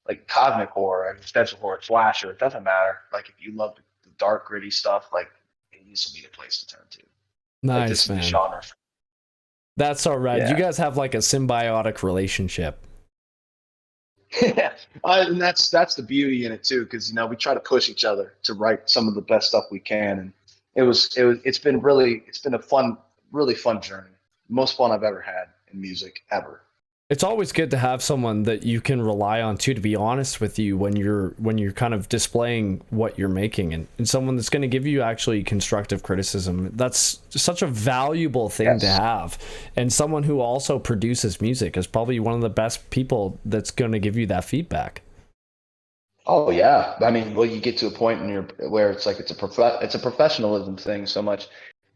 like cosmic horror, existential horror, slasher, it doesn't matter. Like if you love the dark, gritty stuff, like it needs to be a place to turn to. Like this Nice, is the man. genre. That's so rad. You Yeah. guys have like a symbiotic relationship. Yeah, and that's the beauty in it too, because we try to push each other to write some of the best stuff we can, and it's been a fun, really fun journey, most fun I've ever had in music ever. It's always good to have someone that you can rely on too, to be honest with you when you're kind of displaying what you're making, and someone that's going to give you actually constructive criticism. That's such a valuable thing to Yes. have. And someone who also produces music is probably one of the best people that's going to give you that feedback. Oh yeah. I mean, well, you get to a point in your where it's like it's a professionalism thing so much,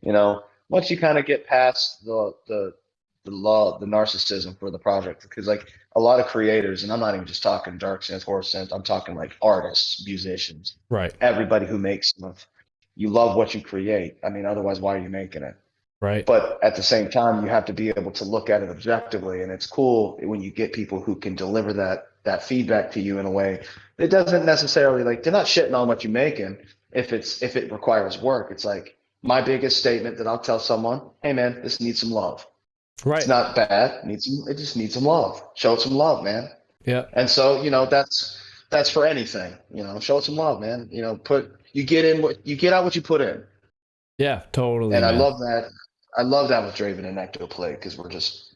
once you kind of get past the narcissism for the project, because like a lot of creators, and I'm not even just talking dark synth, horror synth, I'm talking like artists, musicians, Right. everybody who makes stuff. You love what you create. I mean, otherwise, why are you making it? Right. But at the same time, you have to be able to look at it objectively, and it's cool when you get people who can deliver that feedback to you in a way that doesn't necessarily, like, they're not shitting on what you're making. If it requires work, it's like my biggest statement that I'll tell someone: "Hey man, this needs some love. It's Right. not bad. It just needs some love. Show it some love, man." Yeah. And so, that's for anything. Show it some love, man. You get out what you put in. Yeah, totally, And I man. love that. I love that with Draven and Ecto Play, because we're just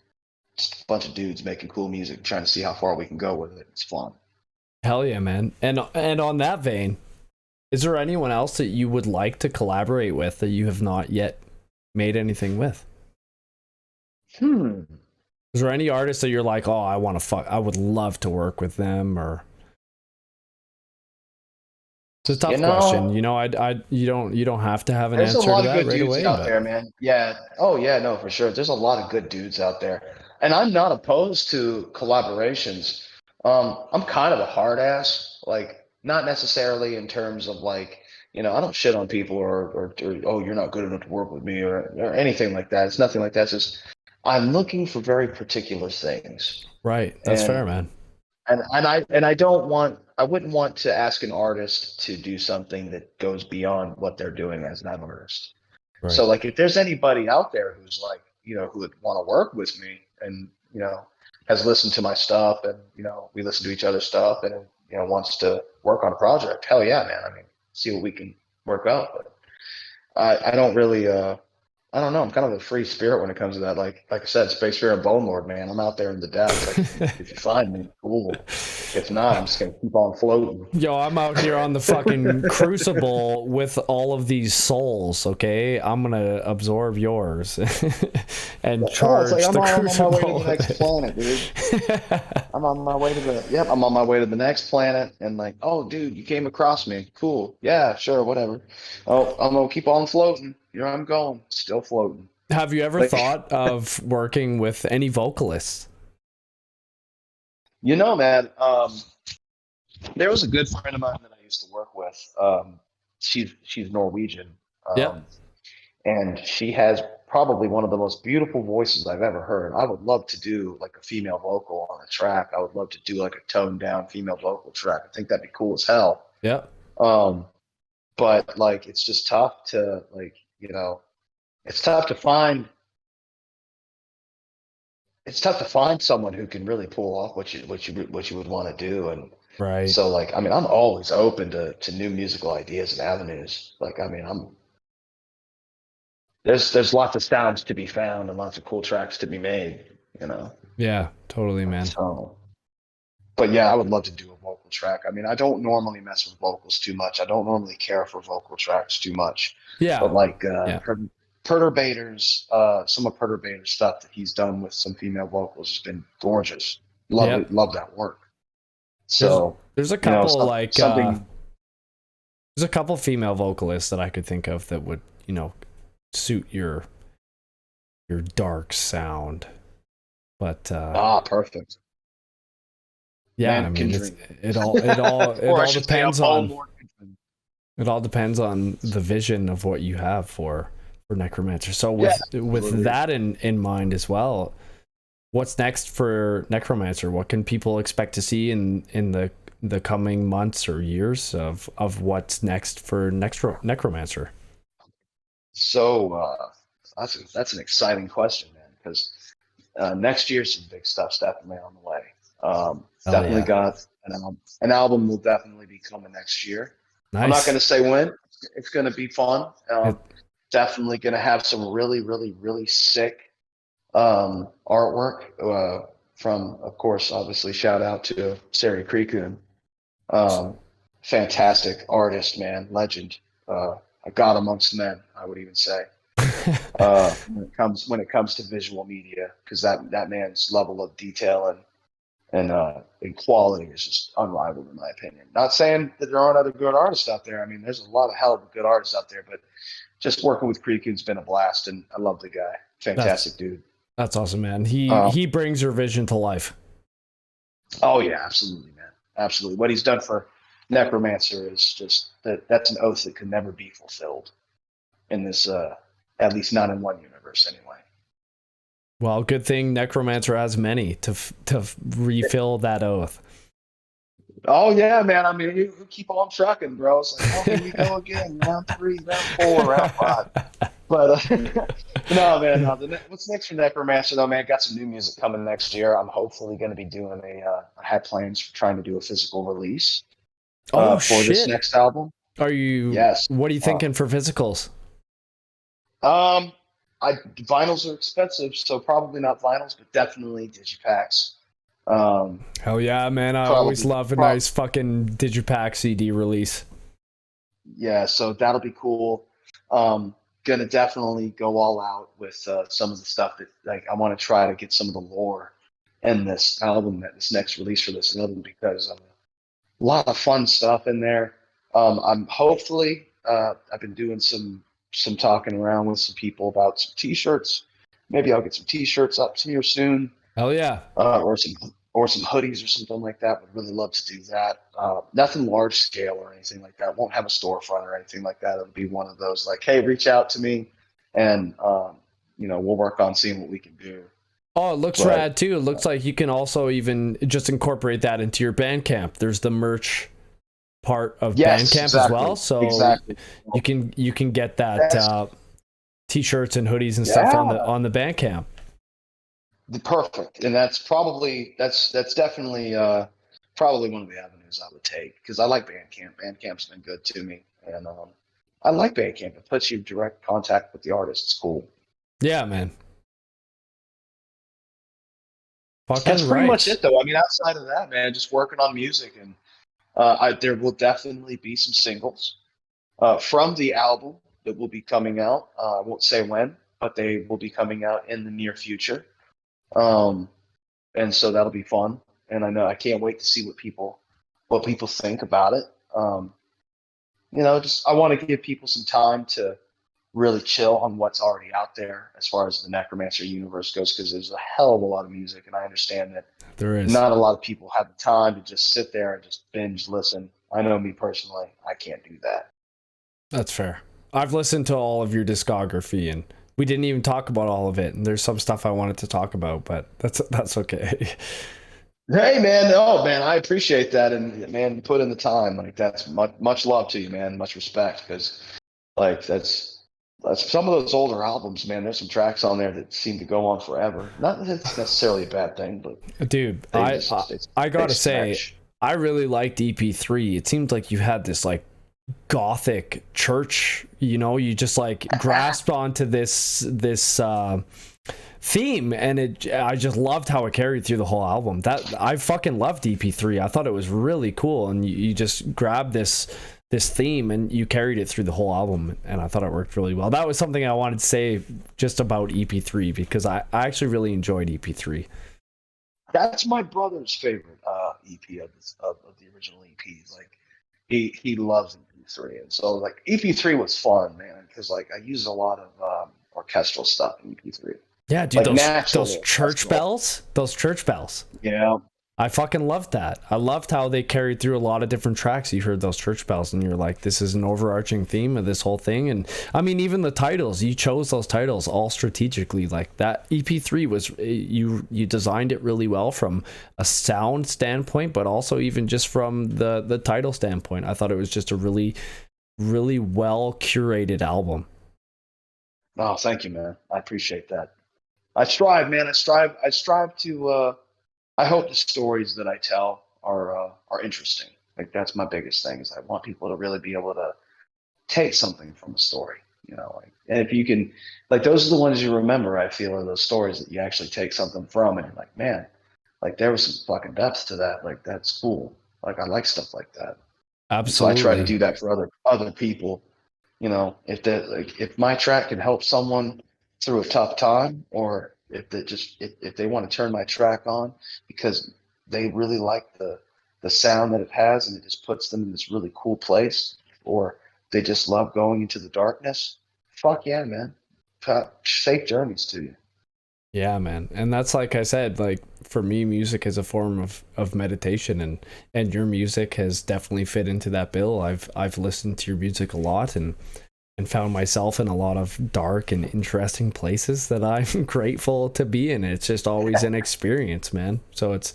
a bunch of dudes making cool music, trying to see how far we can go with it. It's fun. Hell yeah, man. And on that vein, is there anyone else that you would like to collaborate with that you have not yet made anything with? Hmm. Is there any artist that you're like, oh, I would love to work with them? Or it's a You tough question. know, You don't have to have an there's a answer to lot of that good right dudes away, out but there, man. Yeah. Oh, yeah, no, for sure. There's a lot of good dudes out there. And I'm not opposed to collaborations. I'm kind of a hard ass, like, not necessarily in terms of like, I don't shit on people, or oh, you're not good enough to work with me, or anything like that. It's nothing like that. It's just I'm looking for very particular things. right, that's And fair, man. I wouldn't want to ask an artist to do something that goes beyond what they're doing as an artist. Right. So like if there's anybody out there who's like, who would want to work with me, and, has listened to my stuff, and, we listen to each other's stuff, and, wants to work on a project, hell yeah, man. I mean, see what we can work out. But I don't really I don't know. I'm kind of a free spirit when it comes to that. Like I said, Space Fear and Bone Lord, man. I'm out there in the depths. Like if you find me, cool. If not, I'm just gonna keep on floating. Yo, I'm out here on the fucking crucible with all of these souls, okay? I'm gonna absorb yours and Oh, it's like charge I'm the on my way to crucible the next with planet, dude. it. I'm on my way to the next planet, and like, oh, dude, you came across me. Cool. Yeah, sure, whatever. Oh, I'm gonna keep on floating. Here I'm going, still floating. Have you ever Like, thought of working with any vocalists? man. There was a good friend of mine that I used to work with. She's Norwegian. Yeah. And she has probably one of the most beautiful voices I've ever heard. I would love to do like a female vocal on a track. I would love to do like a toned down female vocal track. I think that'd be cool as hell. Yeah. Um, but like, it's just tough to like, it's tough to find. It's tough to find someone who can really pull off what you would want to do. And Right. So like, I mean, I'm always open to new musical ideas and avenues. Like, I mean, there's lots of sounds to be found and lots of cool tracks to be made, you know. Yeah, totally, man. So, but yeah, I would love to do a vocal track. I mean, I don't normally mess with vocals too much. I don't normally care for vocal tracks too much. Yeah. But like Yeah. Perturbator's, some of Perturbator's stuff that he's done with some female vocals has been gorgeous. Love Yep. it, love that work. There's So, there's a you know, couple like something. there's a couple female vocalists that I could think of that would, suit your dark sound. But Perfect. yeah, Man I can mean dream. it all depends on Lord can dream. it all depends on the vision of what you have for Necromancer. So Yeah, with absolutely. that in mind as well, what's next for Necromancer? What can people expect to see in the coming months or years of what's next for Necromancer? So that's an exciting question, man, because next year some big stuff's definitely on the way. Hell Definitely yeah. got an album will definitely be coming next year. I'm not going Nice. to say when. It's going to be fun. It, Definitely going to have some really, really, really sick artwork from, of course, obviously, shout out to Sari Krikun. Um, Fantastic artist, man, legend. A god amongst men, I would even say. When it comes to visual media, because that man's level of detail and quality is just unrivaled in my opinion. Not saying that there aren't other good artists out there. I mean, there's a lot of hell of good artists out there, but just working with Krikun's been a blast, and I love the guy. that's Fantastic dude. that's awesome, man. He Um, he brings your vision to life. oh yeah, absolutely, man, absolutely. What he's done for Necromancer is just that's an oath that could never be fulfilled in this, at least not in one universe anyway. Well, good thing Necromancer has many to refill that oath. Oh yeah, man. I mean, you keep on trucking, bro. It's like, oh, here we go again. Round three, round four, round five. But no, man. No, what's next for Necromancer, though, man? Got some new music coming next year. I'm hopefully going to be doing I had plans for trying to do a physical release Oh for this shit. next album. Are you Yes. what are you Uh, thinking for physicals? um, vinyls are expensive, so probably not vinyls, but definitely digipacks. Um, Hell yeah, man. I always probably, love a prob nice fucking digipack CD release. yeah. So that'll be cool. Gonna definitely go all out with some of the stuff that like I want to try to get some of the lore in this album, that this next release for this album, because a lot of fun stuff in there. I'm hopefully I've been doing some talking around with some people about some t-shirts. Maybe I'll get some t-shirts up here soon, Hell yeah. or some hoodies or something like that. Would really love to do that. Nothing large scale or anything like that. Won't have a storefront or anything like that. It'll be one of those like, hey, reach out to me, and we'll work on seeing what we can do. Oh, it looks But rad too. It looks like you can also even just incorporate that into your Bandcamp. There's the merch part of yes, Bandcamp as exactly, well, so exactly. you can get that That's t-shirts and hoodies and stuff yeah, on the Bandcamp. perfect. And that's definitely probably one of the avenues I would take, because I like Bandcamp. Bandcamp's been good to me, and I like Bandcamp. It puts you in direct contact with the artist. It's cool. Yeah, man. That's Fucking pretty much right. it, though. I mean, outside of that, man, just working on music, and there will definitely be some singles from the album that will be coming out. I won't say when, but they will be coming out in the near future. Um, and so that'll be fun. And I know I can't wait to see what people think about it. Just I want to give people some time to really chill on what's already out there as far as the Necromancer universe goes, because there's a hell of a lot of music, and I understand that There is. not a lot of people have the time to just sit there and just binge listen. I know me personally, I can't do that. That's fair. I've listened to all of your discography and we didn't even talk about all of it. And there's some stuff I wanted to talk about, but that's okay. Hey man, oh man, I appreciate that, and man, you put in the time. Like that's much love to you, man. Much respect, because like that's some of those older albums, man. There's some tracks on there that seem to go on forever. Not that it's necessarily a bad thing, but Dude, they I just I they gotta say, stretch. I really liked EP3. It seemed like you had this like gothic church, you just like grasped onto this theme, and I just loved how it carried through the whole album. That I fucking loved EP3. I thought it was really cool, and you just grabbed this theme and you carried it through the whole album, and I thought it worked really well. That was something I wanted to say just about EP3, because I actually really enjoyed EP3. That's my brother's favorite EP of the original EP. Like he loves EP3, and so like EP3 was fun, man, because like I use a lot of orchestral stuff in EP3. Yeah, dude, like those church bells, Yeah, I fucking loved that. I loved how they carried through a lot of different tracks. You heard those church bells and you're like, this is an overarching theme of this whole thing. And I mean, even the titles, you chose those titles all strategically. Like that EP3 was, you designed it really well from a sound standpoint, but also even just from the title standpoint. I thought it was just a really, really well curated album. Oh, thank you, man. I appreciate that. I strive, man. I strive to, I hope the stories that I tell are interesting. Like that's my biggest thing, is I want people to really be able to take something from a story, like, and if you can, like, those are the ones you remember, I feel, are those stories that you actually take something from and you're like, man, like there was some fucking depth to that. Like that's cool. Like I like stuff like that. Absolutely. So I try to do that for other people. If my track can help someone through a tough time, or if they want to turn my track on because they really like the sound that it has and it just puts them in this really cool place, or they just love going into the darkness, fuck yeah, man. Safe journeys to you. Yeah, man. And that's, like I said, like for me, music is a form of meditation, and your music has definitely fit into that bill. I've listened to your music a lot and found myself in a lot of dark and interesting places that I'm grateful to be in. It's just always an experience, man. So it's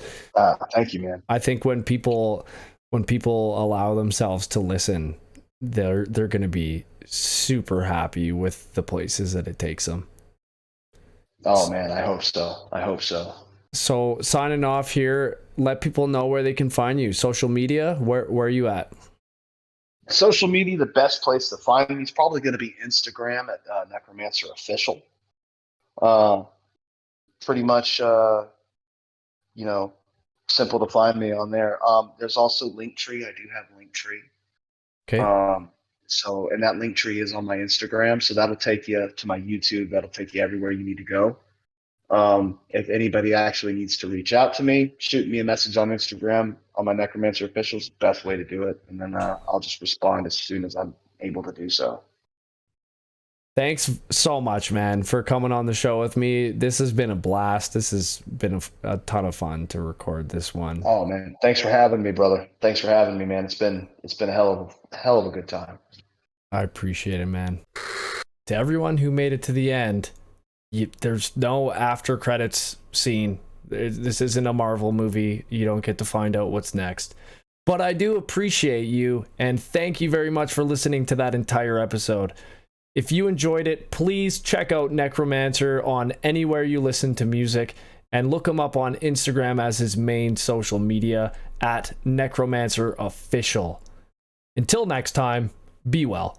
thank you, man. I think when people allow themselves to listen, they're going to be super happy with the places that it takes them. Oh man, I hope so. So signing off here, let people know where they can find you. Social media, where are you at? Social media, the best place to find me is probably going to be Instagram at Necromancer Official. Pretty much, simple to find me on there. There's also Linktree. I do have Linktree. Okay. And that Linktree is on my Instagram, so that'll take you to my YouTube. That'll take you everywhere you need to go. If anybody actually needs to reach out to me, shoot me a message on Instagram on my Necromancer Official is the best way to do it. And then I'll just respond as soon as I'm able to do so. Thanks so much, man, for coming on the show with me. This has been a blast. This has been a ton of fun to record this one. Oh man, thanks for having me, brother. Thanks for having me, man. It's been a hell of a good time. I appreciate it, man. To everyone who made it to the end, there's no after credits scene. This isn't a Marvel movie. You don't get to find out what's next. But I do appreciate you, and thank you very much for listening to that entire episode. If you enjoyed it, please check out Necromancer on anywhere you listen to music, and look him up on Instagram as his main social media at Necromancer Official. Until next time, be well.